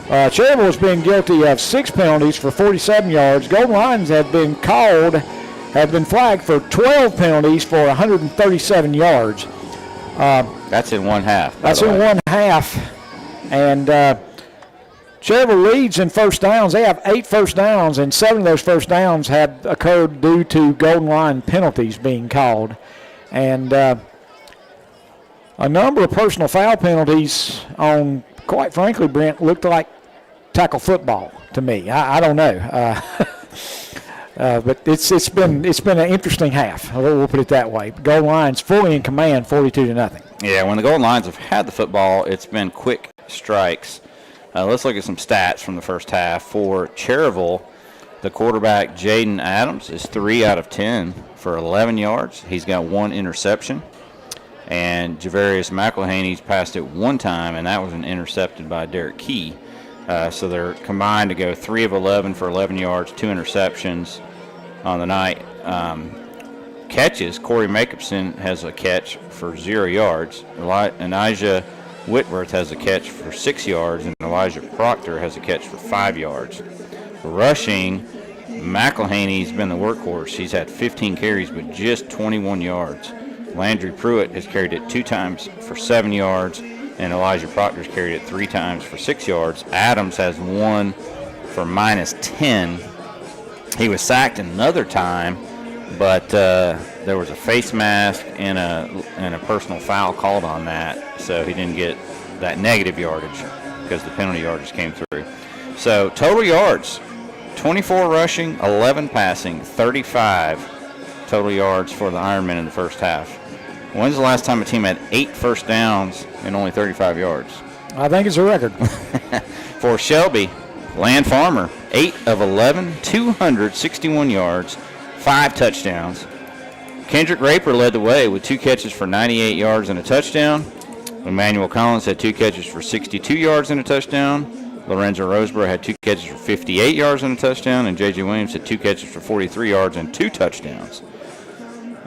Cherryville has been guilty of 6 penalties for 47 yards. Golden Lions have been flagged for 12 penalties for 137 yards. That's in one half. That's in one half. And Cherryville leads in first downs. They have 8 first downs, and 7 of those first downs have occurred due to Golden Lion penalties being called. And a number of personal foul penalties on, quite frankly, Brent, looked like tackle football to me. I don't know. But it's been an interesting half. We'll put it that way. Golden Lions fully in command, 42-0. Yeah, when the Golden Lions have had the football, it's been quick strikes. Let's look at some stats from the first half. For Cherryville, the quarterback, Jaden Adams, is 3 out of 10 for 11 yards. He's got 1 interception. And Javarius McElhaney's passed it 1 time, and that was an intercepted by Derek Key. So they're combined to go 3 of 11 for 11 yards, 2 interceptions on the night. Catches, Corey Jacobson has a catch for 0 yards. Elijah Whitworth has a catch for 6 yards, and Elijah Proctor has a catch for 5 yards. Rushing, McElhaney's been the workhorse. He's had 15 carries, but just 21 yards. Landry Pruitt has carried it 2 times for 7 yards, and Elijah Proctor's carried it 3 times for 6 yards. Adams has 1 for -10. He was sacked another time, but there was a face mask and a personal foul called on that, so he didn't get that negative yardage because the penalty yardage came through. So total yards, 24 rushing, 11 passing, 35 total yards for the Ironmen in the first half. When's the last time a team had 8 first downs and only 35 yards? I think it's a record. For Shelby, Land Farmer, 8 of 11, 261 yards, 5 touchdowns. Kendrick Raper led the way with 2 catches for 98 yards and a touchdown. Emmanuel Collins had 2 catches for 62 yards and a touchdown. Lorenzo Roseborough had 2 catches for 58 yards and a touchdown. And J.J. Williams had 2 catches for 43 yards and 2 touchdowns.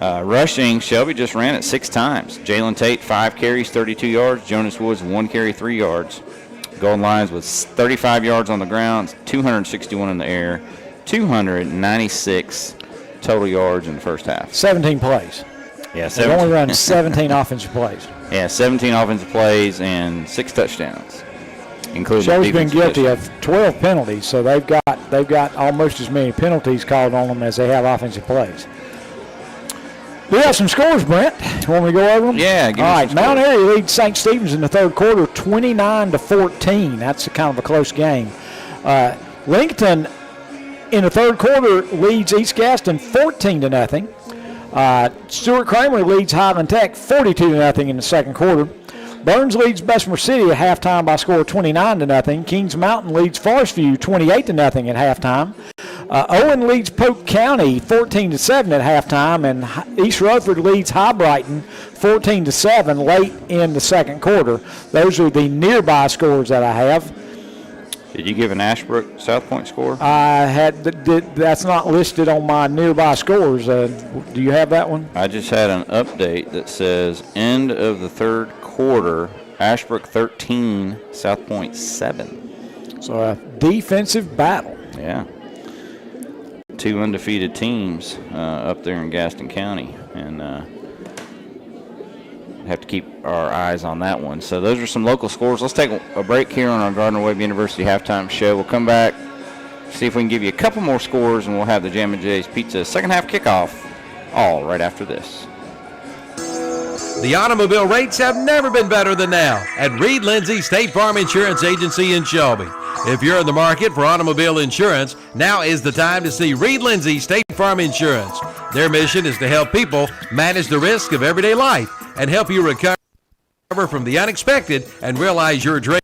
Rushing, Shelby just ran it 6 times. Jalen Tate, 5 carries, 32 yards. Jonas Woods, 1 carry, 3 yards. Golden Lions with 35 yards on the ground, 261 in the air, 296 total yards in the first half. 17 plays. Yeah, They've only run 17 offensive plays. Yeah, 17 offensive plays and 6 touchdowns, including. Shelby's been guilty of 12 penalties, so they've got almost as many penalties called on them as they have offensive plays. We have some scores, Brent. Want me to go over them? Yeah, give me all right. some Mount scores. Airy leads St. Stephen's in the third quarter, 29-14. That's kind of a close game. Lincoln in the third quarter leads East Gaston 14-0. Stuart Kramer leads Highland Tech 42-0 in the second quarter. Burns leads Bessemer City at halftime by a score of 29-0. Kings Mountain leads Forest View 28-0 at halftime. Owen leads Polk County 14-7 at halftime, and East Rutherford leads High Brighton 14-7 late in the second quarter. Those are the nearby scores that I have. Did you give an Ashbrook South Point score? I had that's not listed on my nearby scores. Do you have that one? I just had an update that says end of the third quarter, Ashbrook 13, South Point 7. So a defensive battle. Yeah. 2 undefeated teams up there in Gaston County, and have to keep our eyes on that one. So those are some local scores. Let's take a break here on our Gardner-Webb University halftime show. We'll come back, see if we can give you a couple more scores, and we'll have the Jam and Jay's Pizza second half kickoff all right after this. The automobile rates have never been better than now at Reed Lindsay State Farm Insurance Agency in Shelby. If you're in the market for automobile insurance, now is the time to see Reed Lindsay State Farm Insurance. Their mission is to help people manage the risk of everyday life and help you recover from the unexpected and realize your dream.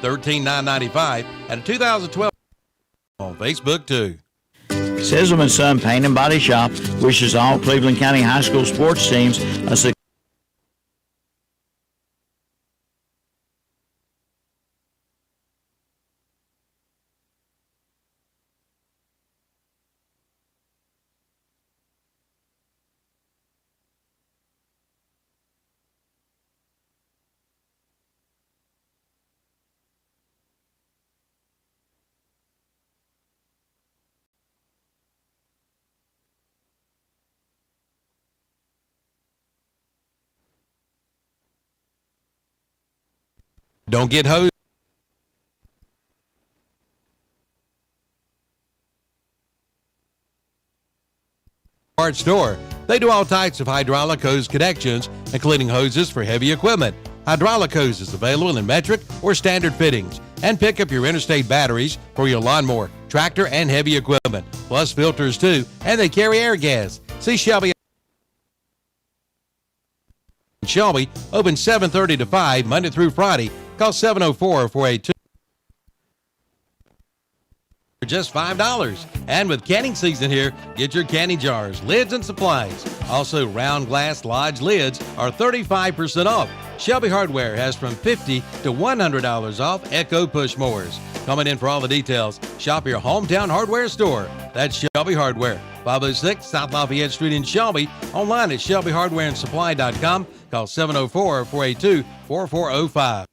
$13,995 and a 2012 on Facebook too. Sizzleman Son Paint and Body Shop wishes all Cleveland County High School sports teams a Don't get hosed. Parts store. They do all types of hydraulic hose connections, including hoses for heavy equipment. Hydraulic hoses available in metric or standard fittings. And pick up your interstate batteries for your lawnmower, tractor, and heavy equipment. Plus filters too, and they carry air gas. See Shelby. Shelby, open 7:30 to 5, Monday through Friday. Call 704-482. For just $5. And with canning season here, get your canning jars, lids, and supplies. Also, round glass Lodge lids are 35% off. Shelby Hardware has from $50 to $100 off Echo push mowers. Coming in for all the details, shop your hometown hardware store. That's Shelby Hardware, 506 South Lafayette Street in Shelby. Online at shelbyhardwareandsupply.com. Call 704-482-4405.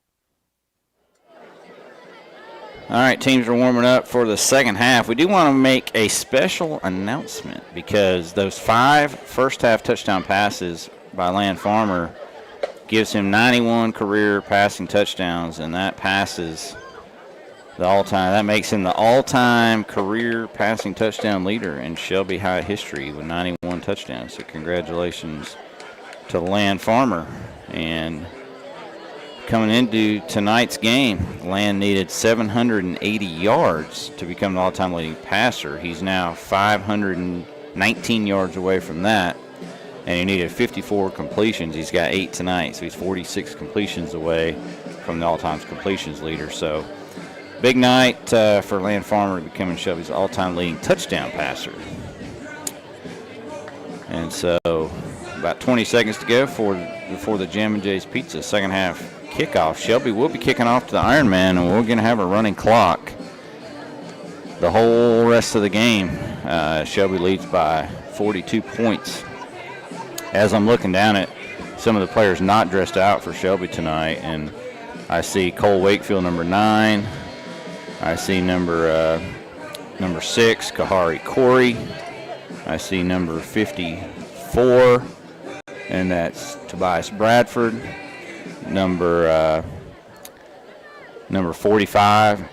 All right, teams are warming up for the second half. We do want to make a special announcement because those 5 first-half touchdown passes by Land Farmer gives him 91 career passing touchdowns, and that passes the all-time. That makes him the all-time career passing touchdown leader in Shelby High history with 91 touchdowns. So congratulations to Land Farmer. And coming into tonight's game, Land needed 780 yards to become the all-time leading passer. He's now 519 yards away from that, and he needed 54 completions. He's got 8 tonight, so he's 46 completions away from the all-time completions leader. So big night for Land Farmer becoming Shelby's all-time leading touchdown passer. And so about 20 seconds to go before the Jam and Jay's Pizza second half kickoff. Shelby will be kicking off to the Ironman, and we're going to have a running clock the whole rest of the game. Shelby leads by 42 points. As I'm looking down at some of the players not dressed out for Shelby tonight, and I see Cole Wakefield, number 9. I see number 6, Kahari Corey. I see number 54, and that's Tobias Bradford. Number 45,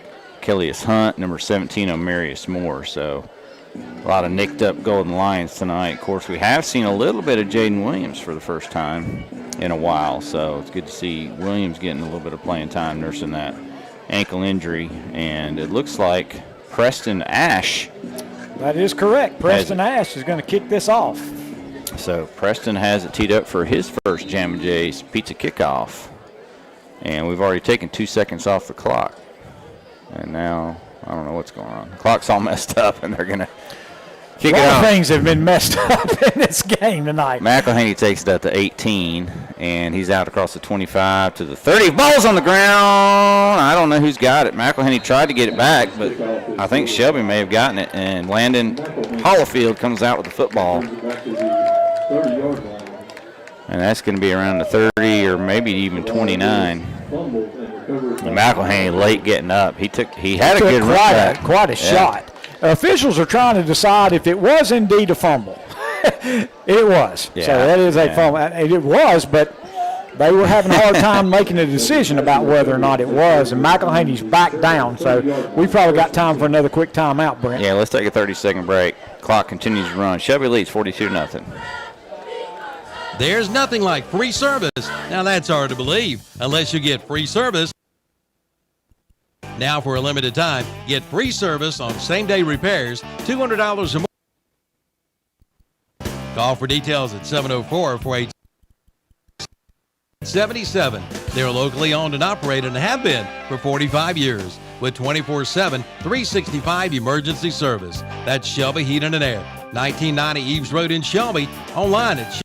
Kellius Hunt. Number 17, Omarius Moore. So a lot of nicked up Golden Lions tonight. Of course, we have seen a little bit of Jaden Williams for the first time in a while. So it's good to see Williams getting a little bit of playing time, nursing that ankle injury. And it looks like Preston Ash. That is correct. Preston Ash is going to kick this off. So Preston has it teed up for his first Jam & J's Pizza kickoff. And we've already taken 2 seconds off the clock. And now, I don't know what's going on. The clock's all messed up, and they're going to kick it off. A lot of things have been messed up in this game tonight. McElhaney takes it up to 18, and he's out across the 25 to the 30. Ball's on the ground. I don't know who's got it. McElhaney tried to get it back, but I think Shelby may have gotten it. And Landon Hollifield comes out with the football. And that's going to be around the 30 or maybe even 29. And McElhaney late getting up. He had a good run. Quite a shot. Officials are trying to decide if it was indeed a fumble. It was. Yeah, so that is a fumble. It was, but they were having a hard time making a decision about whether or not it was. And McElhaney's back down, so we probably got time for another quick timeout, Brent. Yeah, let's take a 30-second break. Clock continues to run. Shelby leads 42-0. There's nothing like free service. Now that's hard to believe, unless you get free service. Now for a limited time, get free service on same-day repairs, $200 or more. Call for details at 704-487-77. They're locally owned and operated and have been for 45 years with 24/7, 365 emergency service. That's Shelby Heating and Air, 1990 Eves Road in Shelby. Online at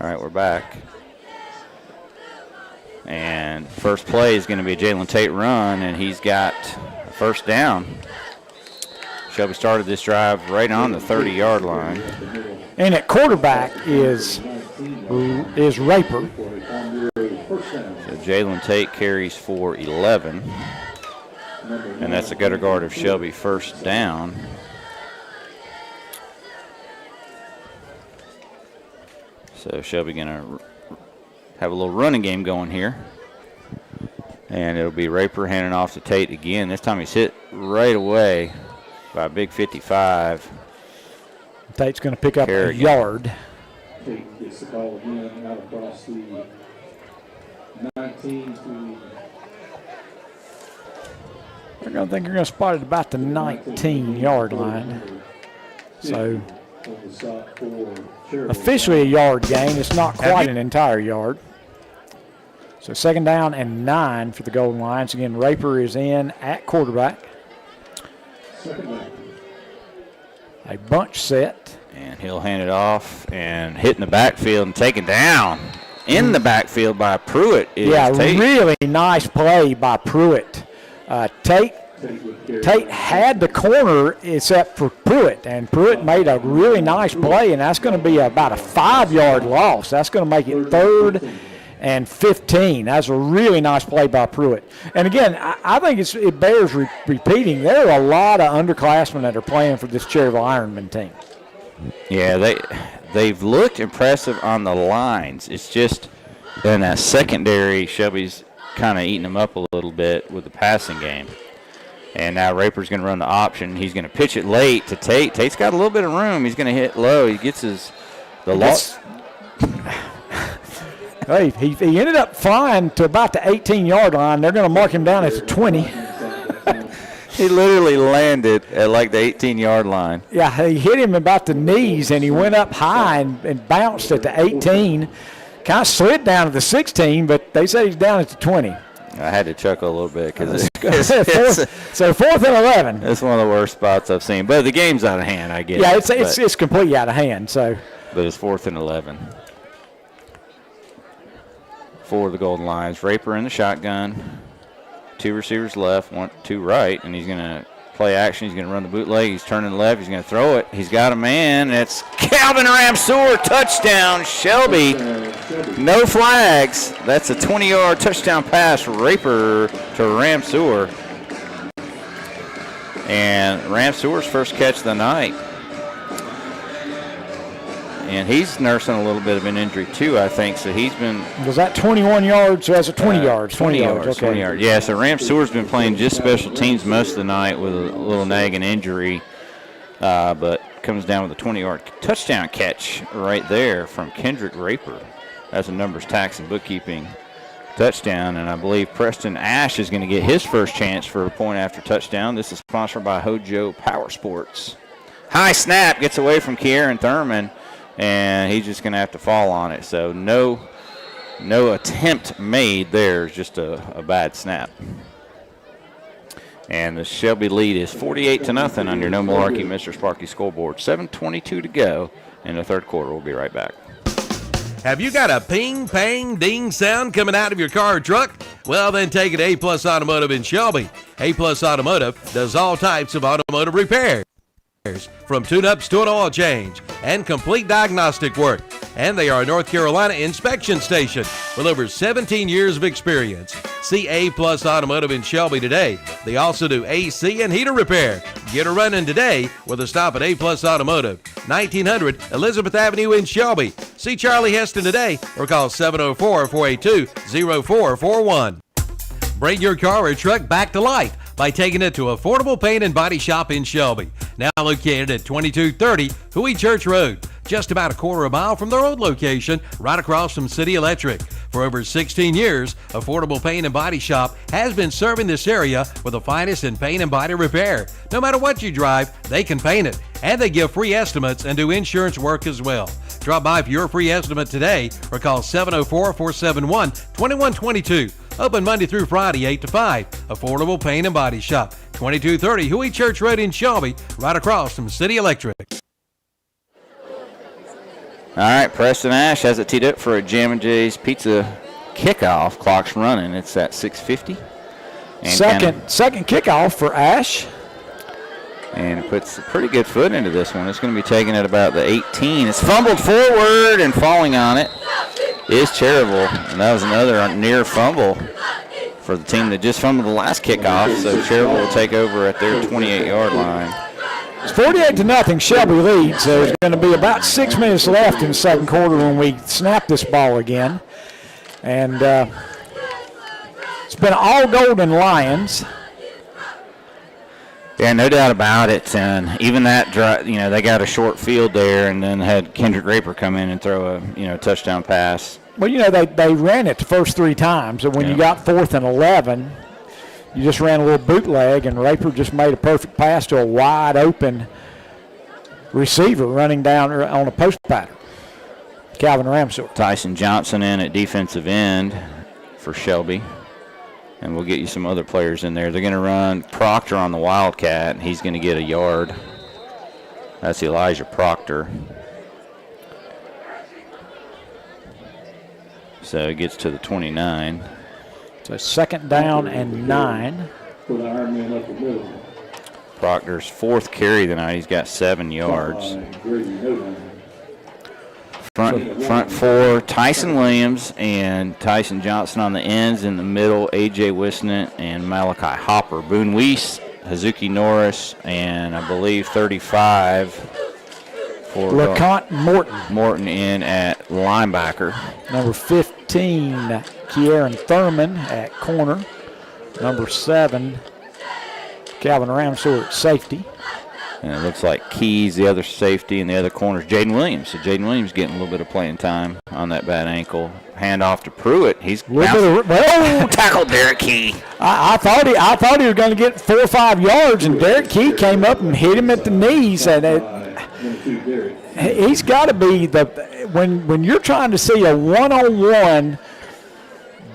All right, we're back. And first play is going to be a Jalen Tate run, and he's got a first down. Shelby started this drive right on the 30-yard line. And at quarterback is Raper. So Jalen Tate carries for 11. And that's the gutter guard of Shelby, first down. So Shelby going to have a little running game going here. And it'll be Raper handing off to Tate again. This time he's hit right away by a big 55. Tate's going to pick up a yard. Tate gets the call again out across the 19 to. They're going to think you're going to spot it about the 19-yard line. So officially a yard gain. It's not quite an entire yard. So 2nd down and 9 for the Golden Lions. Again, Raper is in at quarterback. A bunch set. And he'll hand it off and hit in the backfield and taken down in the backfield by Pruitt. Tate. Really nice play by Pruitt. Tate had the corner except for Pruitt, and Pruitt made a really nice play, and that's going to be about a 5-yard loss. That's going to make it 3rd and 15. That's a really nice play by Pruitt. And again, I think it bears repeating. There are a lot of underclassmen that are playing for this Cherryville Ironmen team. Yeah, they've looked impressive on the lines. It's just in that secondary, Shelby's kind of eating them up a little bit with the passing game. And now Raper's going to run the option. He's going to pitch it late to Tate. Tate's got a little bit of room. He's going to hit low. He gets the loss. Hey, he ended up flying to about the 18-yard line. They're going to mark him down at the 20. He literally landed at like the 18-yard line. Yeah, he hit him about the knees, and he went up high and bounced at the 18. Kind of slid down to the 16, but they say he's down at the 20. I had to chuckle a little bit because so 4th and 11. It's one of the worst spots I've seen. But the game's out of hand, I guess. Yeah, it's completely out of hand. So, but it's 4th and 11 for the Golden Lions. Raper in the shotgun. 2 receivers left, 2 right, and he's going to play action. He's going to run the bootleg. He's turning left. He's going to throw it. He's got a man. It's Calvin Ramseur, touchdown, Shelby. No flags. That's a 20-yard touchdown pass, Raper to Ramseur. And Ramseur's first catch of the night. And he's nursing a little bit of an injury, too, I think. So he's been. Was that 21 yards? So that's a 20 yards. 20 yards. Okay. 20 yards. Yeah, so Ramseur's been playing just special teams most of the night with a little nagging injury. But comes down with a 20-yard touchdown catch right there from Kendrick Raper. That's a numbers, tax, and bookkeeping touchdown. And I believe Preston Ash is going to get his first chance for a point after touchdown. This is sponsored by Hojo Power Sports. High snap gets away from Kieran Thurman. And he's just going to have to fall on it. So no attempt made there. It's just a bad snap. And the Shelby lead is 48-0 on your No Malarkey Mr. Sparky scoreboard. 7:22 to go in the 3rd quarter. We'll be right back. Have you got a ping, pang, ding sound coming out of your car or truck? Well, then take it to A-Plus Automotive in Shelby. A-Plus Automotive does all types of automotive repairs, from tune-ups to an oil change and complete diagnostic work. And they are a North Carolina inspection station with over 17 years of experience. See A-Plus Automotive in Shelby today. They also do AC and heater repair. Get her running today with a stop at A-Plus Automotive, 1900 Elizabeth Avenue in Shelby. See Charlie Heston today or call 704-482-0441. Bring your car or truck back to life by taking it to Affordable Paint and Body Shop in Shelby. Now located at 2230 Huey Church Road, just about a quarter of a mile from their old location, right across from City Electric. For over 16 years, Affordable Paint and Body Shop has been serving this area with the finest in paint and body repair. No matter what you drive, they can paint it, and they give free estimates and do insurance work as well. Drop by for your free estimate today or call 704-471-2122. Open Monday through Friday, 8 to 5. Affordable Paint and Body Shop, 2230 Huey Church Road in Shelby, right across from City Electric. right, Preston Ash has it teed up for a Jammin' Jay's Pizza kickoff. Clock's running. It's at 6:50. Second kickoff for Ash. And it puts a pretty good foot into this one. It's going to be taken at about the 18. It's fumbled forward, and falling on it is Cherryville. And that was another near fumble for the team that just fumbled the last kickoff. So Cherryville will take over at their 28-yard line. It's 48-0. Shelby leads. There's going to be about 6 minutes left in the second quarter when we snap this ball again. And it's been all Golden Lions. Yeah, no doubt about it. And even that, they got a short field there, and then had Kendrick Raper come in and throw a touchdown pass. Well, they ran it the first 3 times, and when you got 4th and 11, you just ran a little bootleg, and Raper just made a perfect pass to a wide open receiver running down on a post pattern. Calvin Ramsor. Tyson Johnson in at defensive end for Shelby. And we'll get you some other players in there. They're going to run Proctor on the Wildcat, and he's going to get a yard. That's Elijah Proctor. So it gets to the 29. So 2nd down and 9. For the Ironmen up the middle. Proctor's 4th carry tonight. He's got 7 yards. Front 4, Tyson Williams and Tyson Johnson on the ends. In the middle, A.J. Wisnant and Malachi Hopper. Boone Weiss, Hazuki Norris, and I believe 35 for LeConte Morton. Morton in at linebacker. Number 15, Kieran Thurman at corner. Number 7, Calvin Ramsor at safety. And it looks like Keys, the other safety, and the other corner is Jaden Williams. So Jaden Williams getting a little bit of playing time on that bad ankle. Hand off to Pruitt. He's tackled Derek Key. I thought he was going to get 4 or 5 yards, and Derek Key came up and hit him at the knees. And he's got to be when you're trying to see a one-on-one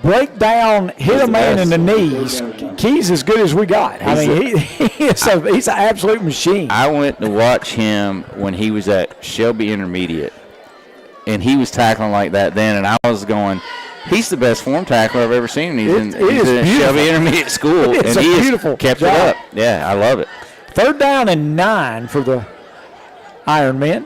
break down, hit a man in the knees. Key's as good as we got. He's an absolute machine. I went to watch him when he was at Shelby Intermediate, and he was tackling like that then, and I was going, he's the best form tackler I've ever seen. He's in Shelby Intermediate School, and he has kept it up. Yeah, I love it. 3rd down and 9 for the Ironmen.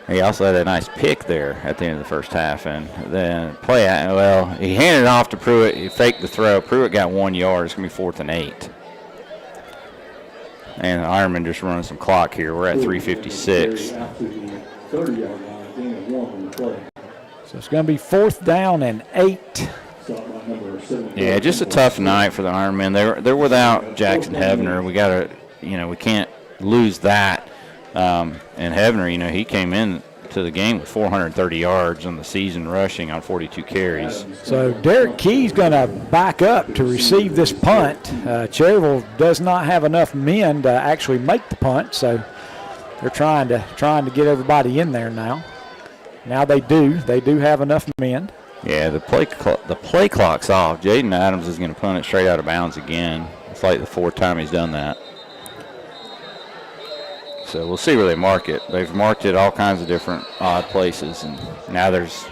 He also had a nice pick there at the end of the first half, and then he handed it off to Pruitt. He faked the throw. Pruitt got 1 yard. It's going to be 4th and 8. And the Ironmen just running some clock here. We're at 3:56. So it's going to be 4th down and 8. Yeah, just a tough night for the Ironmen. They're without Jackson Heavner. We can't lose that. And Heavner, he came in to the game with 430 yards on the season rushing on 42 carries. So Derek Key's going to back up to receive this punt. Cherryville does not have enough men to actually make the punt, so they're trying to get everybody in there now. Now they do. They do have enough men. Yeah, the play clock's off. Jaden Adams is going to punt it straight out of bounds again. It's like the 4th time he's done that. So we'll see where they mark it. They've marked it all kinds of different odd places, and now there's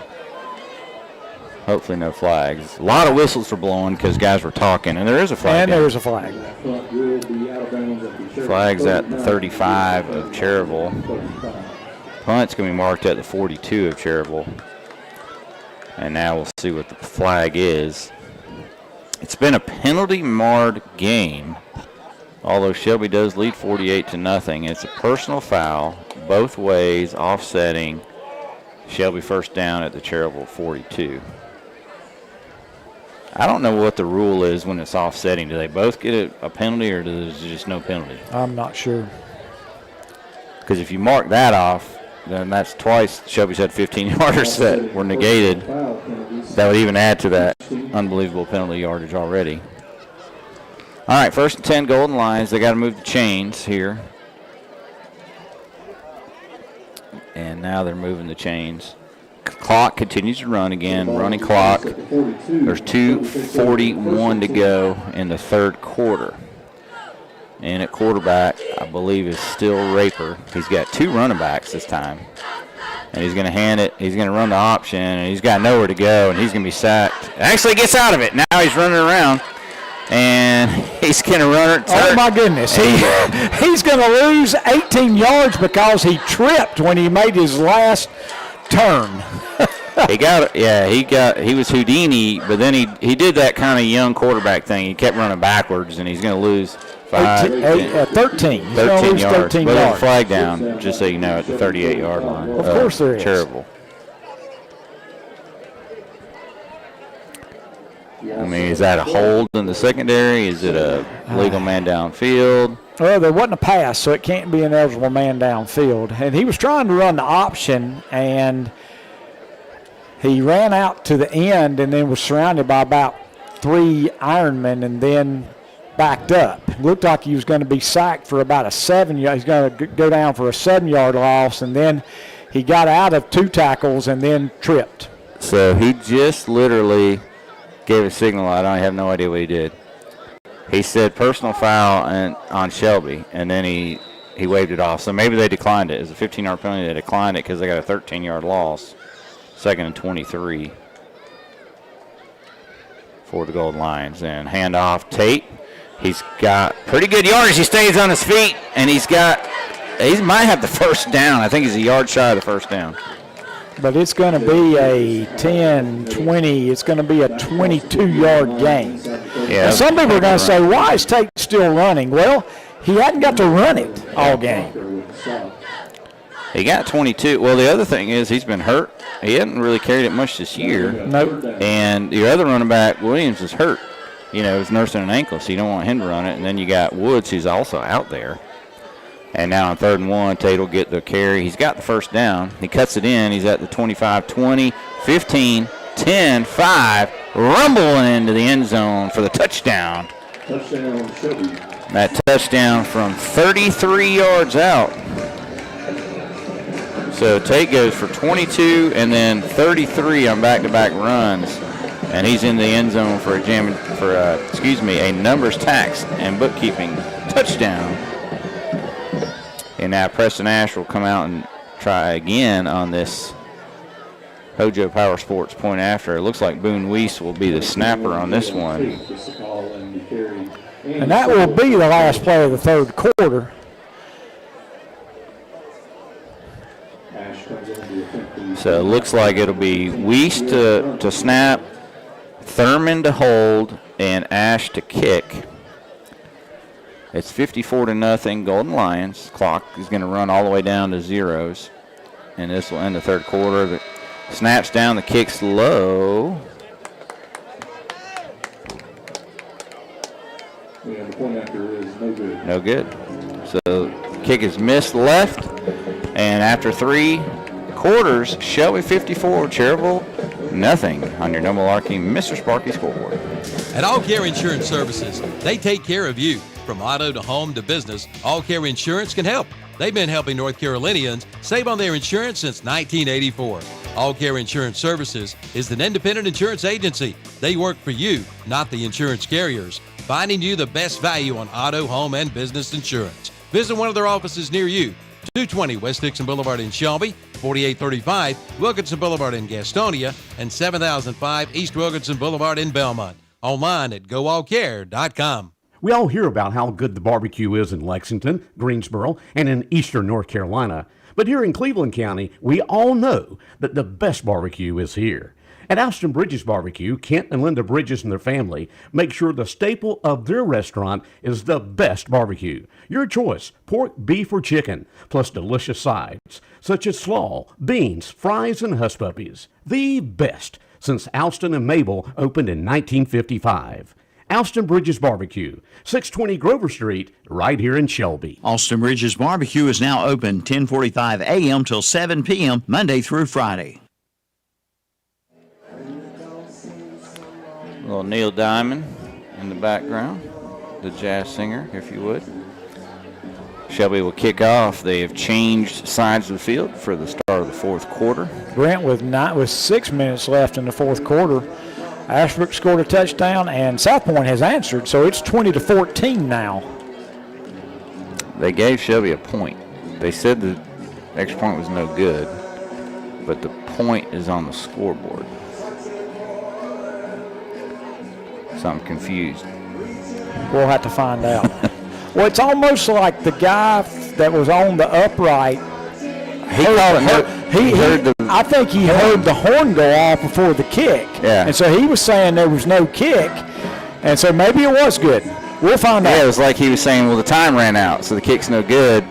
hopefully no flags. A lot of whistles were blowing because guys were talking, and there is a flag. And there is a flag. Flag's at the 35 of Cherryville. Punt's going to be marked at the 42 of Cherryville. And now we'll see what the flag is. It's been a penalty-marred game, although Shelby does lead 48-0. It's a personal foul, both ways, offsetting Shelby first down at the Cherryville 42. I don't know what the rule is when it's offsetting. Do they both get a penalty, or is there just no penalty? I'm not sure. Because if you mark that off, then that's twice Shelby's had 15-yarders that were negated. That would even add to that unbelievable penalty yardage already. All right, 1st and 10 Golden Lions. They got to move the chains here. And now they're moving the chains. Clock continues to run again, running clock. There's 2:41 to go in the 3rd quarter. And at quarterback, I believe, is still Raper. He's got 2 running backs this time. And he's going to hand it. He's going to run the option, and he's got nowhere to go, and he's going to be sacked. Actually gets out of it. Now he's running around, and he's going to run it. Oh, my goodness. He's going to lose 18 yards because he tripped when he made his last turn. He was Houdini, but then he did that kind of young quarterback thing. He kept running backwards, and he's going to lose 13. 13 yards. But there's a flag down, just so you know, at the 38-yard line. Of course there is. Cherryville. I mean, is that a hold in the secondary? Is it a legal man downfield? Well, there wasn't a pass, so it can't be an eligible man downfield. And he was trying to run the option, and he ran out to the end and then was surrounded by about 3 Ironmen and then backed up. It looked like he was going to be sacked for about a 7-yard. He's going to go down for a 7-yard loss, and then he got out of 2 tackles and then tripped. So he just literally gave a signal. I have no idea what he did. He said personal foul on Shelby, and then he waved it off. So maybe they declined it. It was a 15-yard penalty. They declined it because they got a 13-yard loss. 2nd and 23 for the Golden Lions. And handoff, Tate. He's got pretty good yardage. He stays on his feet, and he might have the first down. I think he's a yard shy of the first down. But it's going to be a 10, 20. It's going to be a 22-yard gain. Yeah. Now, some people are going to say, why is Tate still running? Well, he hadn't got to run it all game. He got 22. Well, the other thing is he's been hurt. He hasn't really carried it much this year. Nope. And your other running back, Williams, is hurt. He's nursing an ankle, so you don't want him to run it. And then you got Woods, who's also out there. And now on 3rd and 1, Tate will get the carry. He's got the first down. He cuts it in. He's at the 25, 20, 15, 10, 5, rumbling into the end zone for the touchdown. Touchdown, Shelby. That touchdown from 33 yards out. So Tate goes for 22 and then 33 on back-to-back runs, and he's in the end zone for a numbers tax and bookkeeping touchdown. And now Preston Ash will come out and try again on this Hojo Power Sports point after. It looks like Boone Weiss will be the snapper on this one. And that will be the last play of the 3rd quarter. So it looks like it'll be Weiss to snap, Thurman to hold, and Ash to kick. It's 54-0 Golden Lions. Clock is going to run all the way down to zeros. And this will end the 3rd quarter. The snaps down, the kick's low. Yeah, the point after is no good. No good. So kick is missed left. And after 3 quarters, Shelby 54, Cherryville nothing on your No Malarkey Mr. Sparky scoreboard. At All Care Insurance Services, they take care of you. From auto to home to business, All Care Insurance can help. They've been helping North Carolinians save on their insurance since 1984. All Care Insurance Services is an independent insurance agency. They work for you, not the insurance carriers, finding you the best value on auto, home, and business insurance. Visit one of their offices near you. 220 West Dixon Boulevard in Shelby, 4835 Wilkinson Boulevard in Gastonia, and 7005 East Wilkinson Boulevard in Belmont. Online at goallcare.com. We all hear about how good the barbecue is in Lexington, Greensboro, and in eastern North Carolina. But here in Cleveland County, we all know that the best barbecue is here. At Alston Bridges Barbecue, Kent and Linda Bridges and their family make sure the staple of their restaurant is the best barbecue. Your choice, pork, beef, or chicken, plus delicious sides, such as slaw, beans, fries, and hush puppies. The best since Alston and Mabel opened in 1955. Alston Bridges Barbecue, 620 Grover Street, right here in Shelby. Alston Bridges Barbecue is now open 10:45 a.m. till 7 p.m. Monday through Friday. Little Neil Diamond in the background, the jazz singer, if you would. Shelby will kick off. They have changed sides of the field for the start of the 4th quarter. Brent with 6 minutes left in the 4th quarter. Ashbrook scored a touchdown, and South Point has answered, so it's 20-14 now. They gave Shelby a point. They said the extra point was no good, but the point is on the scoreboard. So I'm confused. We'll have to find out. Well, it's almost like the guy that was on the upright. I think he heard the horn go off before the kick. Yeah. And so he was saying there was no kick, and so maybe it was good. We'll find out. Yeah, it was like he was saying, well, the time ran out, so the kick's no good,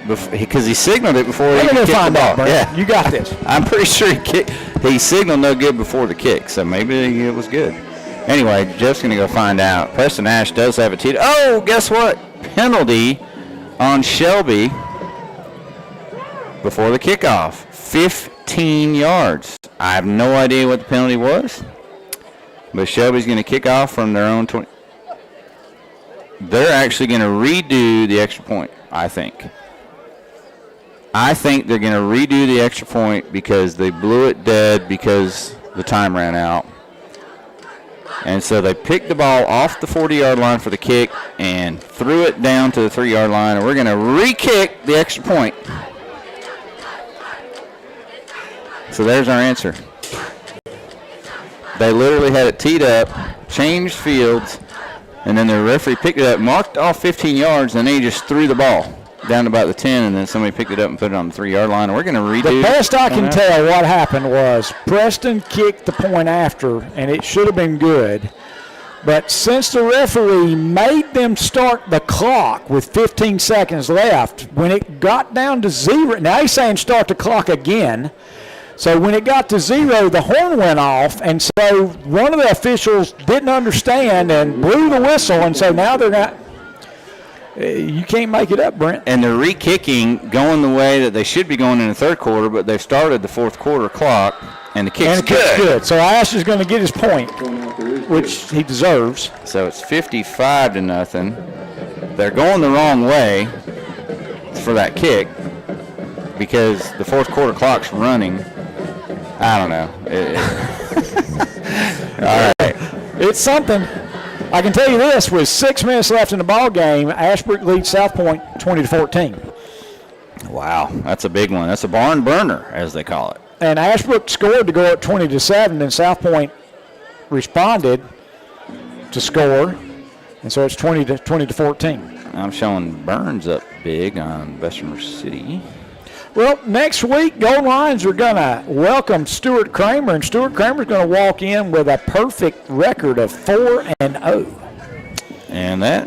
because he signaled it before he kicked the ball. Find out, Brent. Yeah. You got this. I'm pretty sure he signaled no good before the kick, so maybe it was good. Anyway, Jeff's going to go find out. Preston Ash does have a tee. Oh, guess what? Penalty on Shelby before the kickoff. 15 yards. I have no idea what the penalty was, but Shelby's going to kick off from their own 20. They're actually going to redo the extra point, I think. I think they're going to redo the extra point because they blew it dead because the time ran out. And so they picked the ball off the 40-yard line for the kick and threw it down to the 3-yard line, and we're going to re-kick the extra point. So there's our answer. They literally had it teed up, changed fields, and then the referee picked it up, marked off 15 yards, and then he just threw the ball down to about the 10, and then somebody picked it up and put it on the 3-yard line. And we're going to redo. The best I can tell what happened was Preston kicked the point after, and it should have been good. But since the referee made them start the clock with 15 seconds left, when it got down to 0, now he's saying start the clock again. So when it got to 0, the horn went off, and so one of the officials didn't understand and blew the whistle, and so now they're not. You can't make it up, Brent. And they're re-kicking, going the way that they should be going in the third quarter, but they've started the fourth quarter clock, and the kick's good. So Ash is going to get his point, which he deserves. So it's 55-0. They're going the wrong way for that kick because the fourth quarter clock's running. I don't know. All right. It's something. I can tell you this, with 6 minutes left in the ball game, Ashbrook leads South Point 20-14. Wow, that's a big one. That's a barn burner, as they call it. And Ashbrook scored to go up 20-7, and South Point responded to score, and so it's 20-14. I'm showing Burns up big on Bessemer City. Well, next week, Golden Lions are going to welcome Stuart Kramer, and Stuart Kramer's going to walk in with a perfect record of 4-0. And that,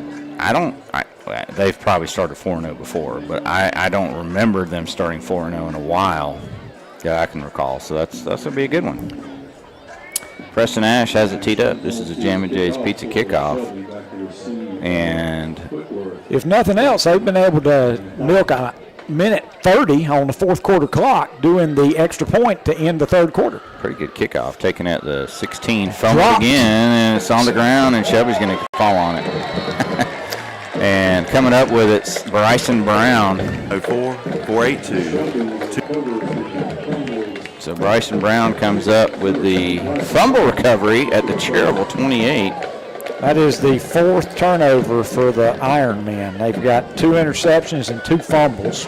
they've probably started 4-0 before, but I don't remember them starting 4-0 in a while that I can recall. So that's going to be a good one. Preston Ash has it teed up. This is a Jammin' Jay's Pizza kickoff. And if nothing else, they've been able to milk a minute 30 on the fourth quarter clock, doing the extra point to end the third quarter. Pretty good kickoff, taking at the 16, fumbled again, and it's on the ground, and Shelby's going to fall on it. And coming up with it's Bryson Brown. 04-482. So Bryson Brown comes up with the fumble recovery at the Cherryville 28. That is the fourth turnover for the Ironmen. They've got 2 interceptions and 2 fumbles.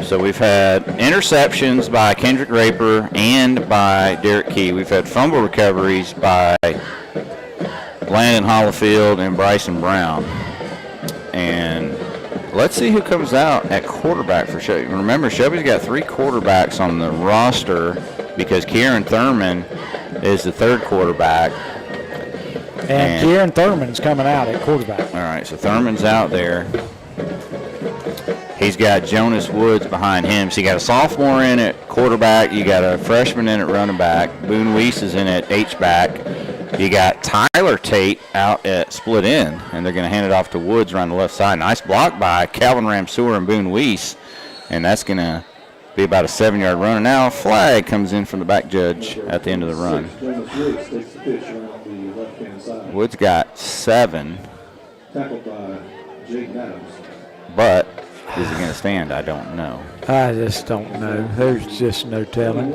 So we've had interceptions by Kendrick Raper and by Derek Key. We've had fumble recoveries by Landon Hollifield and Bryson Brown. And let's see who comes out at quarterback for Shelby. Remember, Shelby's got 3 quarterbacks on the roster because Kieran Thurman is the third quarterback. And Kieran Thurman's coming out at quarterback. All right, so Thurman's out there. He's got Jonas Woods behind him. So you got a sophomore in at quarterback. You got a freshman in at running back. Boone Weiss is in at H-back. You got Tyler Tate out at split end, and they're going to hand it off to Woods around the left side. Nice block by Calvin Ramseur and Boone Weiss, and that's going to be about a 7-yard run. And now a flag comes in from the back judge at the end of the run. Woods got 7. But is he going to stand? I don't know. I just don't know. There's just no telling.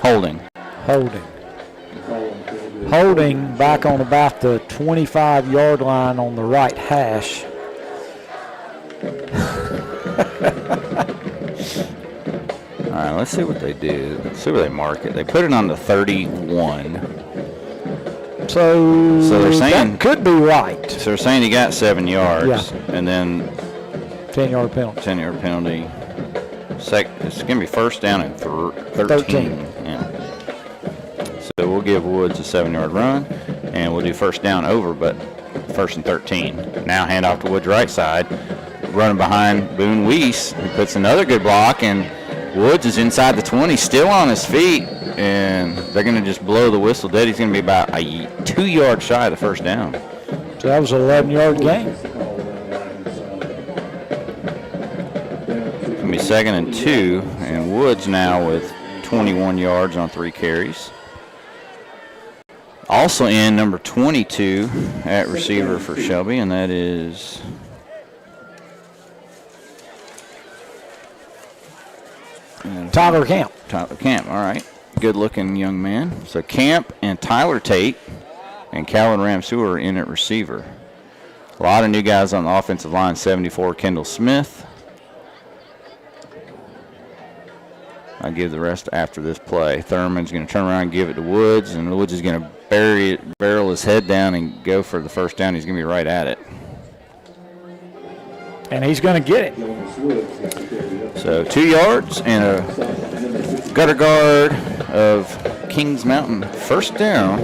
Holding. Holding. Holding back on about the 25-yard line on the right hash. All right, let's see what they do. Let's see where they mark it. They put it on the 31. So they're saying that could be right. So they're saying he got 7 yards, Yeah. and then 10-yard penalty. 10-yard penalty. It's going to be first down and 13. Yeah. So we'll give Woods a 7-yard run, and we'll do first down over, but first and 13. Now hand off to Woods' right side, running behind Boone Weiss, who puts another good block, and Woods is inside the 20, still on his feet, and they're going to just blow the whistle dead. He's going to be about 2 yards shy of the first down. So that was an 11-yard gain. It's going to be second and 2, and Woods now with 21 yards on 3 carries. Also in number 22 at receiver for Shelby, and that is Tyler Camp. Tyler Camp, all right. Good-looking young man. So Camp and Tyler Tate and Calvin Ramseur are in at receiver. A lot of new guys on the offensive line. 74, Kendall Smith. I'll give the rest after this play. Thurman's going to turn around and give it to Woods, and Woods is going to barrel his head down and go for the first down. He's going to be right at it. And he's going to get it. So 2 yards and a gutter guard of Kings Mountain. First down.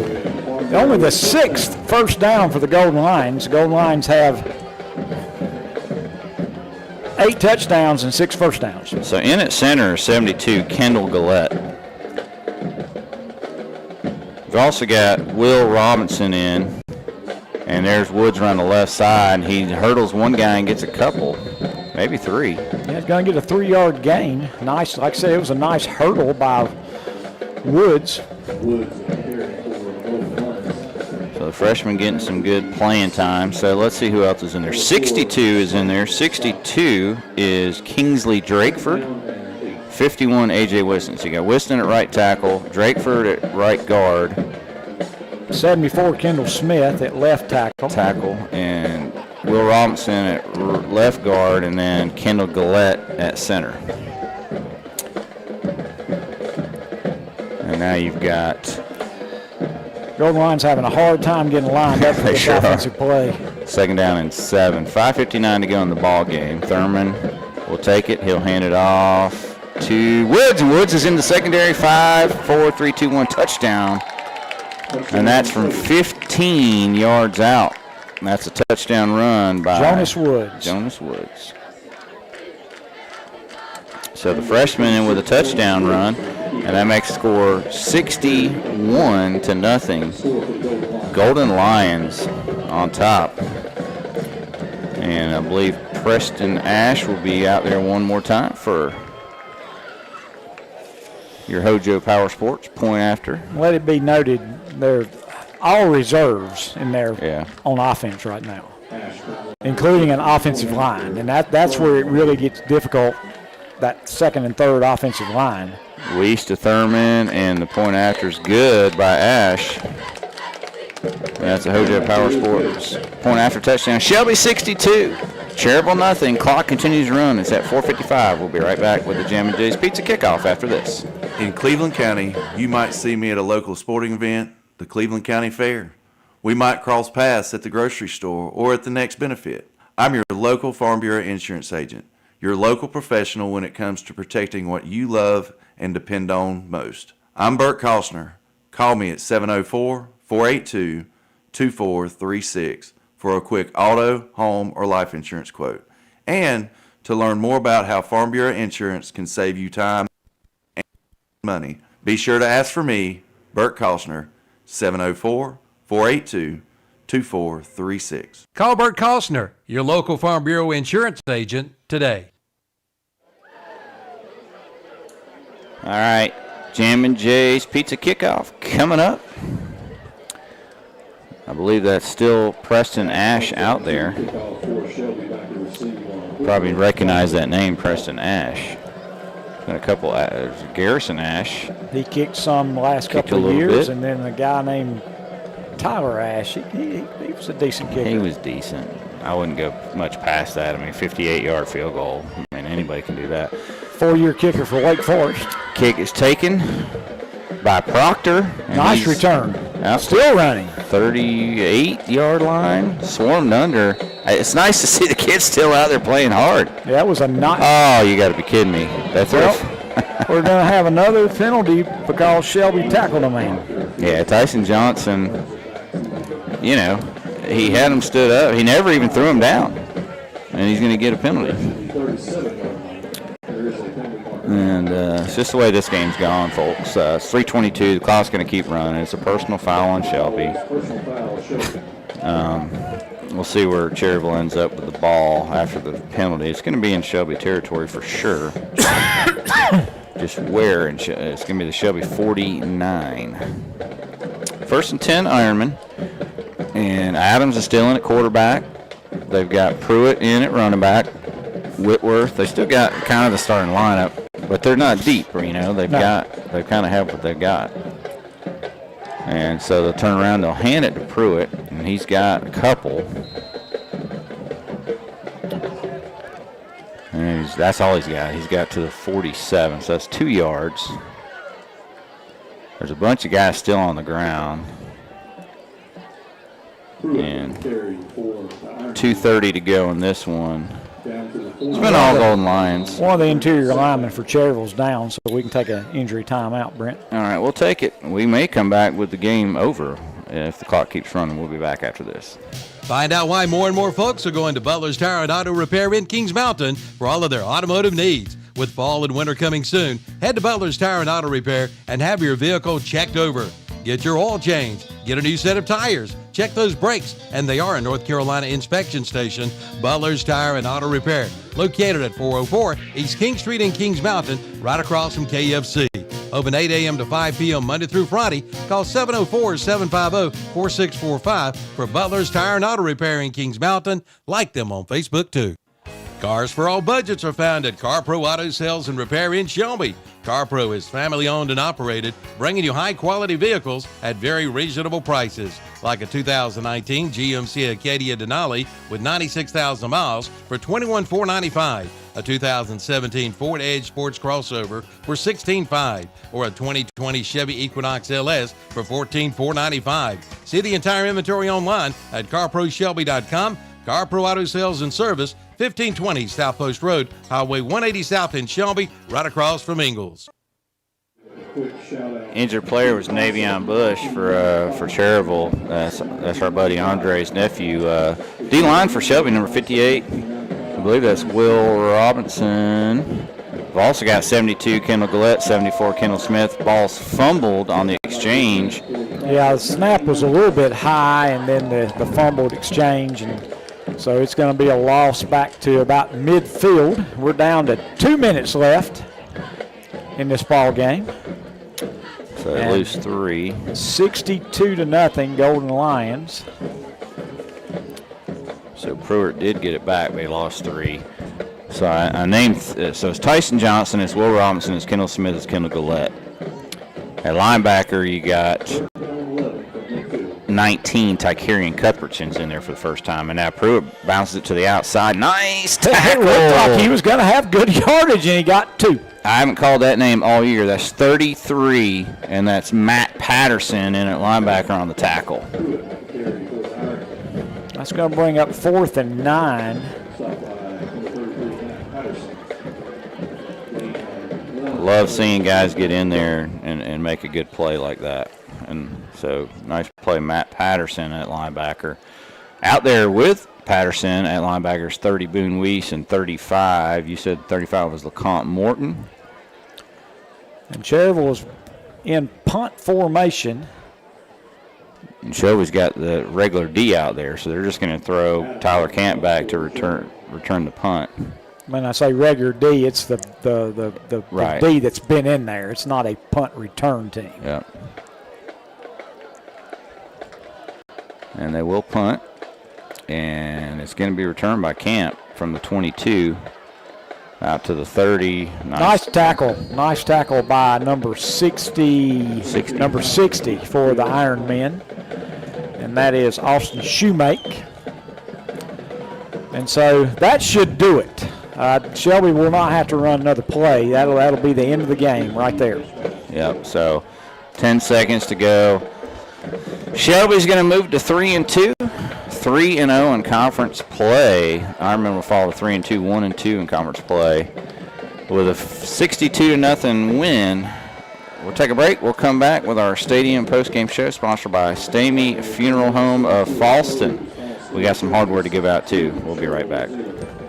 Only the 6th first down for the Golden Lions. The Golden Lions have 8 touchdowns and 6 first downs. So in at center, 72, Kendall Gillette. We've also got Will Robinson in, and there's Woods around the left side. He hurdles one guy and gets a couple, maybe 3. Yeah, he's going to get a 3-yard gain. Nice, like I said, it was a nice hurdle by Woods. So the freshman getting some good playing time. So let's see who else is in there. 62 is in there. 62 is Kingsley Drakeford. 51, A.J. Whiston. So you got Whiston at right tackle, Drakeford at right guard. 74, Kendall Smith at left tackle. And Will Robinson at left guard, and then Kendall Gillette at center. And now you've got Golden Lions having a hard time getting lined up for this offensive play. Second down and 7. 5:59 to go in the ball game. Thurman will take it. He'll hand it off to Woods, and Woods is in the secondary. 5, 4, 3, 2, 1 touchdown. And that's from 15 yards out. And that's a touchdown run by Jonas Woods. So the freshman in with a touchdown run, and that makes the score 61-0. Golden Lions on top. And I believe Preston Ash will be out there one more time for your Hojo Power Sports point after. Let it be noted, they're all reserves in there on offense right now, including an offensive line. And that's where it really gets difficult, that second and third offensive line. Weiss to Thurman, and the point after is good by Ash. That's a Hojo Power Sports point after touchdown. Shelby 62, Cherryville nothing. Clock continues to run. It's at 4:55. We'll be right back with the Jam and Jay's Pizza Kickoff after this. In Cleveland County, you might see me at a local sporting event, the Cleveland County Fair. We might cross paths at the grocery store or at the next benefit. I'm your local Farm Bureau insurance agent, your local professional when it comes to protecting what you love and depend on most. I'm Bert Costner. Call me at 704-482-2436 for a quick auto, home, or life insurance quote. And to learn more about how Farm Bureau insurance can save you time and money, be sure to ask for me, Bert Costner, 704-482-2436. Call Bert Costner, your local Farm Bureau insurance agent, today. All right, Jam and Jay's Pizza Kickoff coming up. I believe that's still Preston Ash out there. Probably recognize that name, Preston Ash. Been a couple, Garrison Ash. He kicked some last couple of years, and then a guy named Tyler Ash, he was a decent kicker. He was decent. I wouldn't go much past that. I mean, 58-yard field goal. I mean, anybody can do that. 4-year kicker for Wake Forest. Kick is taken by Proctor. Nice return. Still running. 38-yard line. Swarmed under. It's nice to see the kids still out there playing hard. Yeah, that was a nice. Oh, you got to be kidding me. That's we're going to have another penalty because Shelby tackled a man. Yeah, Tyson Johnson, you know, he had him stood up. He never even threw him down. And he's going to get a penalty. And it's just the way this game's gone, folks. It's 3:22. The clock's going to keep running. It's a personal foul on Shelby. We'll see where Cherryville ends up with the ball after the penalty. It's going to be in Shelby territory for sure. Just where? It's going to be the Shelby 49. 1st and 10, Ironman. And Adams is still in at quarterback. They've got Pruitt in at running back. Whitworth. They still got kind of the starting lineup, but they're not deep. You know, they kind of have what they've got. And so they'll turn around, they'll hand it to Pruitt, and he's got a couple. And that's all he's got. He's got to the 47, so that's 2 yards. There's a bunch of guys still on the ground. And 2:30 to go in this one. It's been all Golden Lions. One of the interior linemen for Cherryville's down, so we can take an injury timeout, Brent. All right, we'll take it. We may come back with the game over. If the clock keeps running, we'll be back after this. Find out why more and more folks are going to Butler's Tire and Auto Repair in Kings Mountain for all of their automotive needs. With fall and winter coming soon, head to Butler's Tire and Auto Repair and have your vehicle checked over. Get your oil changed, get a new set of tires, check those brakes, and they are a North Carolina inspection station, Butler's Tire and Auto Repair, located at 404 East King Street in Kings Mountain, right across from KFC. Open 8 a.m. to 5 p.m. Monday through Friday. Call 704-750-4645 for Butler's Tire and Auto Repair in Kings Mountain. Like them on Facebook, too. Cars for all budgets are found at CarPro Auto Sales and Repair in Shelby. CarPro is family-owned and operated, bringing you high-quality vehicles at very reasonable prices, like a 2019 GMC Acadia Denali with 96,000 miles for $21,495, a 2017 Ford Edge Sports Crossover for $16,500, or a 2020 Chevy Equinox LS for $14,495. See the entire inventory online at CarProShelby.com. CarPro Auto Sales and Service, 1520 South Post Road, Highway 180 South in Shelby, right across from Ingalls. Injured player was Navion Bush for Cherryville. That's our buddy Andre's nephew. D-line for Shelby, number 58. I believe that's Will Robinson. We've also got 72, Kendall Gillette, 74, Kendall Smith. Ball's fumbled on the exchange. Yeah, the snap was a little bit high, and then the fumbled exchange, and so it's going to be a loss back to about midfield. We're down to 2 minutes left in this ball game. So they lose 3. 62-0, Golden Lions. So Pruitt did get it back, but he lost 3. So I named, so it's Tyson Johnson, it's Will Robinson, it's Kendall Smith, it's Kendall Gillette. At linebacker, you got 19, Tykerian Cuthbertson's in there for the first time. And now Pruitt bounces it to the outside. Nice tackle. It looked like he was going to have good yardage, and he got 2. I haven't called that name all year. That's 33, and that's Matt Patterson in at linebacker on the tackle. That's going to bring up 4th and 9. Love seeing guys get in there and make a good play like that. And so nice play, Matt Patterson at linebacker. Out there with Patterson at linebackers, 30 Boone Weiss and 35. You said 35 was LeCompte Morton. And Cherryville was in punt formation. And Shelby's got the regular D out there, so they're just going to throw Tyler Camp back to return the punt. When I say regular D, it's the right. D that's been in there. It's not a punt return team. Yeah. And they will punt. And it's going to be returned by Camp from the 22 out to the 30. Nice tackle. Nice tackle by number 60. Number 60 for the Ironmen. and that is Austin Shoemake. And so that should do it. Shelby will not have to run another play. That'll be the end of the game right there. Yep, so 10 seconds to go. Shelby's going to move to 3-2. 3-0 in conference play. Ironmen will fall to 3-2, 1-2 in conference play. With a 62-0 win. We'll take a break. We'll come back with our stadium postgame show sponsored by Stamey Funeral Home of Falston. We got some hardware to give out too. We'll be right back.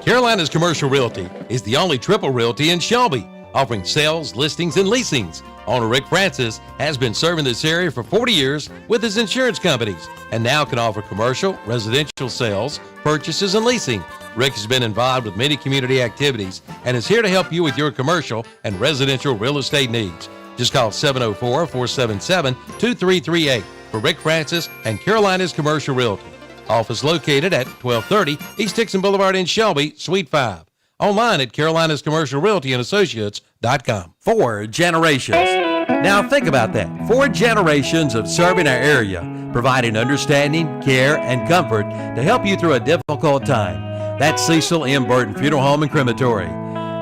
Carolina's Commercial Realty is the only triple realty in Shelby, offering sales, listings, and leasings. Owner Rick Francis has been serving this area for 40 years with his insurance companies and now can offer commercial, residential sales, purchases, and leasing. Rick has been involved with many community activities and is here to help you with your commercial and residential real estate needs. Just call 704-477-2338 for Rick Francis and Carolina's Commercial Realty. Office located at 1230 East Dixon Boulevard in Shelby, Suite 5. Online at carolinascommercialrealtyassociates.com. 4 generations. Now think about that. 4 generations of serving our area, providing understanding, care, and comfort to help you through a difficult time. That's Cecil M. Burton Funeral Home and Crematory.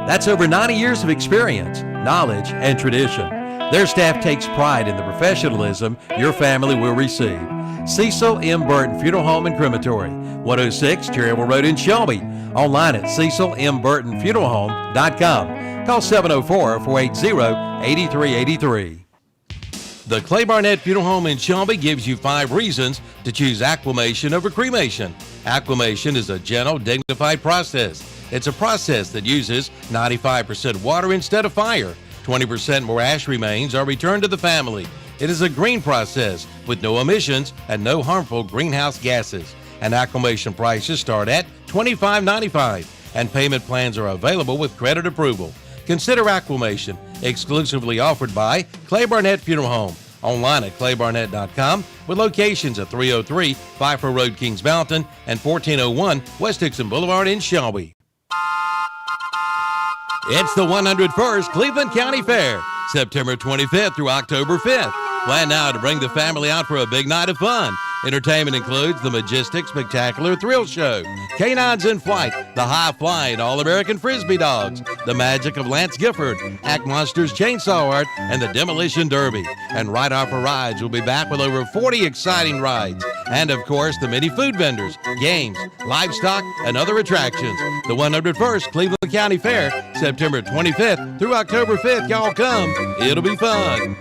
That's over 90 years of experience, knowledge, and tradition. Their staff takes pride in the professionalism your family will receive. Cecil M. Burton Funeral Home and Crematory, 106 Cherryville Road in Shelby. Online at cecilmburtonfuneralhome.com. Call 704-480-8383. The Clay Barnett Funeral Home in Shelby gives you 5 reasons to choose acclimation over cremation. Acclimation is a gentle, dignified process. It's a process that uses 95% water instead of fire. 20% more ash remains are returned to the family. It is a green process with no emissions and no harmful greenhouse gases. And acclimation prices start at $25.95, and payment plans are available with credit approval. Consider acclimation, exclusively offered by Clay Barnett Funeral Home. Online at claybarnett.com with locations at 303 Pfeiffer Road, Kings Mountain, and 1401 West Dixon Boulevard in Shelby. It's the 101st Cleveland County Fair, September 25th through October 5th. Plan now to bring the family out for a big night of fun. Entertainment includes the Majestic Spectacular Thrill Show, Canines in Flight, the High-Flying All-American Frisbee Dogs, the Magic of Lance Gifford, Act Monsters Chainsaw Art, and the Demolition Derby. And Right Off for Rides will be back with over 40 exciting rides. And, of course, the many food vendors, games, livestock, and other attractions. The 101st Cleveland County Fair, September 25th through October 5th. Y'all come. It'll be fun.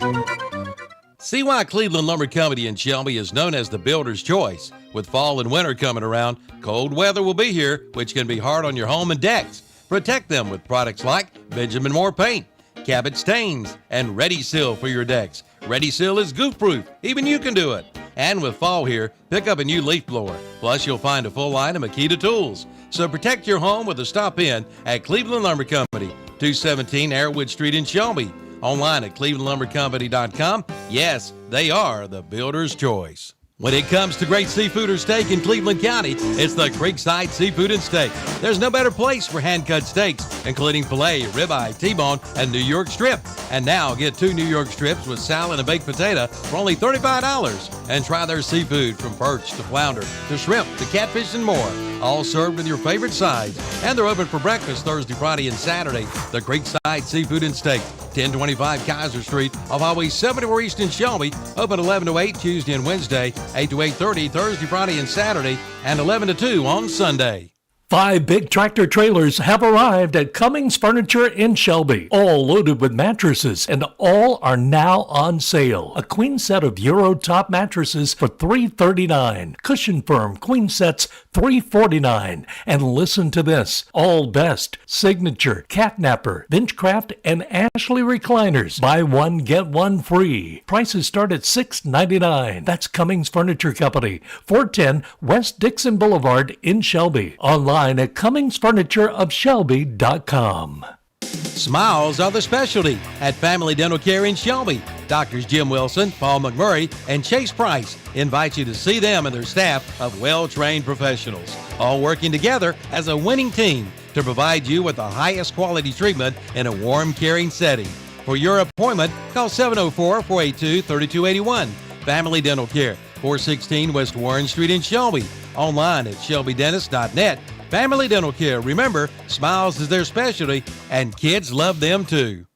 See why Cleveland Lumber Company in Shelby is known as the builder's choice. With fall and winter coming around, cold weather will be here, which can be hard on your home and decks. Protect them with products like Benjamin Moore paint, Cabot stains, and Ready Seal for your decks. Ready Seal is goof-proof. Even you can do it. And with fall here, pick up a new leaf blower. Plus, you'll find a full line of Makita tools. So protect your home with a stop-in at Cleveland Lumber Company, 217 Airwood Street in Shelby. Online at clevelandlumbercompany.com. Yes, they are the builder's choice. When it comes to great seafood or steak in Cleveland County, it's the Creekside Seafood and Steak. There's no better place for hand-cut steaks, including filet, ribeye, T-bone, and New York strip. And now get 2 New York strips with salad and baked potato for only $35. And try their seafood from perch to flounder to shrimp to catfish and more, all served with your favorite sides. And they're open for breakfast Thursday, Friday, and Saturday. The Creekside Seafood and Steak, 1025 Kaiser Street off Highway 74 East in Shelby. Open 11 to 8 Tuesday and Wednesday, 8 to 8:30 Thursday, Friday, and Saturday, and 11 to 2 on Sunday. 5 big tractor trailers have arrived at Cummings Furniture in Shelby, all loaded with mattresses, and all are now on sale. A queen set of Euro top mattresses for $339. Cushion Firm queen sets $349. And listen to this, All Best, Signature, Catnapper, Benchcraft, and Ashley recliners. Buy one, get one free. Prices start at $699. That's Cummings Furniture Company, 410 West Dixon Boulevard in Shelby. Online at CummingsFurnitureofShelby.com. Smiles are the specialty at Family Dental Care in Shelby. Doctors Jim Wilson, Paul McMurray, and Chase Price invite you to see them and their staff of well-trained professionals, all working together as a winning team to provide you with the highest quality treatment in a warm, caring setting. For your appointment, call 704-482-3281. Family Dental Care, 416 West Warren Street in Shelby. Online at shelbydentist.net. Family Dental Care. Remember, smiles is their specialty, and kids love them too.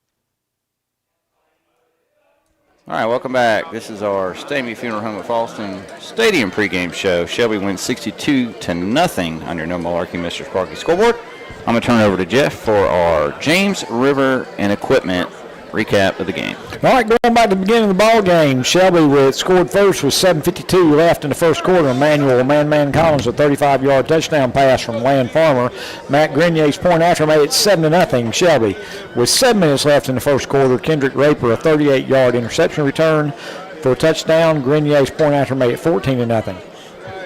All right, welcome back. This is our Stamey Funeral Home of Falston Stadium pregame show. Shelby wins 62-0 on your No Malarkey Mr. Sparky scoreboard. I'm going to turn it over to Jeff for our James River and Equipment recap of the game. All right, going back to the beginning of the ball game, Shelby scored first with 7:52 left in the first quarter. Emmanuel Man Collins, a 35-yard touchdown pass from Land Farmer. Matt Grenier's point after made it 7-0 Shelby. With 7 minutes left in the first quarter, Kendrick Raper, a 38-yard interception return for a touchdown. Grenier's point after made it 14-0.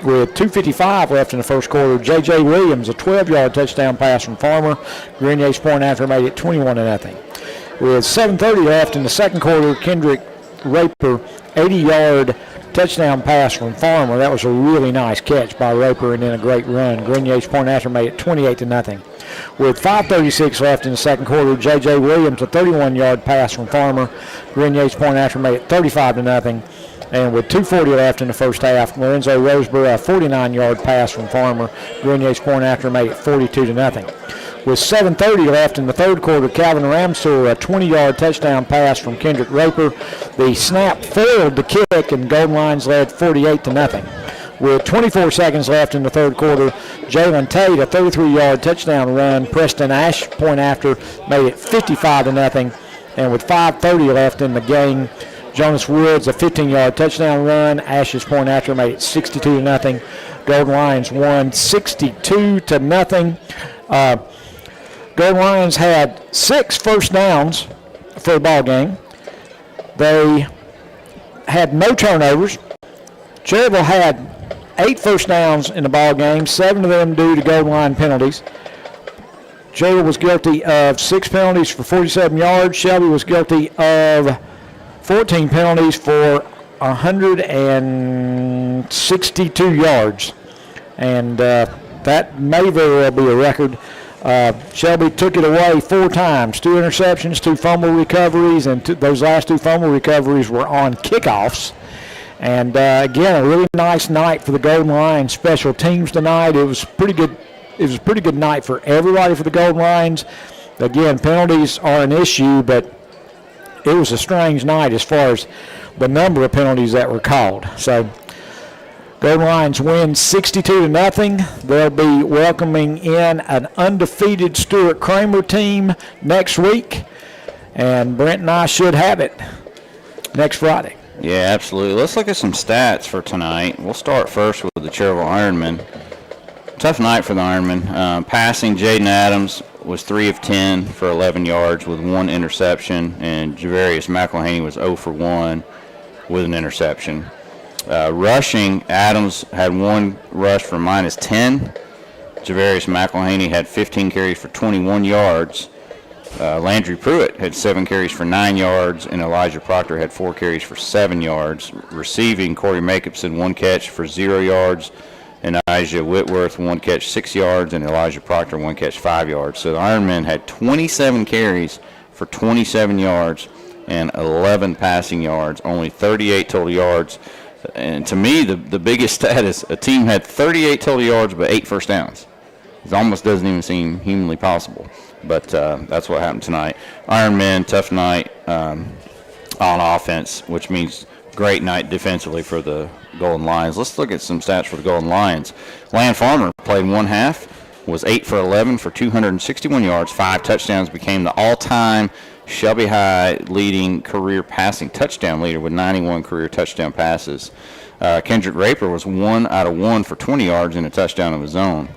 With 2:55 left in the first quarter, J.J. Williams, a 12-yard touchdown pass from Farmer. Grenier's point after made it 21-0. With 7:30 left in the second quarter, Kendrick Raper, 80-yard touchdown pass from Farmer. That was a really nice catch by Raper and then a great run. Grenier's point after made it 28-0. With 5:36 left in the second quarter, J.J. Williams, a 31-yard pass from Farmer. Grenier's point after made it 35-0. And with 2:40 left in the first half, Lorenzo Roseborough, a 49-yard pass from Farmer. Grenier's point after made it 42-0. With 7:30 left in the third quarter, Calvin Ramseur, a 20-yard touchdown pass from Kendrick Raper. The snap failed the kick, and Golden Lions led 48-0. With 24 seconds left in the third quarter, Jalen Tate, a 33-yard touchdown run. Preston Ash, point after, made it 55-0. And with 5:30 left in the game, Jonas Woods, a 15-yard touchdown run. Ash's point after made it 62-0. Golden Lions won 62-0. Golden Lions had 6 first downs for the ball game. They had no turnovers. Cherryville had 8 first downs in the ball game, 7 of them due to Golden Lion penalties. Cherryville was guilty of 6 penalties for 47 yards. Shelby was guilty of 14 penalties for 162 yards. And that may very well be a record. Shelby took it away 4 times, 2 interceptions, 2 fumble recoveries, and those last 2 fumble recoveries were on kickoffs. And again, a really nice night for the Golden Lions special teams tonight. It was pretty good. It was a pretty good night for everybody for the Golden Lions. Again, penalties are an issue, but it was a strange night as far as the number of penalties that were called. So Golden Lions win 62-0. They'll be welcoming in an undefeated Stuart Kramer team next week, and Brent and I should have it next Friday. Yeah, absolutely. Let's look at some stats for tonight. We'll start first with the Cherryville Ironmen. Tough night for the Ironmen. Passing, Jaden Adams was 3 of 10 for 11 yards with 1 interception, and Javarius McElhaney was 0 for 1 with an interception. Rushing, Adams had 1 rush for -10. Javarius McElhaney had 15 carries for 21 yards. Landry Pruitt had 7 carries for 9 yards, and Elijah Proctor had 4 carries for 7 yards. Receiving, Corey Jacobson, 1 catch for 0 yards, and Elijah Whitworth, 1 catch, 6 yards, and Elijah Proctor, 1 catch, 5 yards. So the Ironmen had 27 carries for 27 yards and 11 passing yards, only 38 total yards. And to me, the biggest stat is a team had 38 total yards but 8 first downs. It almost doesn't even seem humanly possible. But that's what happened tonight. Ironmen, tough night on offense, which means great night defensively for the Golden Lions. Let's look at some stats for the Golden Lions. Land Farmer played 1 half, was 8 for 11 for 261 yards, 5 touchdowns, became the all-time Shelby High leading career passing touchdown leader with 91 career touchdown passes. Kendrick Raper was 1 out of 1 for 20 yards and a touchdown of his own.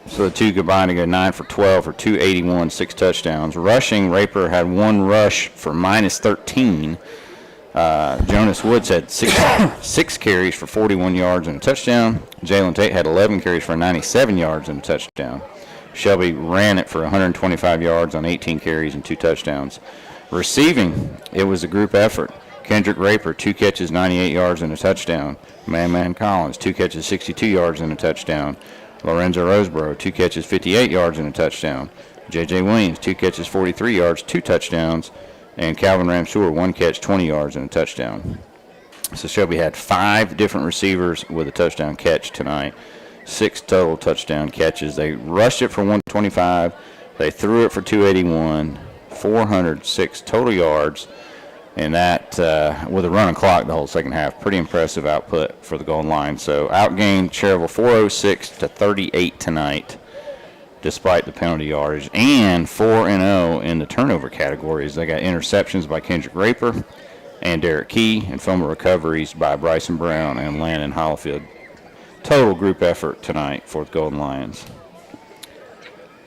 So the two combined to go 9 for 12 for 281, 6 touchdowns. Rushing, Raper had 1 rush for -13. Jonas Woods had 6 carries for 41 yards and a touchdown. Jalen Tate had 11 carries for 97 yards and a touchdown. Shelby ran it for 125 yards on 18 carries and 2 touchdowns. Receiving, it was a group effort. Kendrick Raper, 2 catches, 98 yards and a touchdown. Man Collins, 2 catches, 62 yards and a touchdown. Lorenzo Roseborough, 2 catches, 58 yards and a touchdown. J.J. Williams, 2 catches, 43 yards, 2 touchdowns. And Calvin Ramseur, 1 catch, 20 yards and a touchdown. So Shelby had 5 different receivers with a touchdown catch tonight. 6 total touchdown catches. They rushed it for 125. They threw it for 281. 406 total yards. And that, with a running clock the whole second half, pretty impressive output for the goal line. So outgained Cherryville 406 to 38 tonight, despite the penalty yardage, and 4-0 in the turnover categories. They got interceptions by Kendrick Raper and Derek Key, and fumble recoveries by Bryson Brown and Landon Hollifield. Total group effort tonight for the Golden Lions.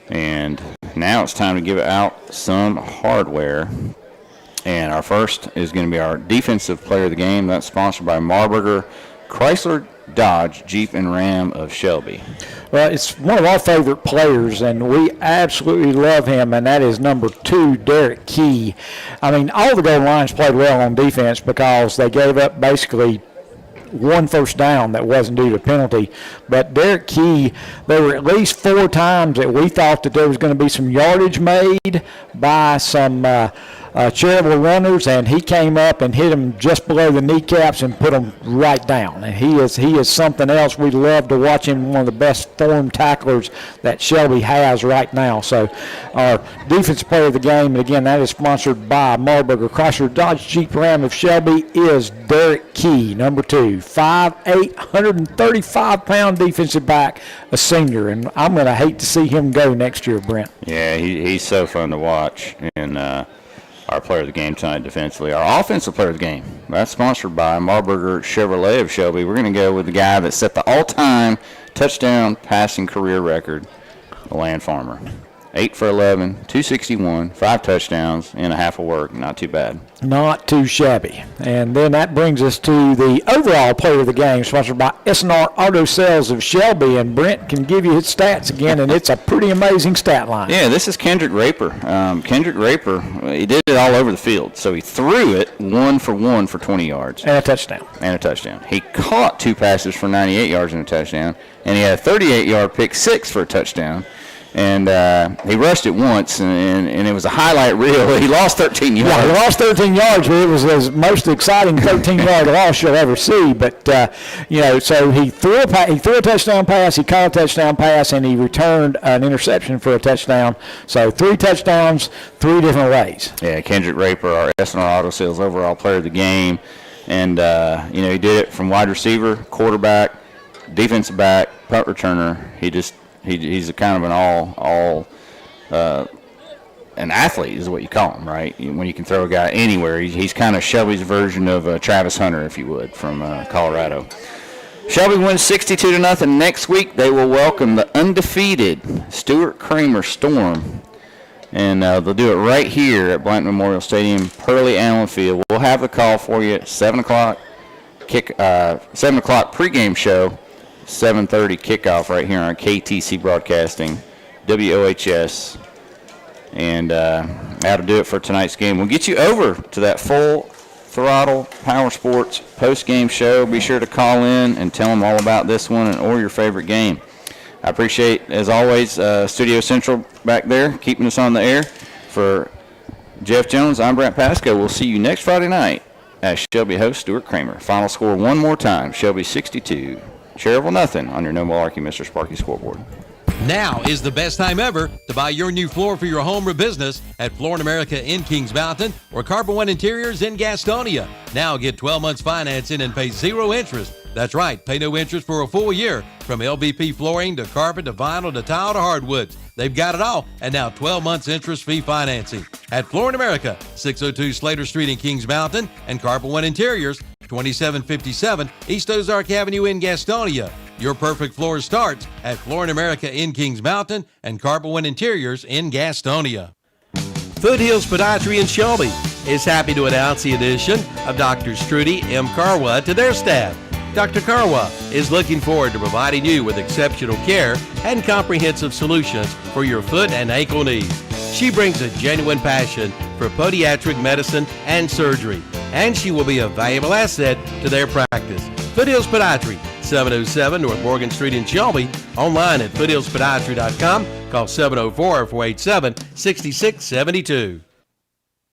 And now it's time to give out some hardware. And our first is going to be our defensive player of the game. That's sponsored by Marburger, Chrysler, Dodge, Jeep, and Ram of Shelby. Well, it's one of our favorite players, and we absolutely love him, and that is number 2, Derek Key. I mean, all the Golden Lions played well on defense because they gave up basically 1 first down that wasn't due to penalty. But Derek Key, there were at least 4 times that we thought that there was going to be some yardage made by some Cherryville runners, and he came up and hit them just below the kneecaps and put them right down. And he is something else. We love to watch him, one of the best form tacklers that Shelby has right now. So our defensive player of the game, and again, that is sponsored by Marburger, Chrysler, Dodge, Jeep, Ram of Shelby, is Derek Key, number 2, 5'8", 135-pound defensive back, a senior. And I'm going to hate to see him go next year, Brent. Yeah, he's so fun to watch. And our player of the game tonight defensively. Our offensive player of the game, that's sponsored by Marburger Chevrolet of Shelby. We're going to go with the guy that set the all-time touchdown passing career record, the Land Farmer. 8 for 11, 261, 5 touchdowns, and a half of work. Not too bad. Not too shabby. And then that brings us to the overall player of the game, sponsored by S&R Auto Sales of Shelby. And Brent can give you his stats again, and it's a pretty amazing stat line. Yeah, this is Kendrick Raper. Kendrick Raper, he did it all over the field. So he threw it 1 for 1 for 20 yards. And a touchdown. He caught 2 passes for 98 yards and a touchdown. And he had a 38-yard pick 6 for a touchdown. And he rushed it once, and it was a highlight reel. He lost 13 yards. Yeah, he lost 13 yards, but it was the most exciting 13-yard loss you'll ever see. But, so he threw a touchdown pass, he caught a touchdown pass, and he returned an interception for a touchdown. So 3 touchdowns, 3 different ways. Yeah, Kendrick Raper, our S&R Auto Sales overall player of the game. And, he did it from wide receiver, quarterback, defensive back, punt returner. He's a kind of an athlete is what you call him, right? When you can throw a guy anywhere. He's kind of Shelby's version of Travis Hunter, if you would, from Colorado. Shelby wins 62-0. Next week they will welcome the undefeated Stuart Kramer Storm. And they'll do it right here at Blanton Memorial Stadium, Pearlie Allen Field. We'll have the call for you at 7 o'clock, 7 o'clock pregame show. 7:30 kickoff right here on KTC Broadcasting, WOHS. And that'll do it for tonight's game. We'll get you over to that full throttle Power Sports post-game show. Be sure to call in and tell them all about this one or your favorite game. I appreciate, as always, Studio Central back there keeping us on the air. For Jeff Jones, I'm Brent Pasco. We'll see you next Friday night as Shelby hosts Stuart Kramer. Final score one more time, Shelby 62. Cherryville nothing on your No Malarkey Mr. Sparky scoreboard. Now is the best time ever to buy your new floor for your home or business at Floor in America in Kings Mountain or Carpet One Interiors in Gastonia. Now get 12 months financing and pay 0 interest. That's right, pay no interest for a full year. From LVP flooring to carpet to vinyl to tile to hardwoods. They've got it all, and now 12 months interest-free financing. At Floor in America, 602 Slater Street in Kings Mountain, and Carpet One Interiors, 2757 East Ozark Avenue in Gastonia. Your perfect floor starts at Floor in America in Kings Mountain and Carpet One Interiors in Gastonia. Foothills Podiatry in Shelby is happy to announce the addition of Dr. Strudy M. Carwa to their staff. Dr. Carwa is looking forward to providing you with exceptional care and comprehensive solutions for your foot and ankle needs. She brings a genuine passion for podiatric medicine and surgery, and she will be a valuable asset to their practice. Foothills Podiatry, 707 North Morgan Street in Shelby. Online at foothillspodiatry.com. Call 704-487-6672.